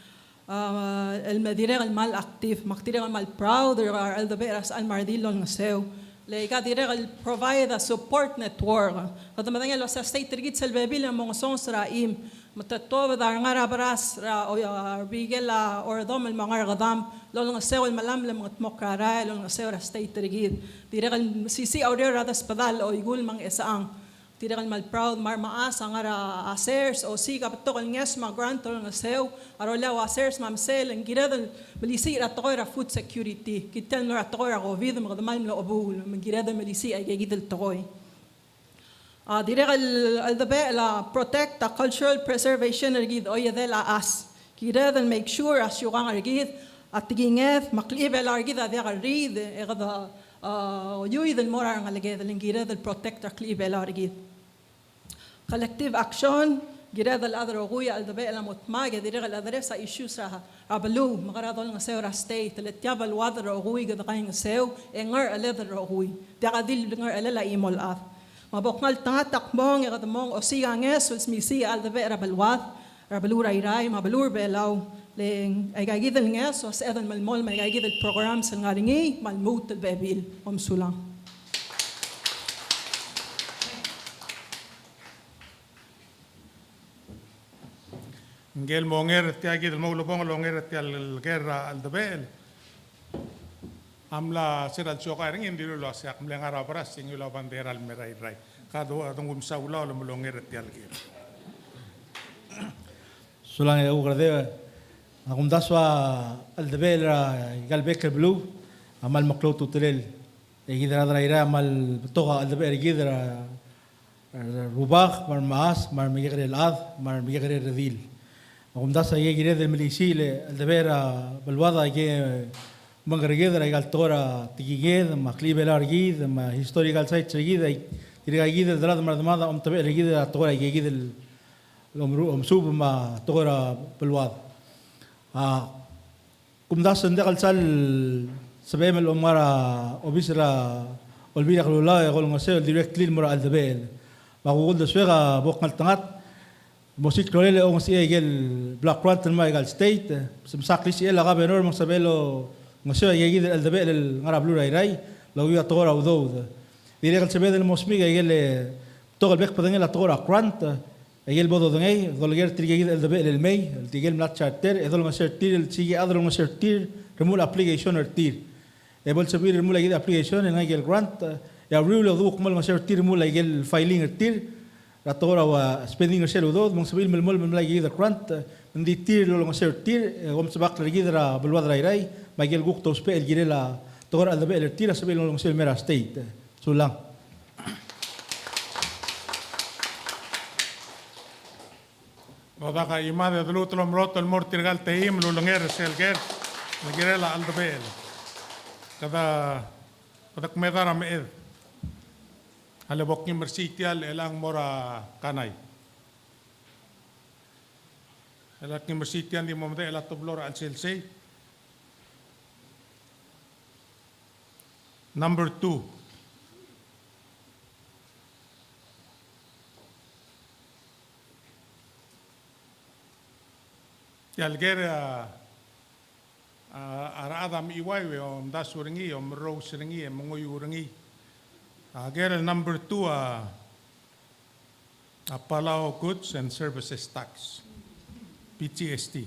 المدينة المال أكتيف مقدرة المال proud الدبيرس المرديل لون نسيو لقادرة provide a support network هذا مثلا لو ساستي ترجيت سلبي لما مصون سرائيم متطوب دار غرا براس را بيجلا أردم المغار غضام لون نسيو الملام لما تمكرا لون نسيو راستي ترجيت ديرة السيسي أو ديرة هذا سبدال أو يقول من إسان Tira kal malproud mar maas ang ara asers o siga patok ang nges ma grant ang sew arola wa asers mamsel ang giradal malisi ra tokoy food security kitel no ra tokoy ra covid mga damal no abul ang giradal malisi ay gigidal tokoy dira kal aldabe la protect the cultural preservation gid o yadel as giradal make sure as yung ang gid at tingeth maklibel gid ada read egada يويد المورا على جذا الانجيراد البروتكتور كليبل أرجيد collective action جراد الأذر وغوية الدباء المتماجة ديرغ الأذر سا issues راه عبلو مغرض لنا سيو راستيت الاتياب الوادر وغوي قد قاين سيو إنغر الأذر وغوي دعاديل إنغر ألا إيمول أذ ما بقول تاتك مون يقد مون أسيع ناس والسميسي الدباء ربلواد ربلو راي ما بلور بلاو لين أجايد الناس وسأذن مالمول ما أجايد البرنامج سنغاريني مالموت البابيل ومسولان. Ngel monger tiagi del molo bong longer tial guerra al debel. Amla siral choka ring indi lo sak mlengara paras sing lo bandera al merai rai. Kado adong saula lo longer tial guerra. Sulang e ugrade akum daswa al debel galbek blue amal maklo tutelel egidra draira amal toga al debel egidra rubach mar maas mar migre el ad mar migre redil akum dasa egire del milisile al debel balwada ge mangregedra egal tora tigiged maklibe largid ma historical site egida dirga egida dalad mar damada tabe egida tora egida الأمسوب ما تغرى بالواض كم داس ندخل سال سبعين الأمارة وبيسرا والبيرة خلولا يقول نسيو ديركتلي المرا الدبيل ما قول دسويغا بوق مالتنات موسيقى كلولي أو مسيا يقول بلاك كرانت ما يقول ستيت سمساق ليسي إلا غابة نور مكسبيلو نسيو يقول الدبيل المرا بلو راي لو يا تغرى وذوذ ديركتل سبعين الموسمي يقول تغل بيك بدنجي لا تغرى كرانت أيل بدو دنيا ضلجر تيجي الدباء للمي تيجي الملات شارتر إذا ما شرتير تيجي أذر ما شرتير رمول أبليكيشن أرتير يبغى سبيل رمول يجي أبليكيشن إنه يجي الجرانت يا ريول ذوق مال ما شرتير رمول يجي الفايلينج أرتير راتورا وسبيندينج أرشيل وذود من سبيل من يجي الجرانت من دي تير لو ما شرتير قوم سباق تيجي ذا بالوضع راي ما يجي الجوك توسبيل يجي لا تغر الدباء الأرتير سبيل لو ما شرتير ميرا ستيت سولان Odaka imade dulu tulom roto el mortir gal teim lulonger selger gerela al debel. Kada kumedara meed. Ale bokni mersitial elang mora kanai. Elang mersitian di momde elat toblor al selsei. Number 2. Yalgera Adam Iwaiwe om Dasuringi om Roseringi and Mongoyuringi. Gera number 2 Palau Goods and Services Tax. PTST.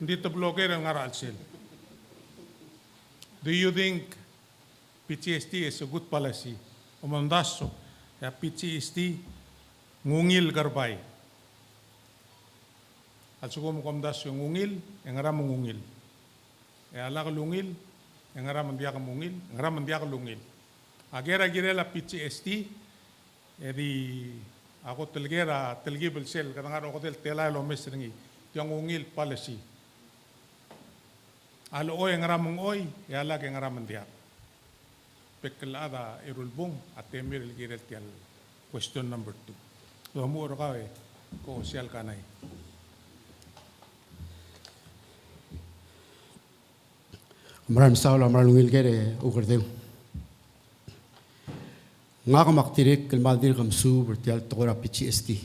Dito blogger ang aralsil. Do you think PTST is a good policy? Umandaso, ya PTST ngungil garbay. At suko mo kumdas yung ngungil, yung aram ngungil. E ala ka lungil, yung aram mandiya ka mungil, yung aram mandiya ka lungil. Agera-gera la PTST, di ako telgera, telgibel sel, kadang ako telay lo mesringi, yung ngungil policy. Alo oy ang aram oy, yala ka yung aram mandiya. Pekelada irulbong at temir ilgirel tial question number 2. So mo ka ko sial kanay. Maraming salamat marunong ilgere ukerdeu. Nga kamaktirik kalmadir kamsu bertial tokora PTSD.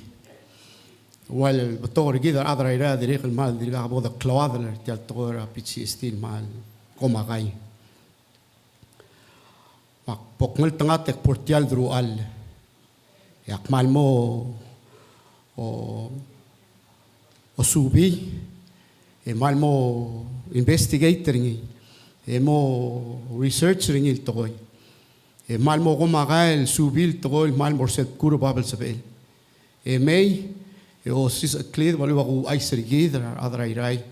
Wal betor gidar adra ira dirik kalmal dirik aboda klawadler tial tokora PTSD mal komakai. Mak pokngal tangatek portial drual. Yak mal mo o subi e mal mo investigator ngi. Emo research ringil tokoy. Mal mo kumakail subil tokoy mal mo set kuro babel sabel. May o sis clear wali waku aisrigi der adra irai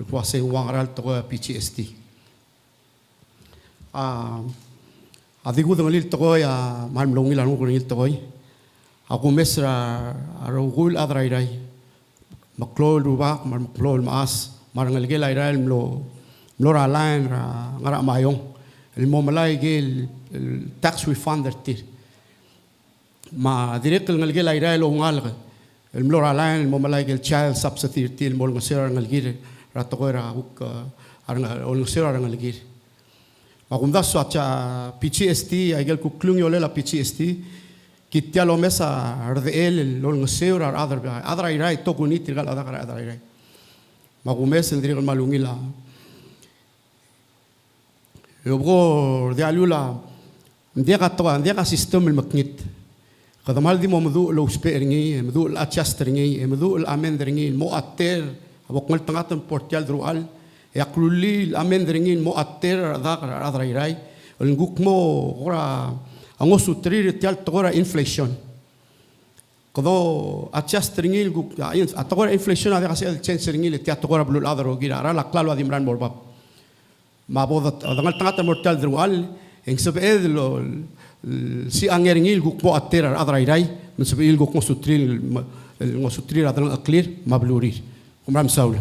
ko se wangaral tokoy PTSD. Adigu dengil tokoy mal mlongil anu ngil tokoy. Aku mesra arugul adra irai. Maklol rubak mal maklol maas marangal gel irai Mlora line ngara mayong el mo malay gel tax refund dertir ma direct ngal gel ayra lo ngal el mlora line el mo malay gel child subsidy til mo ngasera ngal gir ratokora huk arnga ol ngasera ngal gir ma kumda so acha PTSD ay gel ku klung yole la PTSD kitya lo mesa rdel lo ngasera adra irai to kunit gal adra irai ma kumes el direct malungila Yobgo de alula dia ka sistem maknit kada mal di mo mdu lo speringi mdu al adjusteringi mdu al amenderingi mo atter abok mal tangatan portial drual yakluli al amenderingi mo atter adra irai ol nguk mo ora angos utrir tial tora inflation kodo adjusteringi guk atogora inflation ada kasi el changeringi le tial tora blul adro gira ara la klalo adimran borbab ma boda dangal tangata mortal drual en sabed lo si angeringil guk po atera adra irai men sabel guk mosutril adang aklir mablurir kumram saul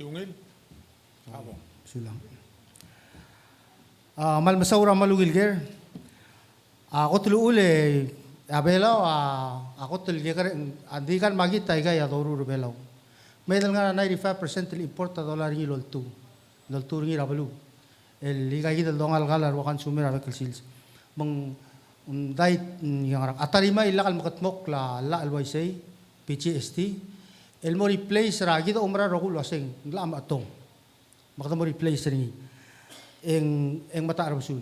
Yungil abo Sulang. Mal masaura malugil ger. Ako tuluule abelaw ako tulge andi kan magi taiga ya doru belaw. Medal nga 95% el importa dollar ni loltu. Loltu ngi rabalu. El liga del dongal galar wakan sumira bakal sils. Mang dait yang atarima ilakal makatmok la alwaysay PTSD. El mo replace ra gida umra rogul waseng nglam atong. Makata mo replace ringi. Eng mata arasul.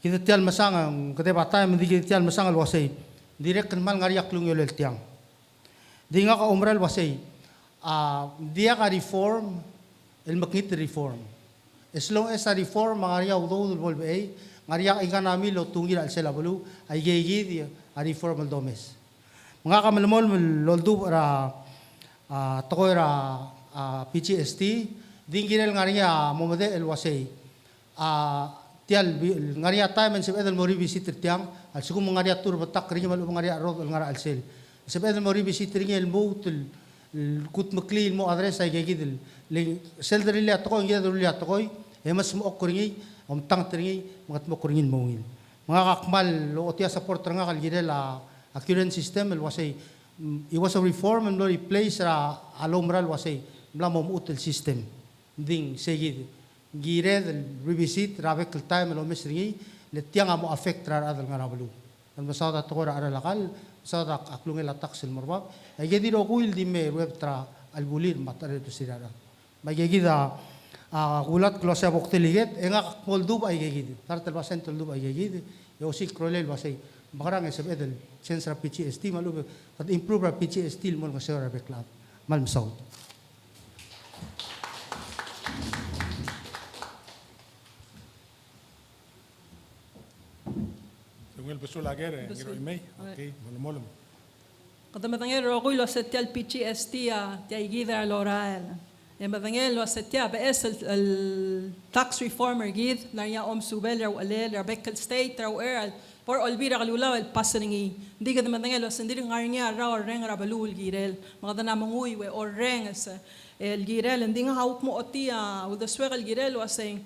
Kita tial masang kete batay mandi kita tial masang alwasay direct kan mal ngariak lung yolel tiang di nga ka umral wasay dia ka reform el maknit reform as long as a reform ngaria udo bol be ngaria economy lo tungil al sela bolu ay gegi a reform al domes mga ka malmol loldu ra tokoira PTSD dingirel ngaria momode el wasay tial ngaria time and sebedel mori visitor tiang al sukum ngaria tur batak ringi malu ngaria rod al ngara al sel sebedel mori visitor ringi el mot el kut makli mo address ay gigidel le sel derili atko ngi derili atko emas mo okringi om tang tringi magat mo kuringin mo ngil mga kakmal lo otia support nga kal gidel a current system el wasay it was a reform and no replace ra alomral wasay bla mo utel system ding segid Gire del revisit rabek el time lo mesringi le tiang amo affect rar adal ngarabalu dan masawta tokora ara lakal masawta aklungel atak sil morbab agedi ro kuil di me web tra albulir matare to sirara magegida gulat klosya bokteliget enga moldub ay gegid tartel basen toldub ay gegid yo si krolel basay bakarang esab edel sensra PCST malu kat improve PCST mol ngasera beklat mal masaw Dungil Basul Aguirre, Giro Imei. Okay, molom. Kada matangel rogoy lo setia el PCST tia igida lorael. Ya matangel lo setia bees el tax reformer gid na ya subel ya walel ya bekal state ya er por olvira kalulaw el pasningi. Di kada matangel lo sendir ngarnya ra reng ra balul girel. Mga na manguy we or reng el girel hindi nga hawak mo otia with the swag el girel was saying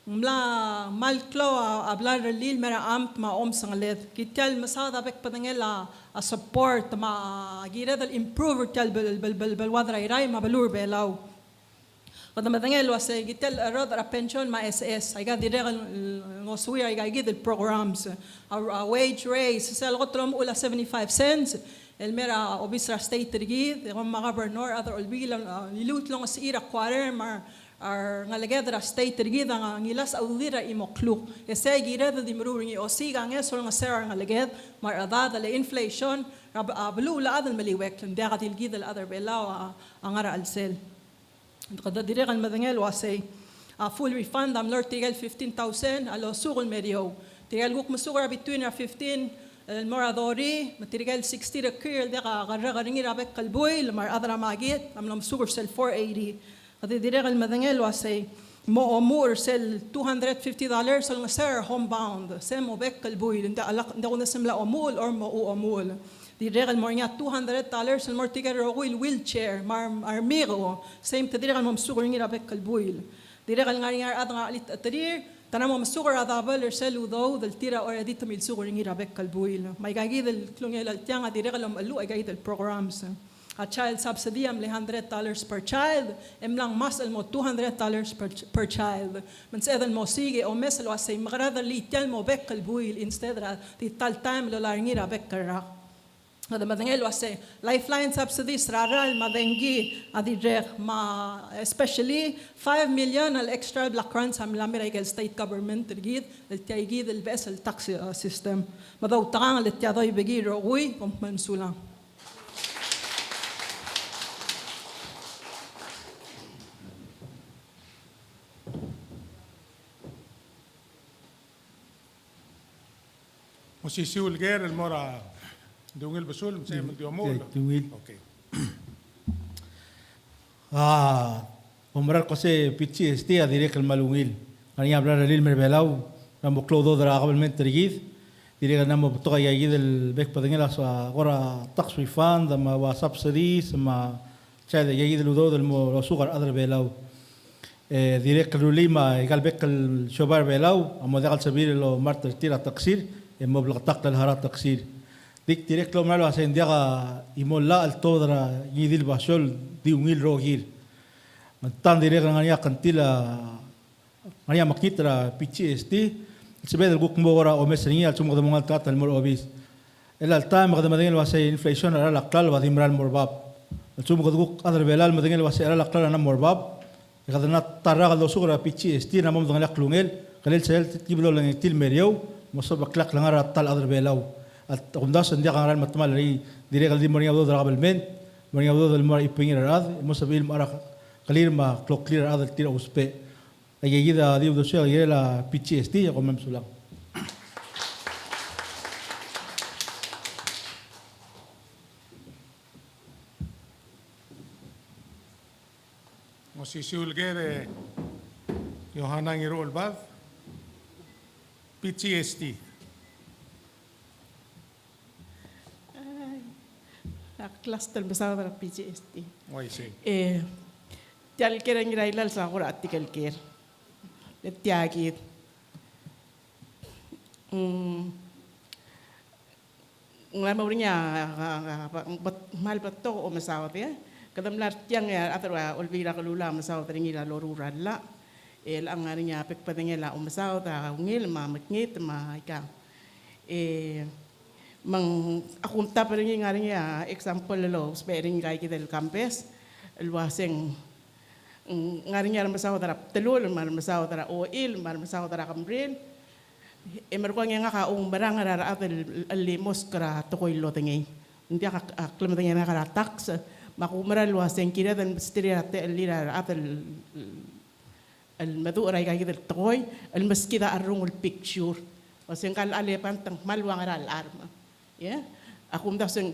mla malklo hablar lil mera amt ma sang led kitel masada bek padangela a support ma gira dal improve tel bel wadra iray ma balur belaw kada madangelo say kitel arod a pension ma SS ay ga dire ngosui ay ga gid programs a wage raise sel gotrom ula 75 cents el mera obisra state rigid ma governor other olbilang nilut long sa ira quarter mar ar ngalegedra state rigida nga ngilas audira imoklu ese gireda di maruringi o siga nga sol nga ser ngaleged mar adada le inflation ablu la adal maliwek ndia gatil gidal other belaw angara alsel kada dire kan madangel wasay full refund am lord tigel 15,000 alo sugol medio tigel guk masugar between 15 el moradori material 60 the curl de garringi rabek kalboy mar adra magit am lam sugar sel 480 Kasi dire kal madangel wasay mo omur sel $250 sol nga sir homebound sem mo bek kalbuy nda ko nasimla omul or mo omul dire kal mo nga $200 sol mo tigar wheelchair mar armiro same te dire kal mo sugar ngira bek kalbuy dire kal nga ad nga alit atadir tanamo masugar adabal sel udo del tira or edit mil sugar ngira bek kalbuy may gagi del klungel altianga dire kal alu ay gagi del programs a child subsidy am $100 per child lang mas mo $200 per child man sedan mo sige o mesel wasay magrada litel mo bek kalbuil instead ra ti tal time lo larngira bek kara kada madangel wasay lifeline subsidies raral madengi adirek ma especially 5 million al extra black grants am lamiragel state government rigid el tiagid el vessel tax system madaw tang el tiadoy begiro uy kompensula Musisiul ger el mora Dungil Basul, saya mendiomol. Dungil. Okay. Umrar ko se PCST dire kal malungil. Kani hablar lil merbelau namo clodo dra qabelment rigid. Dire namo to ya gid el bek padengela so agora tax refund ma wa subsidies ma chade ya gid ludo del mo sugar adre belau. Dire kal lima gal bek el shobar belau amo dagal sabir lo martir tira taksir المبلغ تقل الهارات تقصير ديك تريك لو مالو عشان ديغا يمولا التودرا يديل باشول دي ويل روغير من تان ديريك غانيا كنتيلا غانيا مكنيترا PCST سبيد البوك مورا او مسرينيا ثم قدموا التات المر اوبيس الا التايم قدم مدين واسي انفليشن على الاقل ودي مرال مرباب ثم قدوك قدر بلال مدين واسي على الاقل انا مرباب غدنا طراغ لو صغرا PCST نمم دغنا قلونيل قليل سهل تجيب له لنتيل مريو مصاب كلاك لنغرا طال أدر بيلاو القنداس عندي غنغرا المتمال ري ديري غالدي مريا ودود رغب المن مريا ودود المر يبينير الراض مصاب المرا قليل ما كلوك كلير هذا التير أوسبي أي جيدا دي ودوشي غير لا PCST يقوم ممسولا Musisiul ger Yohana Ngiro Olbad PCST. Cluster besar para PCST. Why say? Tial kira ngira ilal sa kura artikel kir. Tiagit. Ngai maunya mal bato o masawat ya. Kadam lar tiang ya atau olvira kalula masawat ringira lorura la. ang nga niya pekpadengela umasaw ta ungil mamakngit ika mang akunta pa rin nga niya example lo spering kay kidel campes luwaseng nga niya masaw tara telul masaw tara oil masaw tara kambril merko nga kaung barang ara at limos kara tukoy lo tengay hindi ka aklimateng nga kara tax makumara luwaseng kida dan stria te lira at المدورة كاي كده التقوي المسكيدة أرون البيكتشر وسين قال عليه بانتن مالوان على الأرم يا أكون ده سين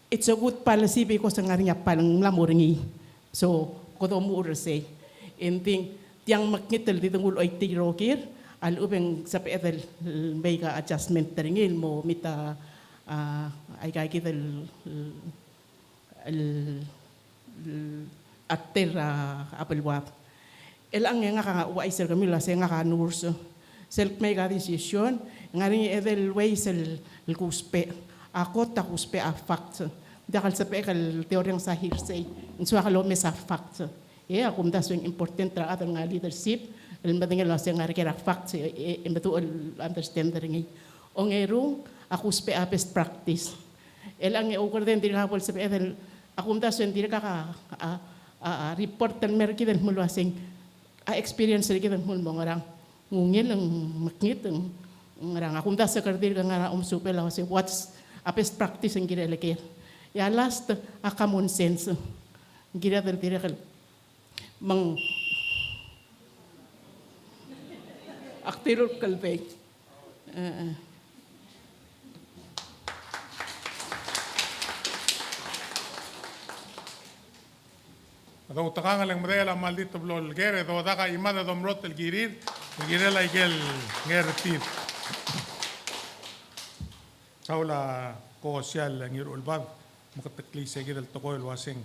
it's a good policy because ngarinya paling lamuringi so kodo mo urse ending tiang maknitel di tungul oy tirokir al ubeng sa petel mega adjustment teringil mo mita ay kay kita atter apelwap elang nga ka wa isel kamila se nga ka nurso self mega decision ngari edel way sel kuspe ako ta kuspe a fact dakal sa pekal teoryang sa hearsay inso ka lo mesa fact akum da so important tra at nga leadership el madingal sa nga kera fact imbetu understanding ong erung ako kuspe a best practice elang e ukorden dir hapol sa edel akum da so dir ka report el merki del mulwasing experience lagi dan mul mengarang ngungil ang makngit ang ngarang akum da sekertir nga supel si what's a best practice ang gira lekir ya last a common sense gira del tira kal mang aktirul kalbe Adau takanga lang madaya maldito blol gere do daka imada dom rot el girir la igel gertir saula ko social ngir ulbad makatakli sa gidal tokoy wasing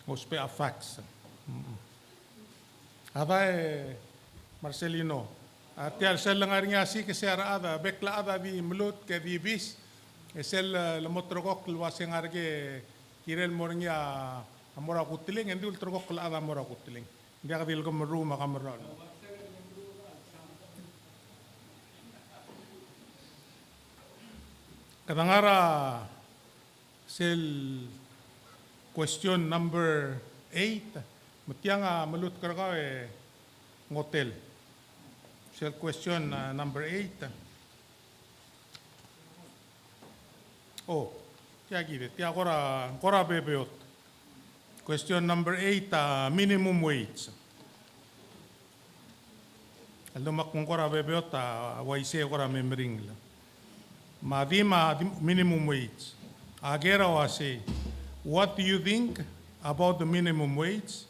hospe a fax ada Marcelino atial sel lang ari nga si kasi ara ada bekla ada di mulut ke di bis sel lamotrokok wasing arge kirel mornya amora kutiling hindi ultrokok la ada amora kutiling hindi ka dil ko maruma kameral kadangara sel question number 8 matianga malut karaka ngotel sel question number 8 kaya gire tiya kora bebeot question number 8 minimum wage aldo makung kora bebeot waise kora memring la madima minimum wage agera wase what do you think about the minimum wage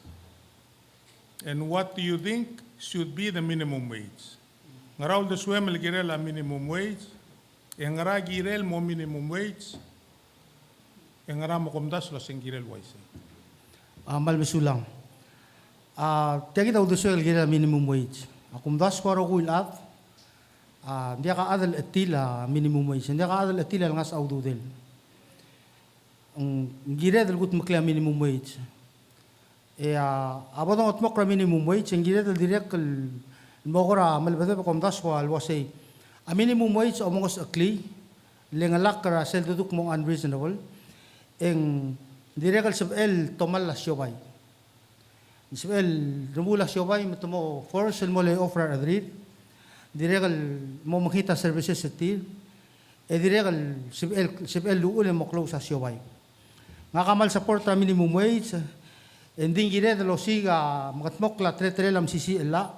and what do you think should be the minimum wage ngaraw de swemel girel a minimum wage ngara girel mo minimum wage ngara mo komdas lo sing girel waise Mal mesulang. Tiagi daw doso el gira minimum wage. Akum das kwaro kuil at. Dia ka adal etila minimum wage. Dia ka adal etila ngas audu del. Gira del gut makla minimum wage. Abadong otmok minimum wage. Gira del direk el mogora malbada akum das kwa alwasay. A minimum wage omongos akli. Lengalak kara sel duduk mong unreasonable. Direk el tomal la siobay. El rumula siobay metomo force el mole offer adrir. Direk el mo makita services setir. Direk el luul mo close sa siobay. Ngakamal support ra minimum wage. Ending gire de lo siga makatmok la trelam sisi la.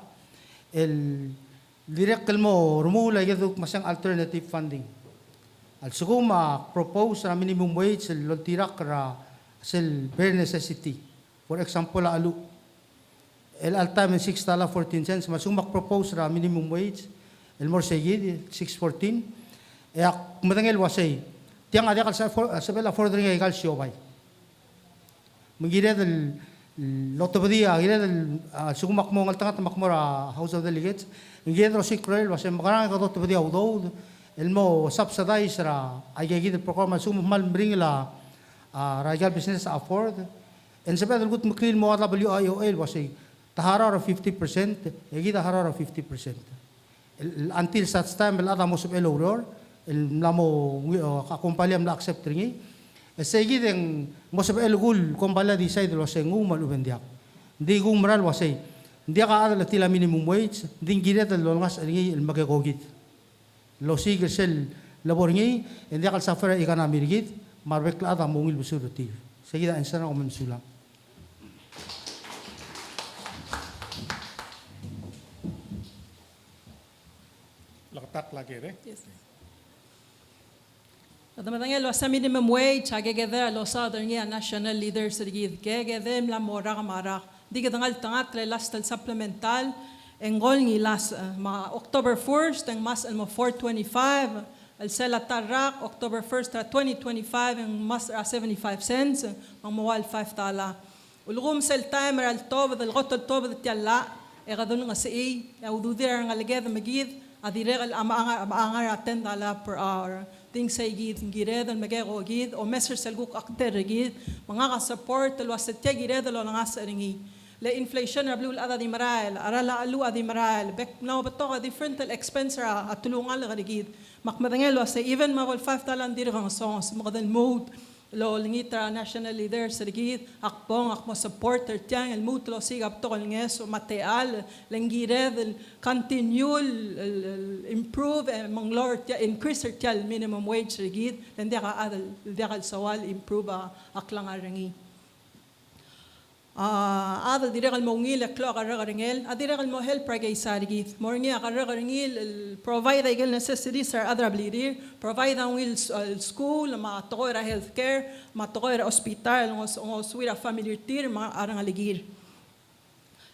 El direk el mo rumula yaduk masang alternative funding. Al suguma propose ra minimum wage el lontirak ra sel bare necessity. For example, alu. El altam en $6.14. Masumak propose ra minimum wage. El more segid, $6.14. Kumatangel wasay. Tiang adya kal sa bela fordring ay kal siobay. Magire del lotobadia, gire del sugumak mo ngaltangat makmora House of Delegates. Ngire del sikrel wasay makarang ka lotobadia udod. El mo subsidize ra ay gigid program sumuk mal bringla Rajal business afford. And sa pwede gut maklil mo at WIOL was taharara 50%, egida harara 50%. Until such time, el ada mosop eloror, el lamo kakumpalya mla accept ringi. Segi deng mosop elgul kumpalya decide lo sengu malubendiak. Di gumral wasay. Dia ka ada tila minimum wage, din giret lo ngas ringi el magegogit. Lo sige sel labor ngi, dia kal safara economy rigit, marbek la ada mongil busuruti. Segi da insana omen sulang. Lakatak lagi re. Yes. Damatangel lo sa minimum wage agegeder lo sa dernia national leaders rigid gegedem la mora kamara. Di kedangal tangat le lastal supplemental engol ngi las ma October 1st ang mas mo 425 al sela tarak October 1st 2025 ang mas 75 cents ang mawal 5 tala. Ulgum sel timer al tob del gotol tob del tialla e gadon nga sei ya ududir nga leged magid adireg al amaangar 10 tala per hour. Ting say gid gired ang magego gid o messer selguk akter gid mga ka support lo asatya gired lo ngas ringi le inflation rablu ada di maral arala alu adi maral bek now bato ka different expense ra atulungan la gid makmadangelo say even mawal 5 talan dir ang songs magadan mode lo lingitra national leader sa gid akpong akmo supporter tiang el mut lo sigap to nges o material lengired continue improve among lord increase tial minimum wage gid lendia ka adal dia sawal improve aklang arangi ada direkal mongil aklo karangel adirekal mo help pragay sarigit morngi karangil provide igel necessities are other bleeder provide ang will school matokoira healthcare matokoira hospital ngos wira family tir mga arang aligir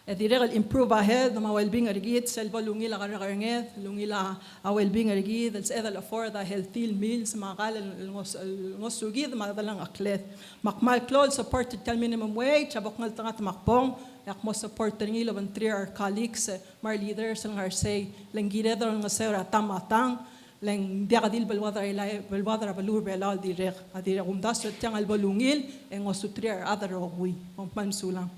direkal improve ahead ma well-being arigit selva lungila karangel lungila well-being arigit it's either afford the healthy meals makal ngos sugid madalang aklet makmal klol supported tal minimum wage abok ngal tangat makpong yak mo support ngilo ban 3 our colleagues mar leaders ng say lenggire dron nga sera tamatang leng dia kadil balwadra balur belal direk adira umdas tyang albalungil ngos 3 our other ogwi pamsulang.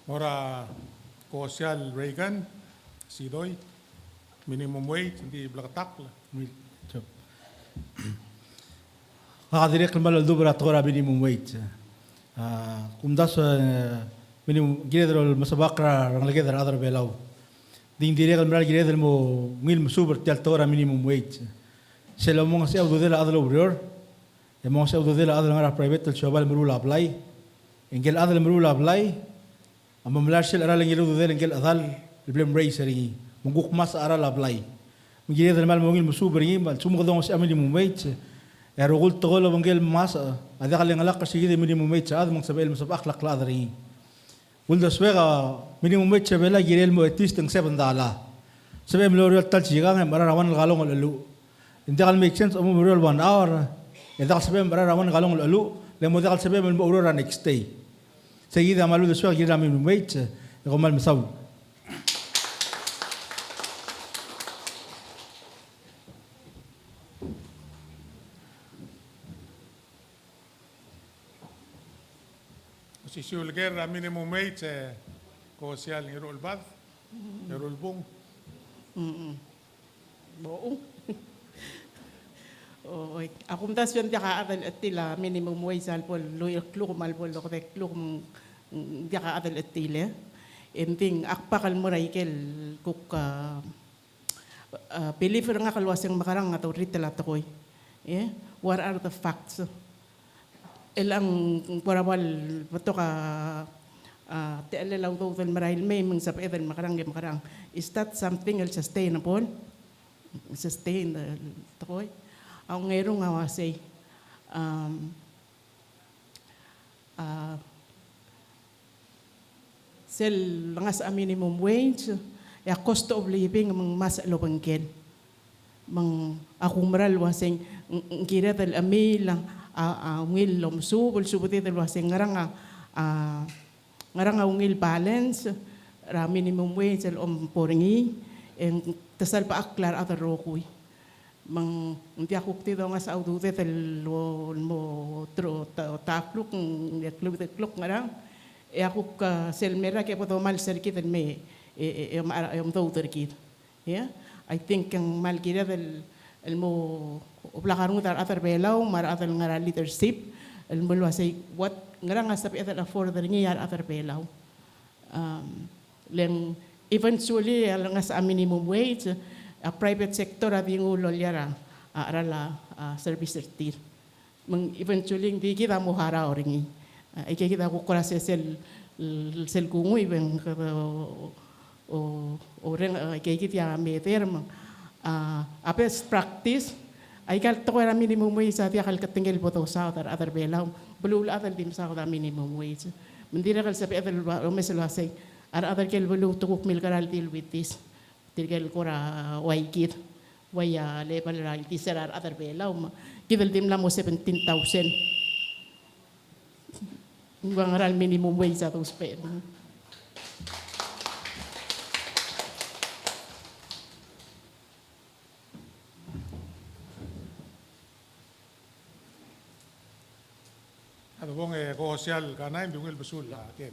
Mora Social Reagan, Sidoy, minimum wage, hindi blakatak la. Kakadirek naman ang dubra tora minimum wage. Kung das minimum ginedro masabakra ang lagay dar adar belaw. Ding direk naman ginedro mo ngil super tial tora minimum wage. Sila mo nga siya udodela adal obror. E mo siya udodela adal nga private tel shobal merula apply. Engel adal merula apply. Ang mamlasyal aral ang iludo din ang adal problem race ringi mungkuk mas aral apply mungkin dia mal mungil musuber ringi mal sumu kadong si minimum wage erogul togol bangel mas ada kali ngalak kasi gid minimum wage ad mong sabel masab akhlak la ringi ulda swega minimum wage bela girel mo at least ng 7 dala sabi mo real tal chiga ng mararawan galong lalu hindi kal make sense mo real 1 hour eda sabi mararawan galong lalu le mo dal sabi mo aurora next day seguida malu de suag gira minimum wage e komal misaw Si Sulger minimum wage Social ngirul bad ngirul bung Boong. Akum tas yun ka adal atila minimum wage alpol loy kluk malpol lokte kluk dia ka adal atile. Enting akpakal mo raikel kuk believe nga kalwaseng makarang ato ritel atoy. What are the facts? Elang parawal pato ka tealalaw daw tal marahil may mga sapedan makarang is that something else sustainable? Sustain toy. Ang ngayon nga wasay sel langas a minimum wage ya cost of living mang mas lobangken mang akumaral waseng kira tal ami lang ngil lom subol subuti tal waseng ngaranga ngil balance minimum wage om poringi en tasal pa aklar at rokoy mang hindi ako tido nga sa audude tel mo tro takluk kluk ngarang ako ka selmera ke poto mal serkit me do terkit yeah I think ang mal kira del el mo uplakarung tar atar belaw mar atar ngara leadership el mo say what ngarang asap atar afford ngi yar atar belaw leng eventually ang sa minimum wage a private sector at yung ulolyara arala service tir mang eventually hindi kita muhara oringi ay kita ko kora sel kungu ibang o ren kay kita meter apes practice ay kal to era minimum wage sa tiya kal katingel boto sa atar belaw bulul atal dim sa minimum wage mendira kal sabi atal o meselo say atar kel bulu tukuk mil karal til witis tirgal kora waikit waya level ra tiserar atar belaw kidal dim la mo 17,000 ngangaral minimum wage sa tos pe Ano bang kohosial kanay bingil basul atin.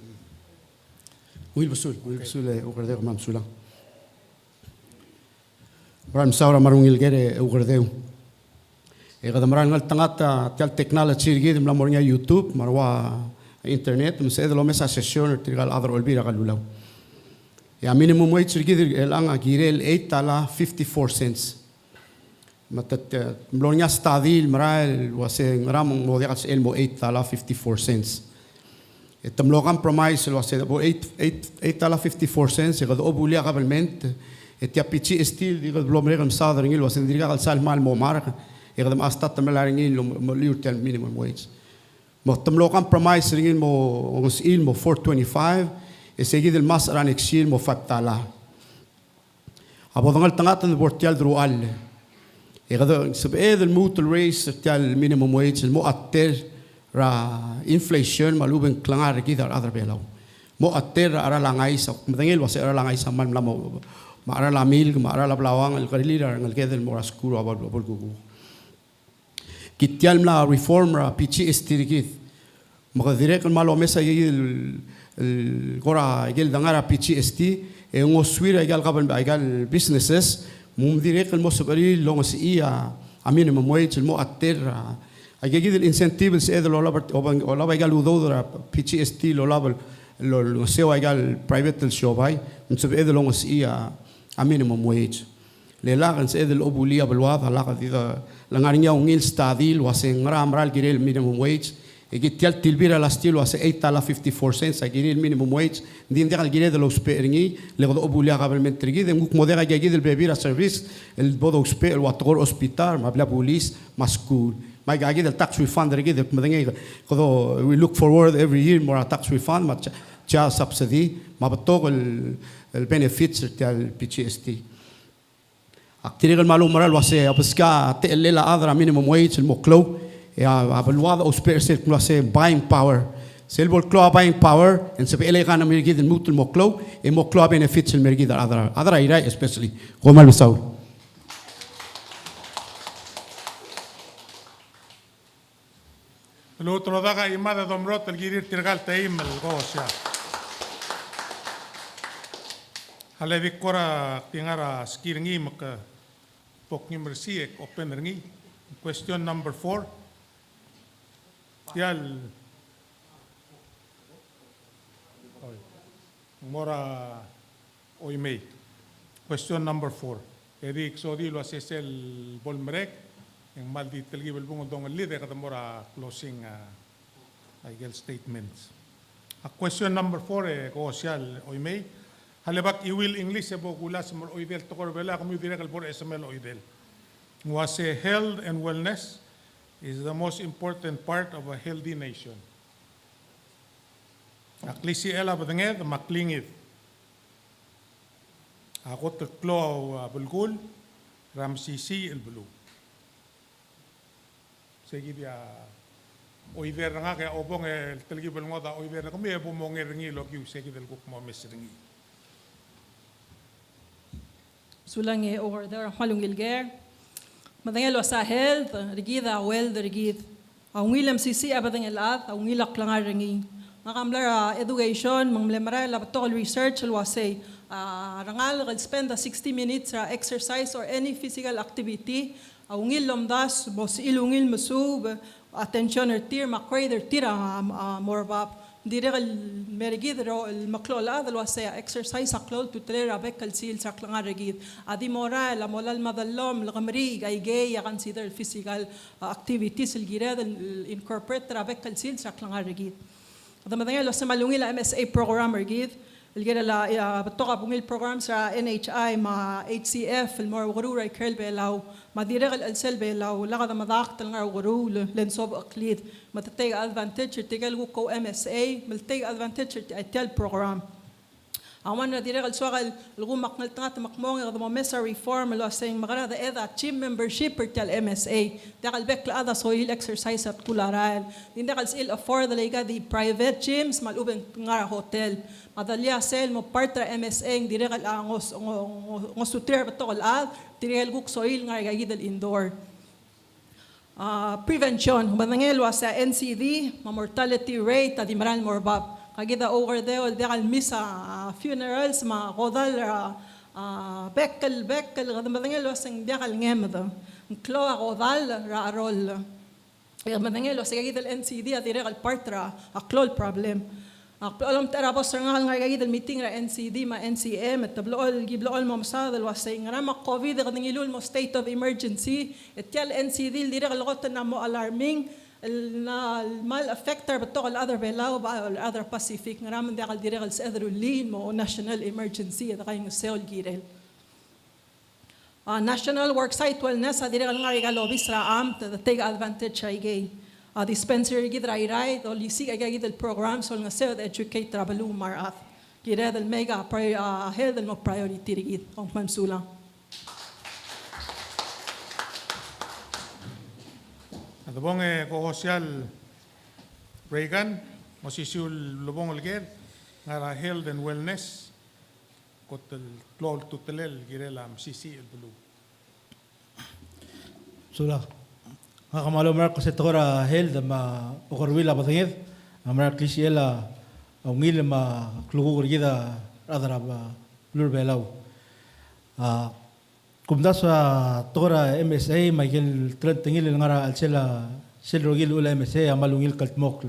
Will Basul ukardeo Mam Sulang. Maram saura marungil gere ukardeo. Kada maran ngal tangata tial technology gid mla mornya YouTube marwa internet msed lo mesa session tirgal adar olbira kalulaw. Ya minimum wage gid elang agirel 8.54 cents. Matat mlonya stadil maral wase ngram modigas elmo 8.54 cents. Tamlo compromise lo hace por 8.54 cents e gado obulia gabalment et ya pichi stil digo blomre gam southern il was indiriga al sal mal mo marca e gado asta tamelaring il mo liutel minimum wage mo tamlo compromise ringin mo os il mo 425 e seguid el mas ran exil mo fatala abodongal tangata de portial drual e gado sub el mutual race tal minimum wage mo atter ra inflation maluben klangar gidar adar belaw mo atter ara langay sa madangil was ara langay sa man mo maara la mil maara la blawang el kalilira ngal kedel mo raskuro abal gugu kitial mla reform ra pichi estirigit magadire kan malo mesa el gora gel dangara pichi esti e ngo swira egal qabal egal businesses mum dire kan mo sabari longos ia amin mo wage mo atter hay que dar incentivos a lo la egal udodra PhD lo la lo seo egal private shop hay ntsub edel longos ia a minimum wage le lagan se edel obulia belwad la qadida la ngarinya ungil stadil wasen ngramral girel minimum wage e gitial tilbira la stilo ase 8.54 cents a girel minimum wage din degal girel de los peringi le godo obulia gabalment trigi de nguk modera gagid el bebira service el bodo hospital watgor hospital mabla police maskul my guy get the tax refund we look forward every year more a tax refund ma cha subsidy ma batog el benefits tal PhD aktir el malum moral wase apaska telela adra minimum wage el moklo ya abalwad osperse klase buying power selbol klo buying power en se ele gana mirgid el mutul moklo e moklo benefits el mirgid adra ira especially gomal bisaw Lo otro daga imada domrot el girir tirgal taim el gosya. Hale vikora tingara skiringi maka pokni mersi open ringi. Question number 4. Tial mora oimei. Question number 4. Erik sodi lo asesel bolmerek. Yang maldi telgi belbungo dong leader kata mora closing legal statements. Question number 4 kosial oimei. Halebak iwil English ebo kulas mor oidel tokor bela kami dire kal por SML oidel. Ngwase health and wellness is the most important part of a healthy nation. Aklisi ela badenged maklingit. Ako teklo bulgul ramsisi el bulu. Segi dia oiver nga kaya obong el telgi belngoda oiver na kami ebo mongerengi logi segi del kuk mo mesrengi. Sulang over there malungilger Madangelo sa health, rigid well rigid. Ang William CC abadang elat, ang ilak langar ringi. Makamlar education, mangmlemara laboratory research alwasay. Rangal will spend 60 minutes exercise or any physical activity. Ang ilomdas, bos ilungil masub, attention or tir, makray der tira more bap. Dire merigid ro maklola dalwa sa exercise aklol tutre rabek kalsil sa klangar rigid adi moral la molal madallom lagamri gay consider physical activities الجيراد incorporate rabek kalsil sa klangar rigid ada madangay lo sa malungi la MSA program rigid الجيرا لا بتوقع بميل program sa NHI ma HCF المور غرور كيرل بلاو ما ديرغ الألسل بلاو لغد مذاق تلنغر غرور لنصوب أقليد ما تتيج advantage تيجل وكو MSA ملتيج advantage تيجل program أمانة ديرغ السؤال الغو مقنلتات مقمون غد ممسا reform لو سين مغرا ذا إذا team membership تيجل MSA دقل بك لهذا سويل exercise كل رال دقل سئل afford ليجا دي private gyms مالوبن نغرا hotel madalya sel mo part ra MSA dire kal ngos tutir betol al dire guk soil nga gagidal indoor prevention humanangelo sa NCD ma mortality rate adi maral morbab kagida over there kal misa funerals ma godal bekkel humanangelo sang diakal ngemda klo godal ra rol humanangelo sa gagidal NCD adi dire kal part ra klol problem alam tara boss nga gagid meeting ra NCD ma NCM at tablool giblool mo masad alwasay nga ma COVID kadingilul mo state of emergency etyal NCD dire kalgot na mo alarming na mal affector beto al other belaw ba al other Pacific nga man dakal dire kal sa lin mo national emergency at kay sel girel national worksite wellness dire kal nga galobis ra am to take advantage ay gay dispensary gid rai o lisig ay gid el program so nga sed educate trabalu marat gid el mega health mo priority gid ang mamsula adobong ko social Reagan mo sisul lubong olger ngara health and wellness kotel klol tutelel girelam sisi el bulu Sula. Kamalo mar kasi tora hel da ma okorwila batangid amar klisiela ongil ma klugur gida adara ba lur belaw kumda sa tora MSA Michael Trentengil ngara alsela silrogil ula MSA amalungil kaltmok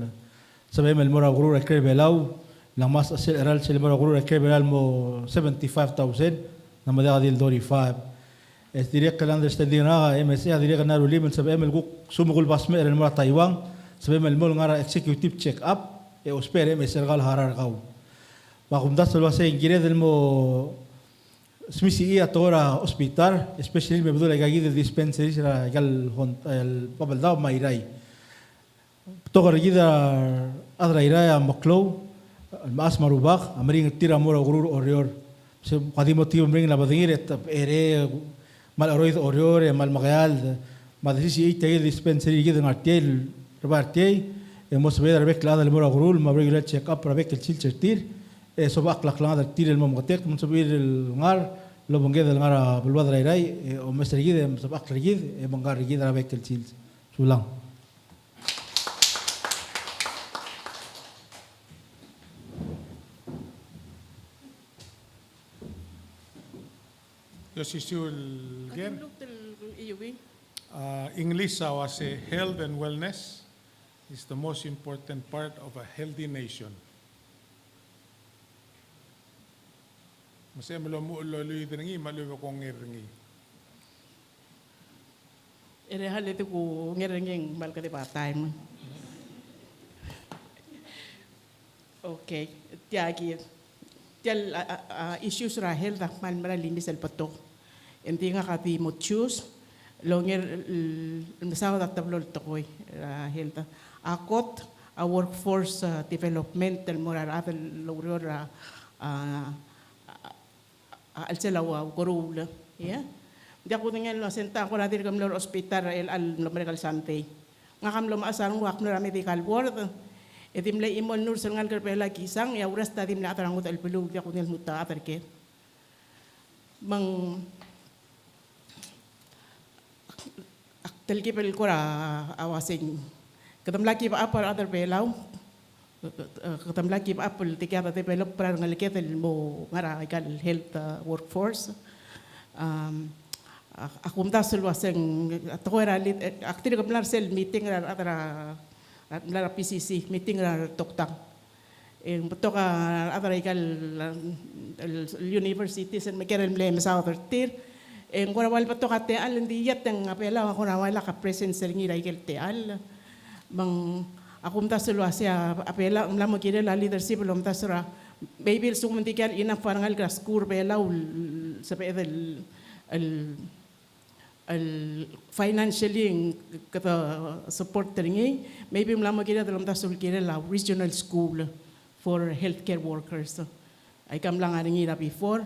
sabay mel mora gurur akre belaw lang mas asil eral sel mora gurur akre belal mo 75,000 na madaka dil 45 diría que el understanding na MSA diría que naru limit sabi emel guk sumugul basme el mura Taiwan sabi emel mol ngara executive check up ospere MSA gal harar gaw bakum das lo ase ingire del mo smisi ia tora hospital especially me budula gagi del dispensary sira gal el papel daw mairai togar gida adra iraya maklo mas marubak amring tira mura gurur orior se qadimo tio mring la badingir ere mal aroid oriore mal magayal madrisi itay dispensary gid ngartiel rebartiel mos beder bek la del mora gurul ma regular check up rabek el chilchertir so bak la klada tir el momotek mon subir el ngar lo bonged el ngar bulwadra irai o mestre gid so bak gid bongar gid rabek el chil sulang yo sisul ger English was health and wellness is the most important part of a healthy nation. Masaya malo mo lo idringi malo ko ngiringi. Ere halit ko ngiringing mal ka di pa time. Okay, tiagi tial issues ra health mal maralinis el patok. Hindi nga kati mo choose longer nasaw da tablol tokoy health akot a workforce development el morar avel logror alselawa gorula ya dia ko ngel no senta ko nadir kam lor hospital el al medical sante nga kam lo maasarong wak no medical board edim le imol nur sengal kerpela kisang ya uras tadim na atarang el pelu dia ko ngel muta atarke mang telkipel ko awasing katamlaki pa apar other belaw katamlaki pa apal tikata develop para ngaliket mo ngara ikal health workforce akum tasul waseng atko era aktir kamlar sel meeting ra atara lara PCC meeting ra toktang en betok atara ikal universities en mekerel mlem south tir en kora wal betok ate al ndiyat ng apela ko na wala ka presence ngi ra ikal te al bang akum tasul wasya apela mlamo kire la leadership lom tasura maybe sumuntikal ina parangal graskur bela sa pedel financially kata support teringi maybe mlama kira dalam tasul kira la regional school for healthcare workers ay kam lang aringi ra before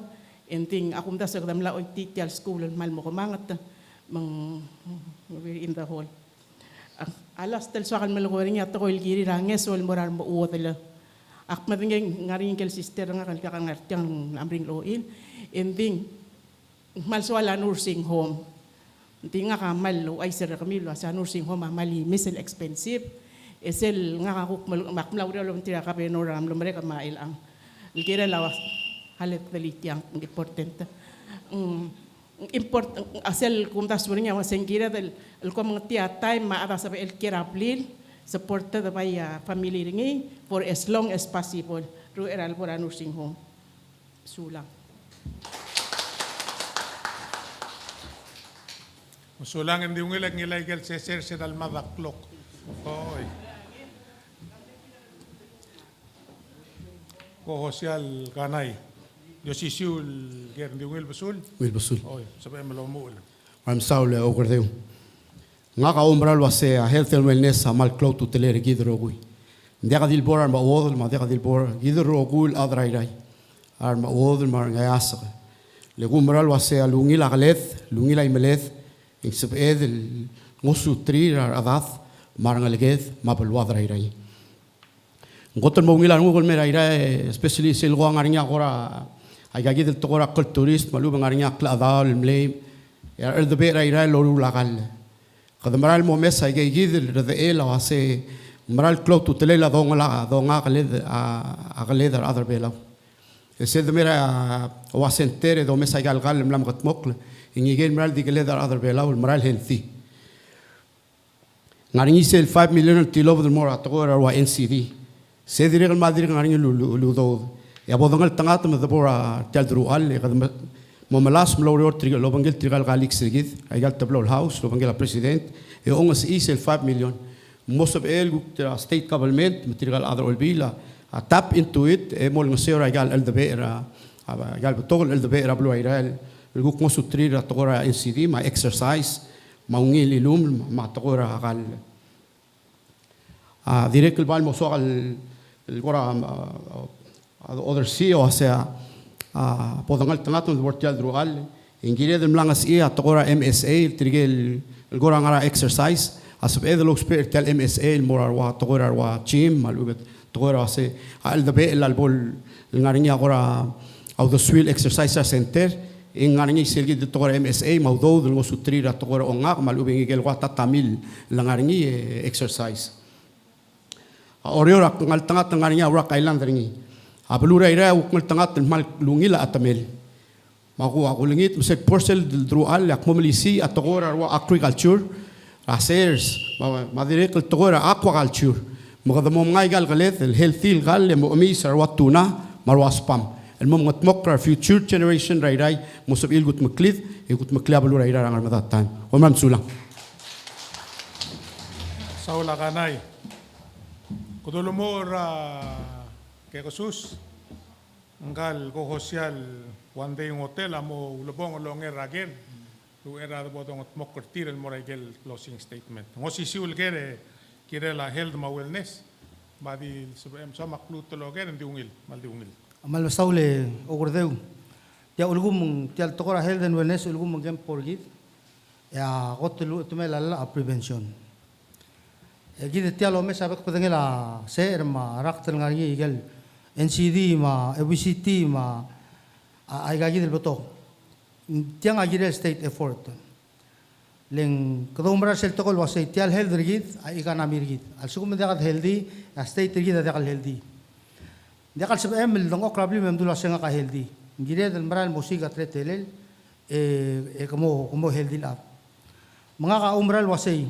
enting akum tasul dalam la oitial school mal mo kumangat mang in the hall alas tel swakal malgoring at ko ilgiri ranges wal morar mo uotela akmat ngaring kel sister nga kan ngartyang amring loin enting mal swala nursing home hindi nga kamal lo ay sir kamilo sa nursing home mali misel expensive esel nga kakuk makmlaw ro lom tira ka penoram lumre ka mailang ilkira lawas halet dalityang important important asel kumtas buringa wasengkira del kom tia time maara sa el kiraplil supported by family ringi for as long as possible ru eral por nursing home sulang. Usulang hindi ngilag ngilagel seser sa dalmadaklok. Oy. Kohosial kanay. Yosisiul ger hindi ngil basul. Wil basul. Oy, sabay malomul. Mam saule o gordeu. Nga ka umbral wase a health and wellness a mal clout tuteler gidro gui. Ndeka dil bor ma wodel ma deka dil bor gidro gul adrai. Ar ma wodel mar ngayasa. Le umbral wase a lungila galeth, lungila imeleth. Ik sep edel ngosu tri adat marangaleged mapelwadra irai. Ngotor mo ngilan ngol mera irai especially sil go ngarinya gora ay gagid el tokora kulturist malu ngarinya kladal mlay ya el de bera irai loru lagal. Kad maral mo mesa ay gagid el de el wase maral klot tutelela donga kaled a kaled other belaw. Ese de mera wasentere do mesa galgal mlam gatmokle. Ingigel maral di kaled other belaw maral healthy. Ngaringi sel 5 million tilo del mora tokora wa NCD. Se direk madiri ngaringi ludo. Ya bodongal tangat me debora taldru al kad mo malas mlorior trigal lobangel trigal galik sigid. Aigal tablo house lobangel president. E ongas isel 5 million. Most of el state government trigal other olbila. Tap into it e mol ngasera aigal el debera. Aigal togol el debera blo airal. El guk mo sutrira tokora NCD ma exercise maungil ilum ma tokora akal direct el bal mo so al gora other CEO sea podangal tangato de portal drugal ingire del mlangas ia tokora MSA trigel el gora ngara exercise asab edelo expert tel MSA el morar wa tokora wa gym malugat tokora se al de be el bol ngaringa gora au the swil exercise center in ngaringi selgi de tokora MSA maudo del go sutrira tokora ongak malubing igel wa tatamil langaringi exercise oriora ngal tangat ngaringa wa kailan ringi abulura ira ngal tangat mal lungila atamel maku aku lingit mesek porcel del drual ak mobilisi atokora wa agriculture asers madire kel tokora aquaculture magadamo ngai gal galet el healthy gal le momi sarwa tuna marwa spam المهم نتمكر future generation راي مصب يلقط مكليد يلقط مكلاب لو راي رانغ مدات تان وما مسولا Saula kanay. Kudulumor ke Jesus ngal kohosial one day ng hotel amo ulobong longer again. Tu era de botong atmokor tirel moragel closing statement. Ngosi siul kere la health ma wellness. Badi sa makluto loger ndi ungil mal di ungil. Amal bastaule ogordeu. Tia ulgum tia tokora health and wellness ulgum ngem porgit. Ya gotelu tumela la prevention. Gide tia lo mesa bek pedengela ser ma raktel ngari igel NCD ma obesity ma ai gagi del boto. Tia ngagire state effort. Leng kadumra sel tokol wasay tial health rigid ay economy rigid. Al sukum dekat healthy, a state rigid dekat healthy. Dekat sab emel dong okrabli memdula senga ka healthy. Ngire del maral musika tretelel como healthy lab. Mga ka umral wasay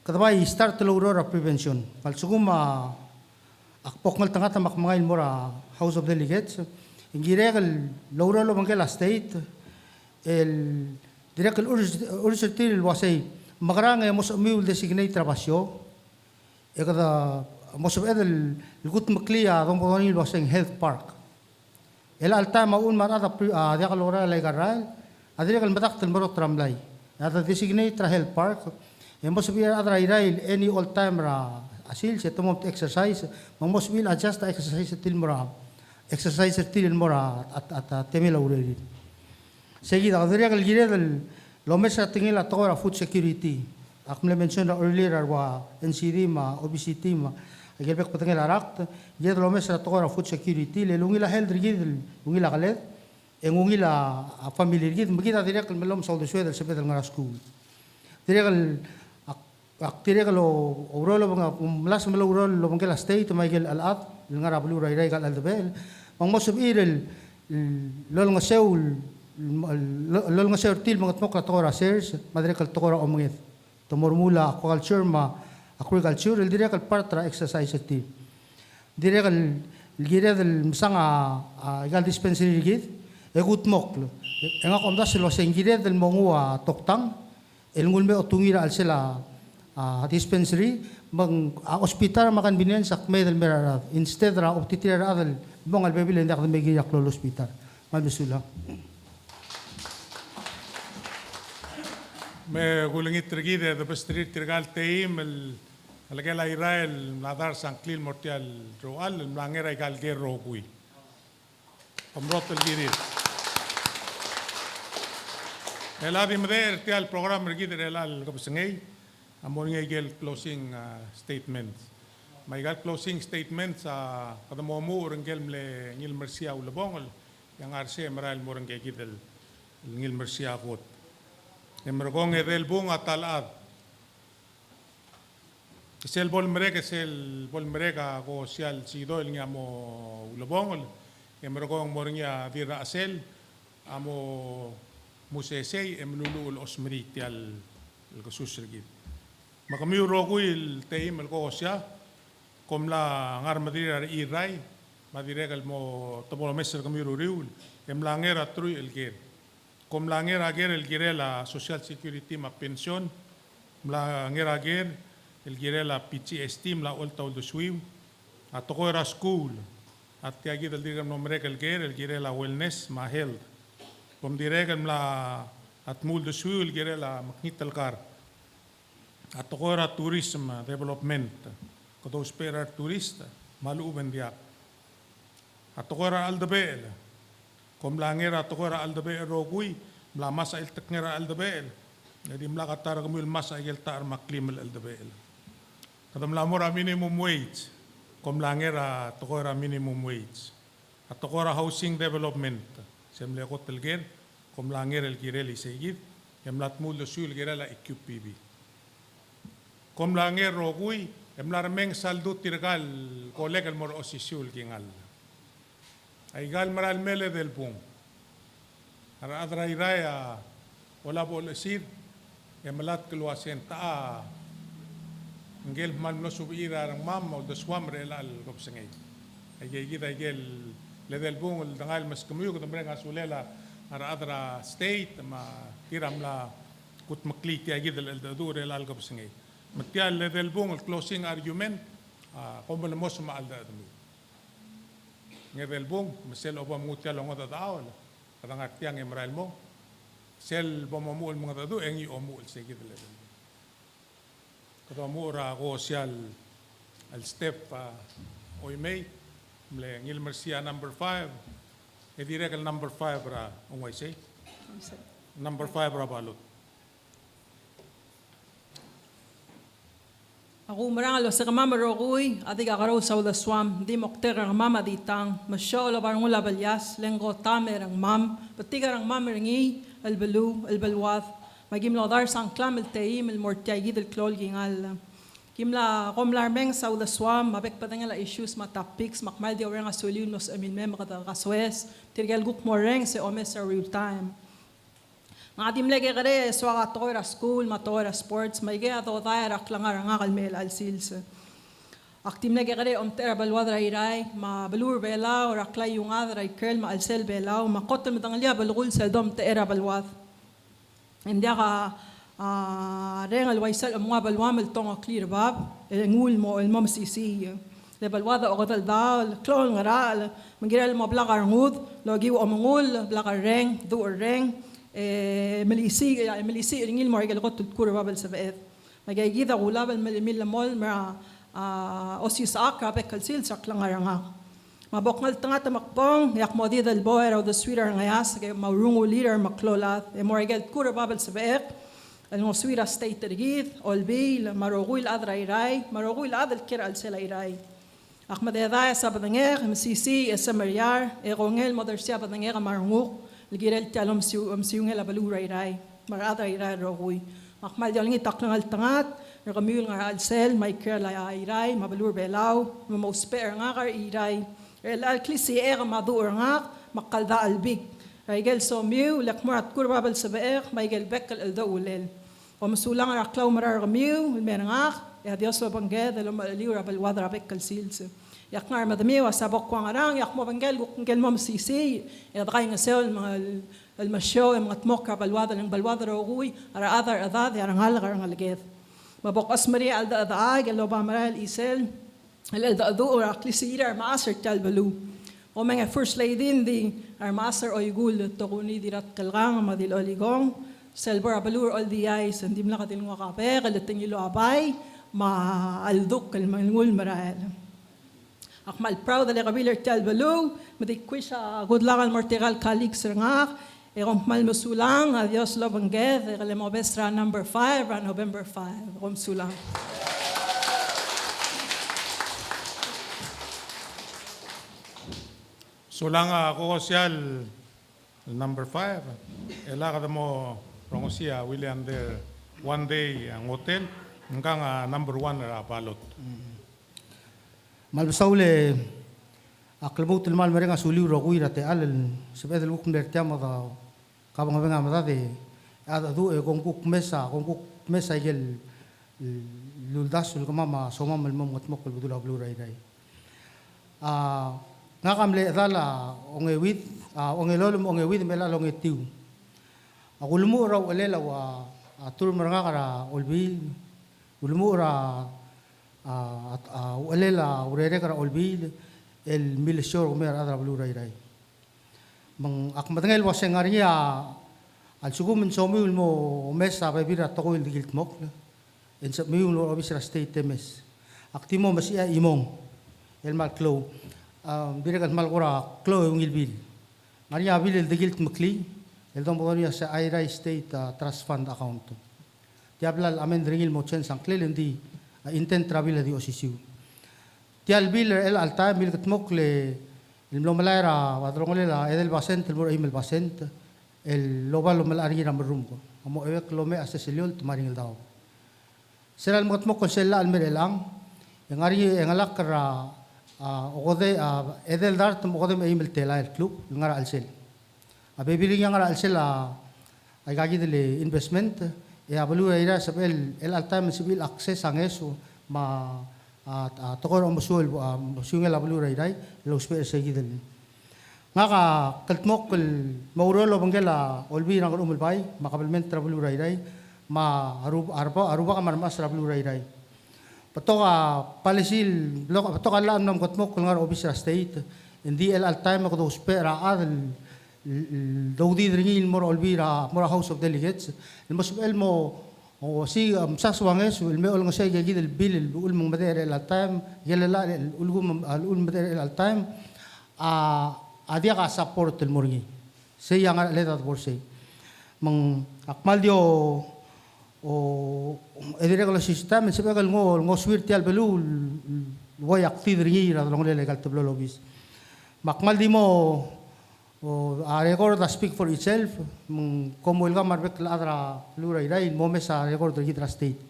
kadabay start to aurora prevention. Al sukum akpok ngal tanga tamak mga ilmora House of Delegates. Ngire kal laura lo mangkel state el direct el urgentil wasay magrang mos amiul designate trabasyo e kada mos edel gut maklia dong bonil wasay health park el alta maun marada dia kalora lay garal adire kal matak tel marot tramlay ada designate tra health park e mos biar adra irail any all time ra asil se tomo exercise mos will adjust exercise til mora exercise til mora at temela ureli seguida adria kal gire del lo mesa tingil atora food security ak me mention earlier wa NCD ma obesity ma agelbek patangel arakt gire lo mesa atora food security le lungila health gire lungila kalet engungila family gire magita adria kal melom soldo suel del sepet ngara school adria kal aktiria kalau urol mga las melo urol lo mga state Michael alat ngara blu rai kal aldebel mang mosub irel lol nga seul lol nga seul til mga tmok tora shares madre kal tora omngit tomormula aquaculture ma agriculture dire kal partra exercise ti dire kal gira del sanga gal dispensary git egut mok enga komda selo sengire del mongua toktang elngulme otungira alsela dispensary mang hospital makan binen sak medel merara instead ra optitira adal bong al bebile ndak megi yak lol hospital mal bisula me gulingit trigide de bestrit trigal teim el algela Israel nadar San Clil mortial roal el mangera gal guerro gui omrot el girir el adim der tial program rigid el al gobsengei among igel closing statements. Maigal closing statements kada mo urengel mle ngil mersia ulabongol yang arse maral morengge gidel ngil mersia kot. Emergong edel bung atalad. Sel bol mereka ko sial sidol ngamo ulabongol. Emergong morengya dira asel amo musesei emlulu osmeri tial el kasusrigid. Makamiu rogui teim el kosya komla ngar madira irai madira kal mo tomo mesel kamiu riul emla ngera trui el ger komla ngera ger el girela social security ma pension mla ngera ger el girela PTSD mla olta ol duswiu atoko era school at tiagi del digam nombre el ger el girela wellness ma health kom direga mla at mul duswiu el girela maknital kar atokora tourism development koto sperar turista maluben dia atokora aldebel kom langera atokora aldebel rogui mla masa il teknera aldebel jadi mla katar kamul masa igel tar maklim aldebel kadam la mora minimum wage kom langera atokora minimum wage atokora housing development semle hotel ger kom langera el gireli segid emlat mul sul gerela EQPB kom langer rogui emlarmeng saldo tirgal kolegal mor osisul kingal ay gal maral mele del pung ara adra iraya wala bol sir emlat kelwasen ta ngel man no subira rang mam o deswam rel al gopsengay ay gida gel le del pung el dangal mas kumuyo ko tambre ngasulela ara adra state ma tiram la kut makliti ay gida el dadur el al gopsengay Matial level bung el closing argument como le mos ma alda demi level bung mesel oba mutial ngo da daol kadang artiang emral mo sel bomomul mga dadu engi omul segid level kada mo ra go sial al step oimei mle ngil mersia number 5 e direk el number 5 ra ongwai sei number 5 ra balut Ako marangalo sa kamama rogui, ati kakaraw sa ulaswam, di mokter ang mama ditang, masyo barang ula balyas, lenggo tamer ang mam, pati karang mamaringi, albalu, albalwath, magimla dar sang klam el teim el mortiagid el klol gingal. Kimla komlar meng sa the swam mabek padang la issues matapix makmal di orang asuliw nos amin mem kada kaswes tirgal guk moreng se omes a real time. Ngadim lege gare swaga toira school matora sports maige ado daira klangar ngal mel al sils. Aktim lege gare tera balwadra irai ma balur bela or aklay yung adra ikel ma alsel bela ma qotel medanglia balgul seldom tera balwad. India ka rengal waisal amwa balwam el tong clear bab ngul mo el mom sisi. Le balwada ogadal dal klon ngaral mangira el mablagar ngud logi o mangul blagar reng du reng مليسي رنجيل مريجل قط الكورة بابل سبعة ما جاي جيدا غلاب المل مول مع أسيس أكرا بكالسيل سكلا غرنا ما بقول تنات مقبون يا مودي ذا البوير أو ذا سويتر غياس ما رونغو ليدر مقلولات مريجل الكورة بابل سبعة المسويرة ستيت ترجيد أولبيل مروغوي الأذر إيراي مروغوي الأذر كير ألسلا إيراي أحمد إذا سبدنير مسيسي السمريار إغونيل مدرسيا بدنير مرموق الجيرل تعلم مسيون هلا بلو راي مرادة راي روي أحمد يالني تقلنا التنات رغميول على السيل ما يكر لا راي ما بلور بلاو ما موسبر نعار راي الكليسي ما دور نعار ما قل ذا البيك رايجل سوميو لك مرات كوربا بالسبائر ما يجل بك الدولل ومسؤولان ركلاو مرار رغميو المنعار هذا يصل بنجاد لما ليورا بالوضع بك السيلس يقنع مدمي وسابق وعران يقمو بنجل وكنجل مم سيسي يضغين سول المشوا متموكا بالوضع روغوي على أذر أذاذ يعني غالغر غالجيث ما بق أسمري على الأذاع قال له بعمرها الإسال الأذو راقلي سير ماسر تلبلو ومن first lady دي ماسر أو يقول تغني دي رات كلغان ما دي الأوليغون سلبر بلور أول دي أيس دي ملقى دي المغابير اللي تنجلو أباي مع الذوق المنقول مرال أخمال proud اللي قبيلة تلبلو مدي كويشة قد لغا المرتغال كاليك سرناغ إغم مال مسولان أديوس لبنجاذ إغلي موبسترا number 5 on November 5 إغم سولان Solanga kokosial number 5 elaga mo rongosia William there one day ang hotel hanggang number 1 ra balot. Malbasaule aklabot el mal merenga suliu rogui rate al sebed el bukum der tiama da kabang benga mada de ada du e kongkuk mesa gel luldasul kama ma soma mal mom ngatmok el budula blu rai rai ngakam le dala onge wit onge lolum onge wit mela longe tiu agulmu ra olela wa atur meranga kara olbil ulmu ra olela urere kara olbil el milishor umer adra blu rai rai mang akmatangel wa sengaria al sugu min somi ulmo mesa bebira toko il digilt mok en sa mi ulmo obisra state temes aktimo masia imong el mal klo Birakat malgora klo yung ilbil. Maria bil el digilt makli el dom bodoria sa IRA State Trust Fund account. Tiablal amen ringil mo chen sang klelendi intent travel di osisiu. Tial bil el alta bil katmokle el mlomalaira wadrongolela edel basent el mor email basent el lobal malari ram room ko. Amo ewek lome aseseliol tumaring daw. Seral motmok konsella almerelang yang ari yang alakra ogode edel dart ogode me email tela el club ngara alsel abebili ngara alsel ay gagi dele investment e abalu ira sabel el alta civil access ang eso ma tokor musul musul abalu ira lo spe segidel ngaka kaltmok el maurolo bangela olbi nang umul bay makabelment travel ira ma aruba kamar mas travel ira Patoka palisil blok patoka lam nam kotmok ngar obisra state indi el al time ko dos pera adel dawdi dringil mor olbira mor house of delegates el mosbel mo o si saswanges el me ol ngase gid el bil el ul mong mader el al time yelala el ulgum al ul mader el al time adia ka support el morgi se yang letat borse mang akmal dio o edire con el sistema se pega el ngo swirti al belu voy a activar ir a donde legal tablo lobis makmal dimo O a record that speak for itself, como ilga marbek la adra lura irai, mome sa record de Hidra State.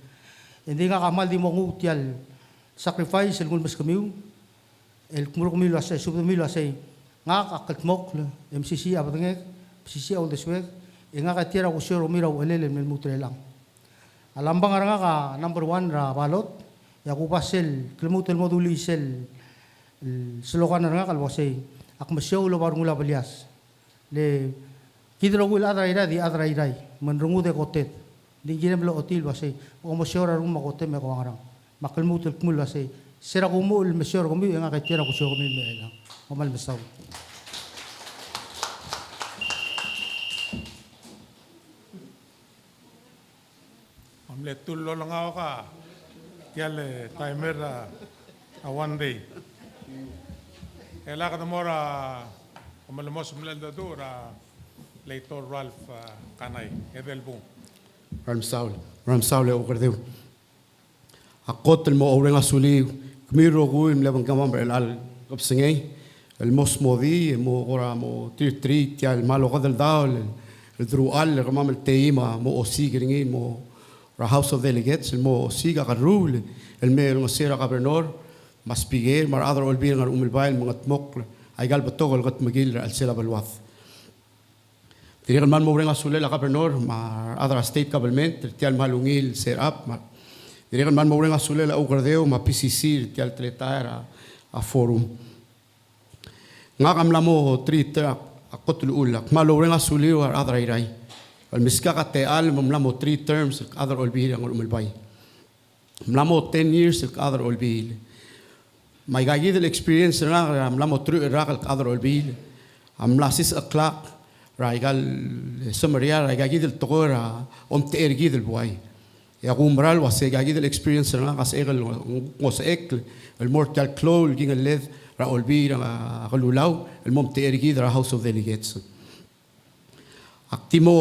Hindi nga kamal di mo ngutial sacrifice el gulmas kamiu, el kumuro kamiu lasay, subdo kamiu lasay, nga kakatmok, MCC abatangek, MCC all this way, nga katira ko siya rumira o elele mel mutre lang. Alam bang nga ka number 1 ra balot, ya ko pasel, klimutel moduli sel, slogan nga kalwasay, akmasyaw lo barong ula balias. Le kidro gul adra irai di adra irai, menrungu de kotet. Di ginem lo otil wasay, o masyaw ra rum makote me ko arang. Makalmutel kumul wasay, sira kumul masyaw kami nga katira ko siya kami me lang. Omal masaw. Amle tullo lang ako ka. Kaya timer a 1 day. Kaya ka na mo kumalamos mula dado Leitor Ralph Kanay. Edelbong. Ram Saul o kardeu. Akot el mo orang asuli kmiro guim lebang kamam el kapsingay el mos modi mo ora mo tri tial malo kadal daul el drual el kamam el teima mo osigringi mo ra House of Delegates el mo osiga karul el me el sera gobernador mas piguer mar adro olbir ngar umilbail mga tmok ay gal batogol gat magil al sela balwath. Tirigan man mo ring asule la gobernador ma adra state government tial malungil set up ma tirigan man mo ring asule la ugardeo ma PCC tial tletara a forum nga kamlamo trita akot ulak malo ring asule war adra irai al miska ka teal mamlamo 3 terms adra olbir ang umilbay mamlamo 10 years adra olbir may gagid el experience na mamlamo tru irak adra olbir am lasis o'clock raigal samaria raigagid el togora tergid el buay ya gumbral was gagid el experience na kas egel ngosek el mortal clol ging el led ra olbir nga galulaw el tergid ra House of Delegates aktimo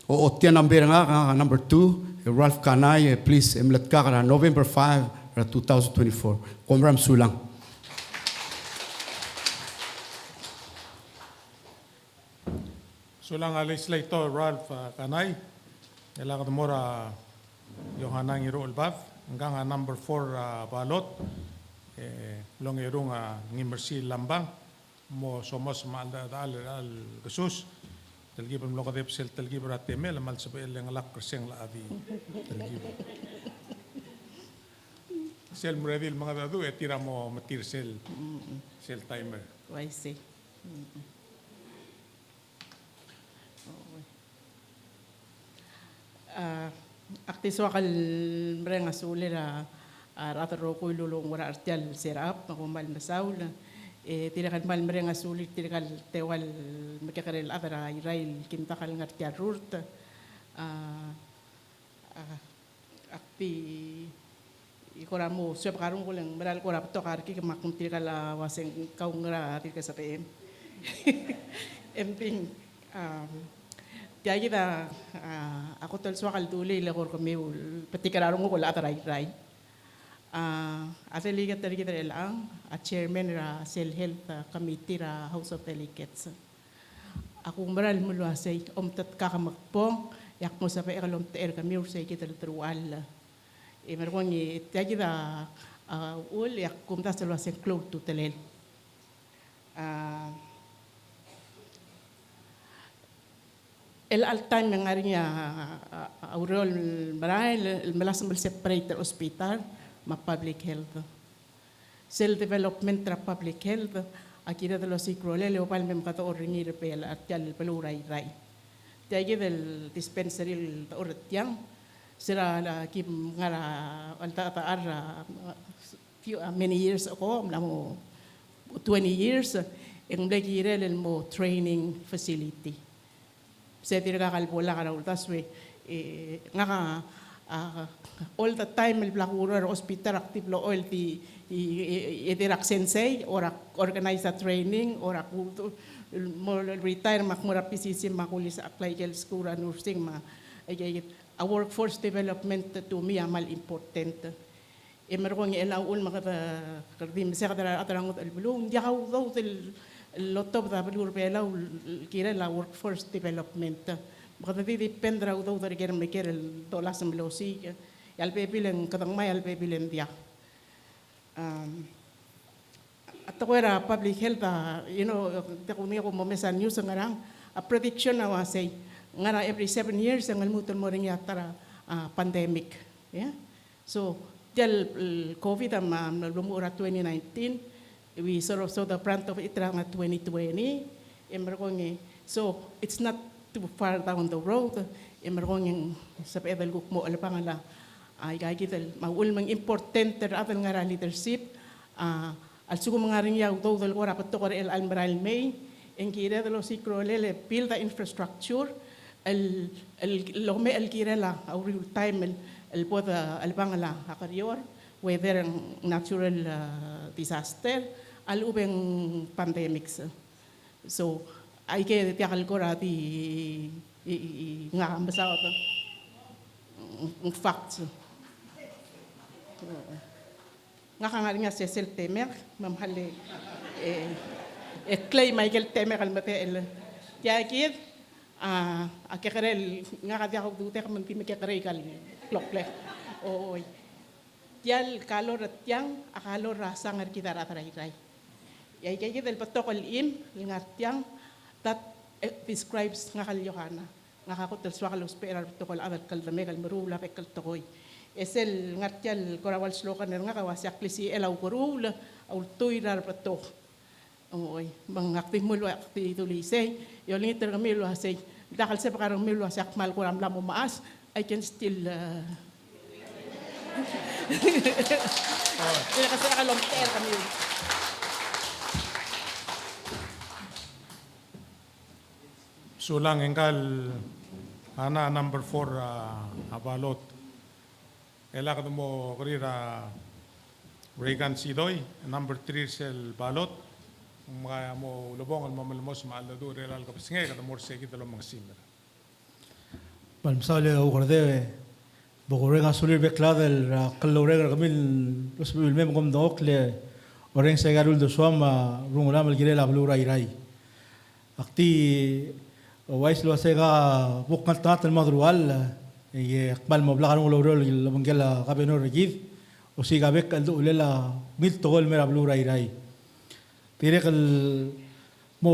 o tian number nga number 2 Ralph Kanay please emlet ka November 5 ra 2024 komram sulang. Sulang legislator Ralph Kanay, kailangan mo yung hanang iro ulbav, hanggang number 4 balot, long iro nga ngimersi lambang, mo somos maalda al gasus, talgibam lo kadep sel talgibam ateme, lamal sabay lang alak kerseng la adi talgibam. Sel mo ready mga dadu, tira mo matir sel timer. I see. Aktiso akal mreng asuli ra rataro ko lulong wara artial serap makumal masaul tirakan mal mreng asuli tirakal tewal makakarel adara irail kintakal ngartial rurt akti ikoramo siap karung ko lang meral ko rapto karki makum tirakal waseng kau ngra tirka sa PM emping Tiagi da ako tol swakal tuli lekor kami pati kararong ko la ray. Ateligat tari kita lang at chairman ra Cell Health Committee ra House of Delegates. Ako maral mulu asay omtat kakamagpong yak mo sa paikalom ter kami ursay kita trual. Merong ni tiagi da ul yak kumta sa luaseng close to telel. El altan ng aring Aurel Maray, malasang separate hospital, ma public health. Cell development ra public health, akira de los icrole, leopal mem kato oringi repel at yal peluray ray. Tiagi del dispensary orat yang, sira la kim ngara alta ara many years ago, mlamo 20 years, ang blekire mo training facility. Saya tidak kalbola karena ultas we nga all the time el blakura hospital aktif lo oil ti itirak sensei or organize a training or kulto mo retire makmura PCC makulis apply gel school nursing ma a workforce development to me amal important emerong elaul makata kardim sa kadara atarang el bulong dia daw del lot of the Urbela kira la workforce development. Baka depende raw daw dari kira mikir el dolas ng melosi. Yal pepilen kadang may al pepilen dia. At ako era public health, kung ko mamesa news ngarang a prediction na wasay ngara every 7 years ang almuton mo ring yatara pandemic. Yeah. So del COVID am lumura 2019. We sort of saw the brunt of it around 2020. So it's not too far down the road. Sa pedal guk mo alapang ala ay gagidal maulmang important atal nga leadership. Al sugo mga ring yaw do dal ora pato ko el almaral may en kire de losicrolele build the infrastructure el lome el kire la real time el poda albangala akarior whether natural disaster al ubeng pandemics. So ay ke tiakal ko rati nga masawa to facts. Nga kangal nga Cecil Temer, mamhali clay Michael Temer al mate el tiakid akekerel nga kadya ko dute ka man timikekerel kal klokle o tial kalor at yang akalor rasang kita rataray. Yay kay del patokol lingartyang that describes nga kalyohana nga kakotel swakalos pero patokol adat kaldame kal marula pekal tokoy esel ngartyal korawal slokan nga kawasyak lisi elaw korula aw tuyrar patok oy mangakti mulo akti tulisay yo liter kamilo hasay dakal sa pakarang milo hasyak mal koram lamo maas I can still kasi nakalongter kami yun. Sulang engkal ana number 4 abalot. Elak mo karira Reagan Sidoy, number 3 sel balot. Mga mo lubong al mamalmos maalado relal kapsingay kada more segi dalom mga simmer. Palmsale o korde Bogoreng asulir bekladel kalorega kamil los bilmem kom dokle oreng segarul do suama rungulam el girela blura irai akti wais lo sega bukkan tat el madrual e akbal mablagan ulo rol el bangela kabenor regid o siga bek al do lela mil togol mera blura irai tire kal mo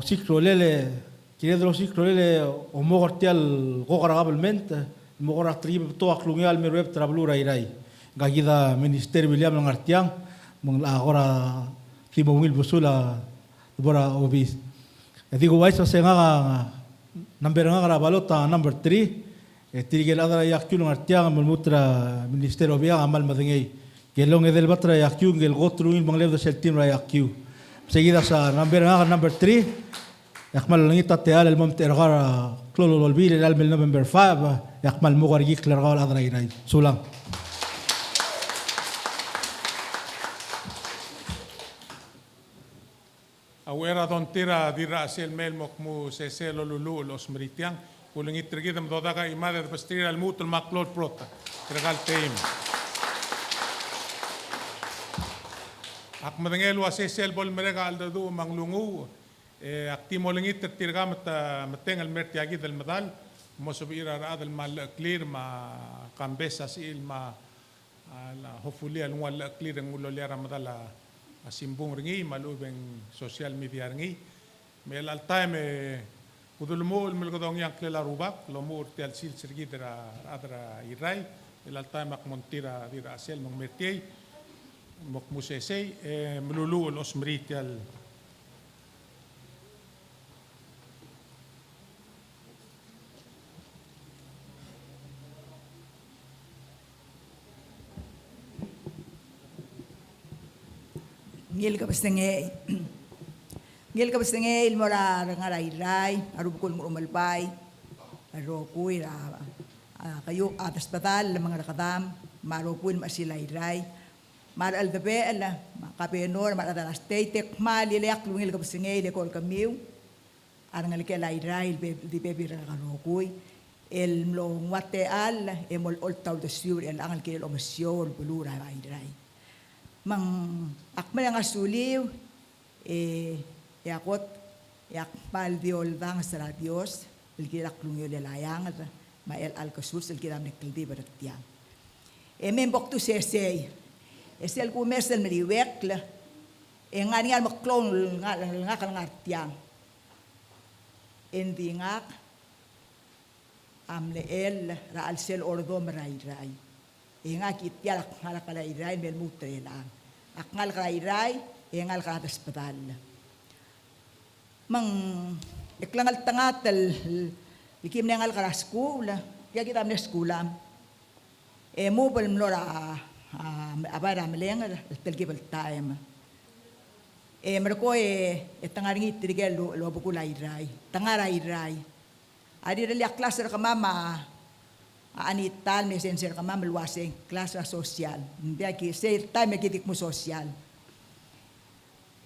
sikro lele kire do sikro lele o mo gortial gogarabelmente Mogora tribe to aklungial merweb trablura irai. Gagida minister William Langartiang mong agora timo mil busula bora obis. Digo wais sa nga number nga balota number 3 tirigel adra yakyu Langartiang mulmutra minister obia amal madengei. Gelong edel batra yakyu gel gotruin manglev do seltim ra yakyu. Seguida sa number 3 يكمل لنيتا تيال الممتع غارة كلولو للبيل الألم نوفمبر 5 يكمل مغار يكل رغاو الأذرى يراي سولان Awera don tira dira asel mel mokmu seselo lulu los meritiang kuling itrigidam dodaga imada de pastira al mutul maklot prota regal team ak madengelo asesel bol merega aldadu manglungu actimo lingit tirgamat mateng al merti agid al madal mosubira rad al mal clear ma kambesa sil ma la hopefully al wal clear ngulo lera madala asimbung ringi malubeng social media ringi mel al time udulmo al melgodong yang klela rubak lomur tel sil sirgidra adra irai el al time ak montira dira sel mong merti mok musesei melulu los meritial Ngil kapastenge ilmora rangararay arubukol mo umalpay arokuy kayo atas batal mga rakadam marokuy masilayray mar aldabe ala kapenor mar adalas teitek malilek ngil kapastenge de kol kamiu arangal ke layray di bebi rakarokuy el mlong wate al emol oltaw de sur el angal ke omasyon bulura layray mang akmal ang asuliw Yakot, yak paldiol dang sa Dios, ilgirak lungyo lelayang, mael alkasus, ilgiram nekildi beratiang. Men bok tu sesay, esel kumesel meriwek la, nga niya maklon nga kalangartiang. Endi ngak, amleel ra alsel ordo marayray. Nga kityalak ngal kalayray mel mutre lang. Akngal kalayray, ngal kalatas patal. Mang iklangal tangatal, ikim na ngal kalaskula, kaya kita amne skulam. Mo bal mlora abara melengar telgibal time. Merko tangaringi tirigel lo bukulay ray, tangaray ray. Adi rali a klase ka mama anital messenger ka mama luwaseng klase social. Hindi ki say time kitik mo social.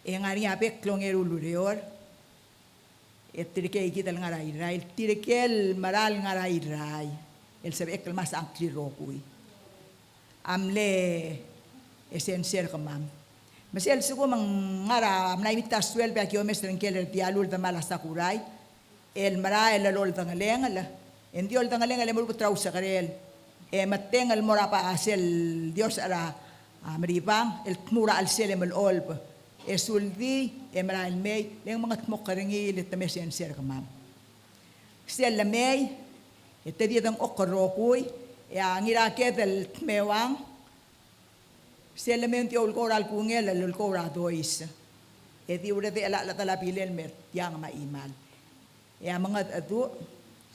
Ngari ape klonger ulureor. Tirigel kita ngaray ray, tirigel maral ngaray ray. El sabi ekal mas ang klirokui. Amle essential ka mam. Masel sugo mang ngara amnay mitas 12 ba kiyo mesren keller dialul da mala sakuray. El mara el lol dangaleng ala. Endi ol dangaleng ala mo traw sa karel. Mateng al mora pa asel Dios ara maribang el mura al selem el olb. Suldi mara el may leng mga tmok karingi lit messenger ka mam. Sel la may etedi dang okorokuy. Ngira kedel mewang selementi ol koral kungel ol kora dois edi urete ala la talapilel mer yang maimal mga adu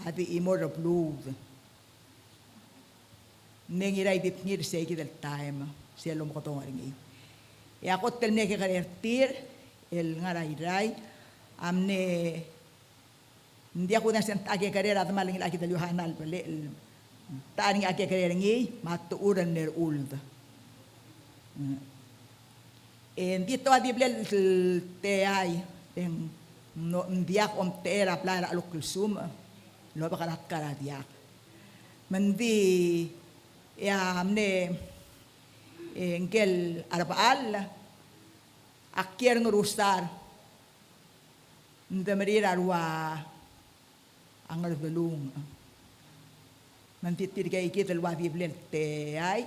adi imor blue nengira idip ngir segi del time selom ko tong ringi kotel ne ke karetir el ngarairai amne ndia ko na sent age karera admaling lagi del yohanal bale taring ake kerengi matuuran ner uld. Dito adi blel te ay diak teera plara alukulsum lo bakarat karadiak. Mandi amne engel arbaal akier ngurustar ndamarir arwa angal belung. Mantitir kay kita luwa biblel te ay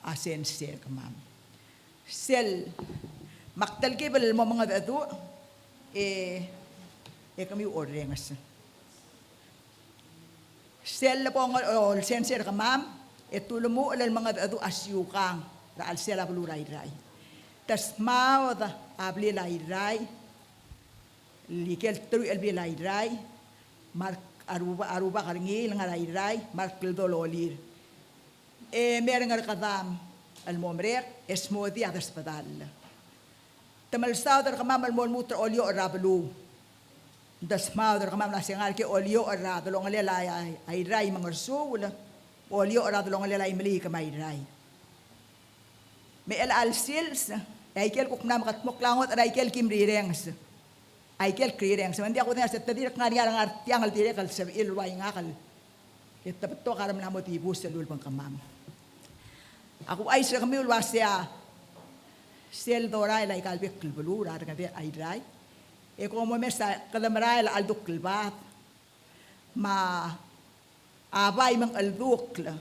asen ser kamam. Sel maktal ke bel mo mga datu kami orengas. Sel po ngol senser kamam etulumo al mga datu asyukang ra al sela bluray ray. Tas mao da abli lay ray likel tru el bilay ray mark aruba karingi ngaray markel dololir merengar kadam al momrek esmodi at hospital tamal sauder kamam al mutra olio rablu das mauder kamam na singal ke olio radlo ngalela ay ray mangarsul olio radlo ngalela imli kamay ray me el alsils ay kel kuknam katmok langot ay kel kimrirengs ay kel kriyeng sa hindi ako na sa tadir nga ang artiang al direk al sa ilway nga kal ito to karam na motibo sa lulbang kamam ako ay sa kami ulwa siya sel dora ilay kalbik kulbulura ngati ay dry ko mo mesa kadamara al duklbat ma abay mang aldukla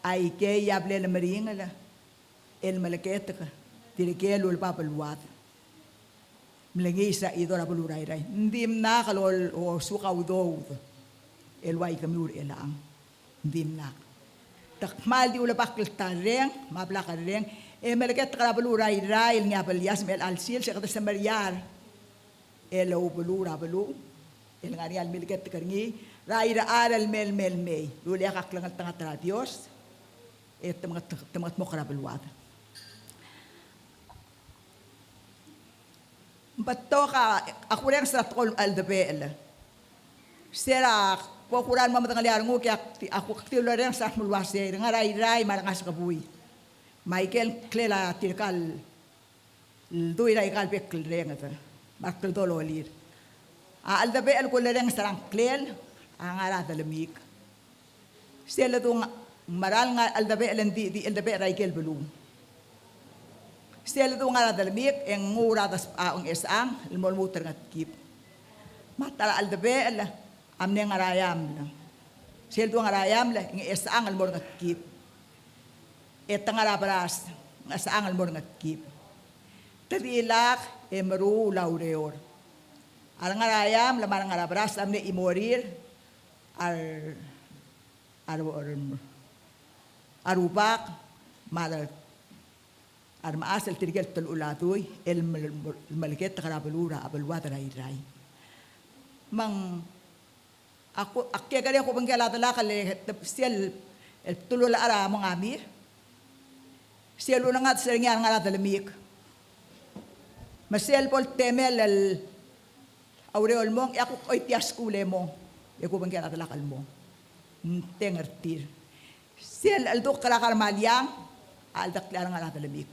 ay kay yable na maringa el malaket ka tirikelo el papaluat mlagi sa idora buluray ray ndim na kalol o sukaw do el way kamur elang ndim na takmal di ula bakil tareng mablaka reng malaket ka buluray ray nga balyas mel alsil sa katas maryar el o bulura bulu el ngari al miliket karngi ray ra aral mel may lulia kaklang tanga tra Dios temat mo kara buluat Bato ka ako rin sa tol aldabel. Sera ko kuran mamatang liar ngo kaya ako tilo rin sa mulwase ngaray marangas kabuy. Michael Clela tirkal duy ray kalpek ren ata. Bakal dololir. Aldabel ko rin sa Clel ang ara dalamik. Sela tong maral nga aldabel di aldabel ray kel belum. Sel do nga dalamik en ngura das aong esang limol muter ngat kip. Matala aldebe amne ngarayam la. Sel do ngarayam la ing esang limol ngat kip. Ngara baras ngasang limol ngat kip. Terilak emru laureor. Al ngarayam la marang ngara baras amne imorir arubak mala armaas el tirgel tel ulatoy el malket karabulura abulwat rai mang ako akya gari ako bangkala tala kale siel el tulul ara mga amir siel una ngat seringan ngara dalamik masel pol temel el aureol mong ako oy tias kule mo ako bangkala tala kalmo tengertir siel al dok kala malyang al daklar ngara dalamik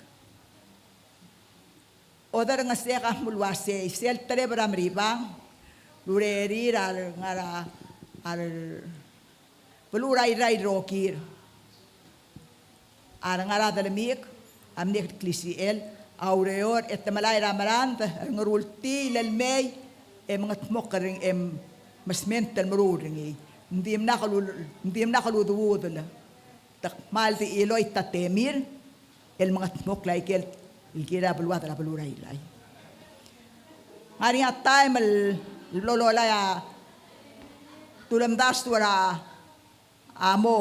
odar nga seka mulwase siel terebram ribang lurerir al ngara al pelurai rai rokir al ngara dalamik amnek klisiel aureor et malay ramarand ngurulti lelmay mga tmokering masmental maruringi ndim nakaluduwudula tak malti iloy tatemir el mga tmok laikel ilkira bulwat la buluray lay ngari nga time lolola ya tulamdas wara amo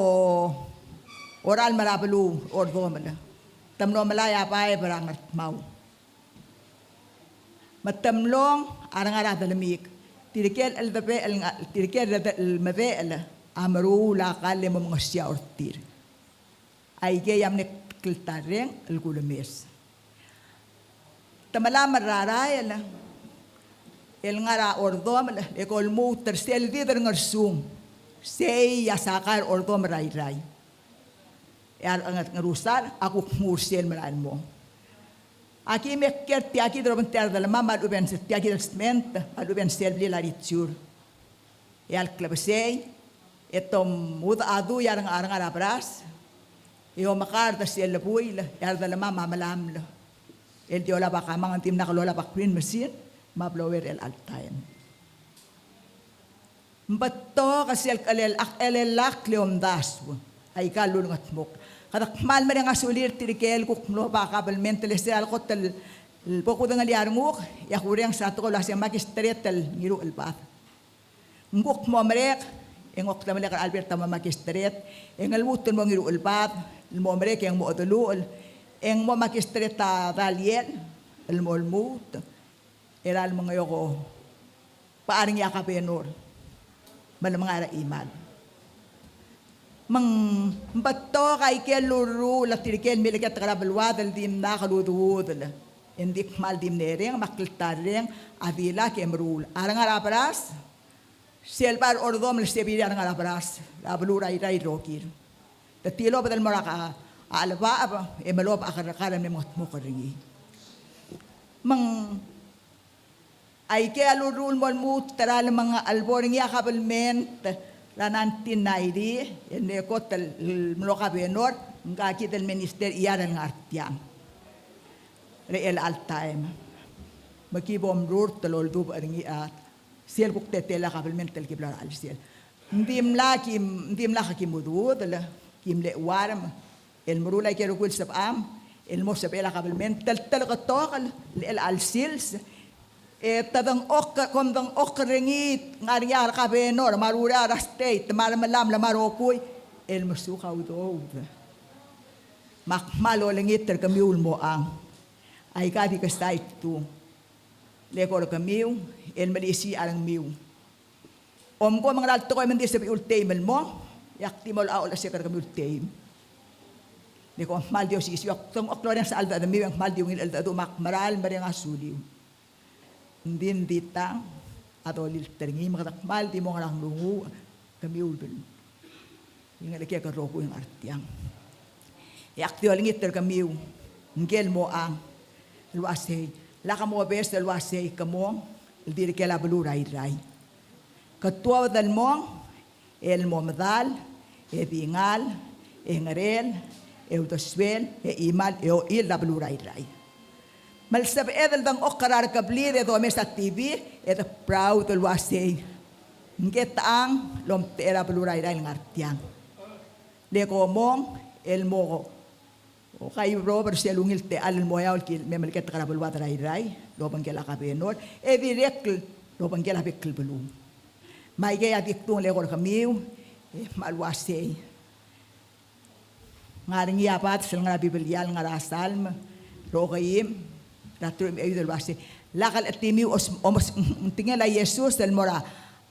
oral marabulu ordom tamno malaya pae barangat mau matamlong arang dalamik tirikel el mabel amru la kalle mo mga siya ortir ay gayam ne kiltareng el gulames tamala mararay el ngara ordom e kol mo tersel dider ngarsum sei yasakar ordom ray yar angat ngarusar aku mursel maran mo aquí mekker ti aquí droben ter de la mama uben se ti aquí del cement uben selbli la ritsur e al klabsei etom mud adu yar ang arabras e o makar da sel buil yar de la mama malam el diola ba kamang tim nakalola ba queen machine mablower el all time mbatto kasi el lak leom das ay kalul ngatmok kadak mal mereng asulir tirikel kukno ba kabel mental esal kotel poko dengan liarmuk ya kurang satu ko lasem magistret tel ngiru el bath nguk mo merek engok tamale kar albert tam magistret engel mutun mo ngiru el bath mo merek yang mo odulul eng mo magistret ta dalien el molmut eral mga yoko paaring yakapenor malamang ara iman mang bato kay keluru la tirikel milikat karabelwad el dim na kaludud la indik mal dim nereng makiltareng adila kemrul arang arapras selbar ordom le sebiri arang arapras la belura ira rokir de tilo badal maraka alba aba emelob akar me mokringi mang ay kelurul mol mut taral mga alboring yakabelment la 1990 en kotel mloka benor ngaki del minister iyaran ngartiang real all time makibom rur telol dub aringi at siel buk tetela kabelment tel kiblar al siel ndim la kim mudud la kim le warm el murula kero kul sab am el mo sabela kabelment tel qatokal el al sils tadang komdang okrengit ngariar kabenor marura state malam la marokoy el masukaw do makmalo lengit ter kamiul mo ang ay kadi ka site tu lekor kamiu el malisi arang miu om ko mangal to ko mendi sa ultimel mo yaktimol aol sa kar kamiul team leko mal dio si yak tong okloren sa alda miu ang mal dio ngil alda do makmaral marang asuliw din ditang atau lil teringi makakmal di mo ngarang lungu kami ulbel ingat lagi akan roko yang artiang yak tio lingit ter kami ngel mo ang luasay la kamo bes luasay kamo el dir que la blura rai katua dal mo el momdal e bingal e ngarel e utoswel e imal e o il la blura rai Malsab edel dang okarar kablir edo mes TV edo proud el wasay. Ngetaang lom tera belurai rai ngartiang. Leko mong el mo o kay Robert selungil te al moya ol kil memel ket kara belwat rai rai lo bangela ka benor e direct lo bangela bekkel belu. Mai ge adik tung le gor kamiu mal wasay. Ngaringi apat sel ngara biblial ngara salm rogayim ratrum e del wasay. Lakal atimiu omos tingel a Jesus del mora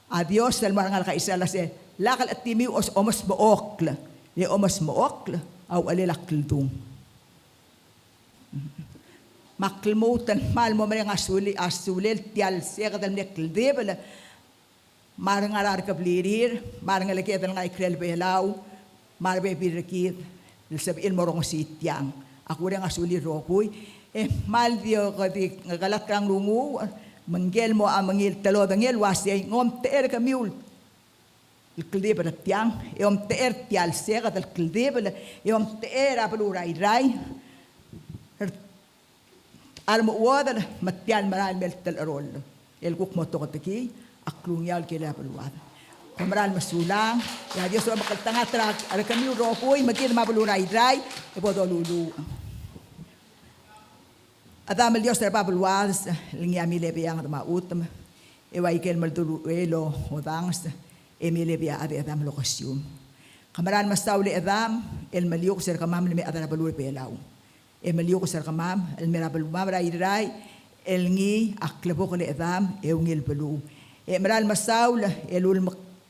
a Dios del mora ngal ka Israel se lakal atimiu omos mookla. Le omos mookla au alelak kildung. Maklmutan mal mo mereng asulil tial sega dal nekldebel marang arar kablirir marang leket dal ngai krel belau marbe birkit sab il morong sitiang aku reng asuli rokuy mal dio kadi ngagalak kang lungu menggel mo amangil telo dangel wasi ngom ter kamiul الكليبل تيان يوم تير تيال سيغة الكليبل يوم تير أبلو راي راي المؤوضة متيان مرال ملت الأرول يلقوك موتوغتكي أكلون يال كلا بلواد كمرال مسؤولان يا ديوس ومقل تنغتراك أركميو روكوي مكين ما بلو راي راي يبودو لولو أدام اليوس ربا بلواد لنيامي لبيان دما أوتم إوايكين ملدولو إيلو ودانس Emile bia ade adam lokasium. Kamaran masauli adam el maliuk ser kamam le adara balur pelau. El maliuk ser kamam el merabal mabra irai el ngi aklebo le adam e ungil belu. E meral masaul el ul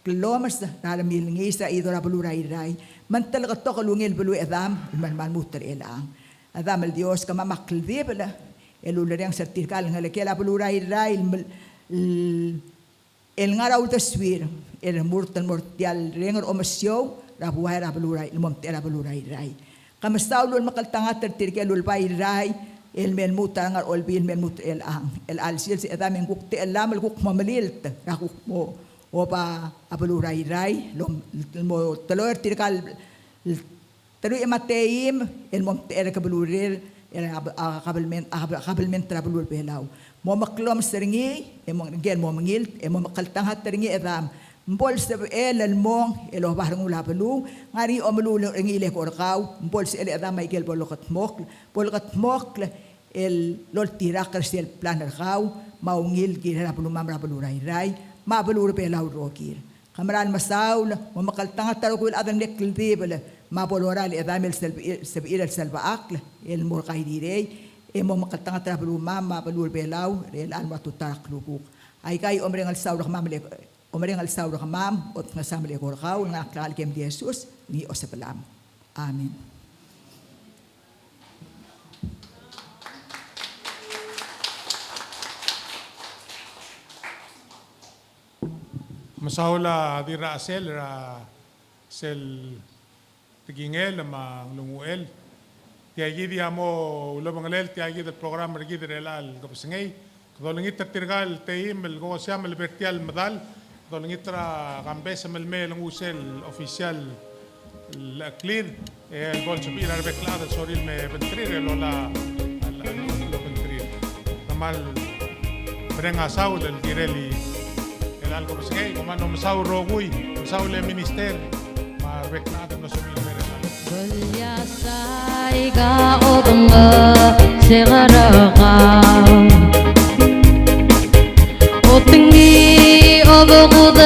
kilomas dal mil ngi sa idora balur irai. Mantal gatok ungil belu adam man man mutter elang. Adam el dios kamam akldebela el ul yang sertikal ngale kela balur irai el ngara ul taswir el mortial renger omasyo rabuhay rabaluray ilmomte rabaluray ray kamastaulul makaltangat tertirkel ulbay ray el melmuta ngar olbil melmut el ang el alsil si adaming kukte el lamal kuk mamalilt rakuk mo oba abaluray ray mo taloer tirkal talo emateim el momte rakabalurir el kabalment rabalur belaw mo maklom seringi emong gel mo mangil emo makaltangat teringi edam mbol se el mong elo barang ula belu ngari omlu ngile korkaw mbol se el edam Michael bolokat mok el lol tirak el planer kaw maungil gira belu mamra belu rai ma belu belaw rokir kamran masaul mo makaltangat tarukul adan nekil dibel ma bolora el edam el sabir el salba akl el murqaidire emo makaltangat belu mama belu belaw el alma tutarak lubuk ay kay omreng al saur mamle Omereng al saur kamam ot ngasam le korkaw nga klal kem Jesus ni osepelam. Amen. Masaula dira asel ra sel tigingel ma lunguel. Tiagi dia mo lobangalel tiagi del programa regi relal kapsengay. Kadolingit tertirgal teim el go siam el vertial medal. Dolingitra gambesa melmel ngusel oficial la clear el gol subir al beclado soril me ventrir lola lo ventrir tamal brenga saul el direli el algo pesgay como no saul rogui saul el minister ma beclado no subir merela Golya saiga odonga segaraga Otingi oboguda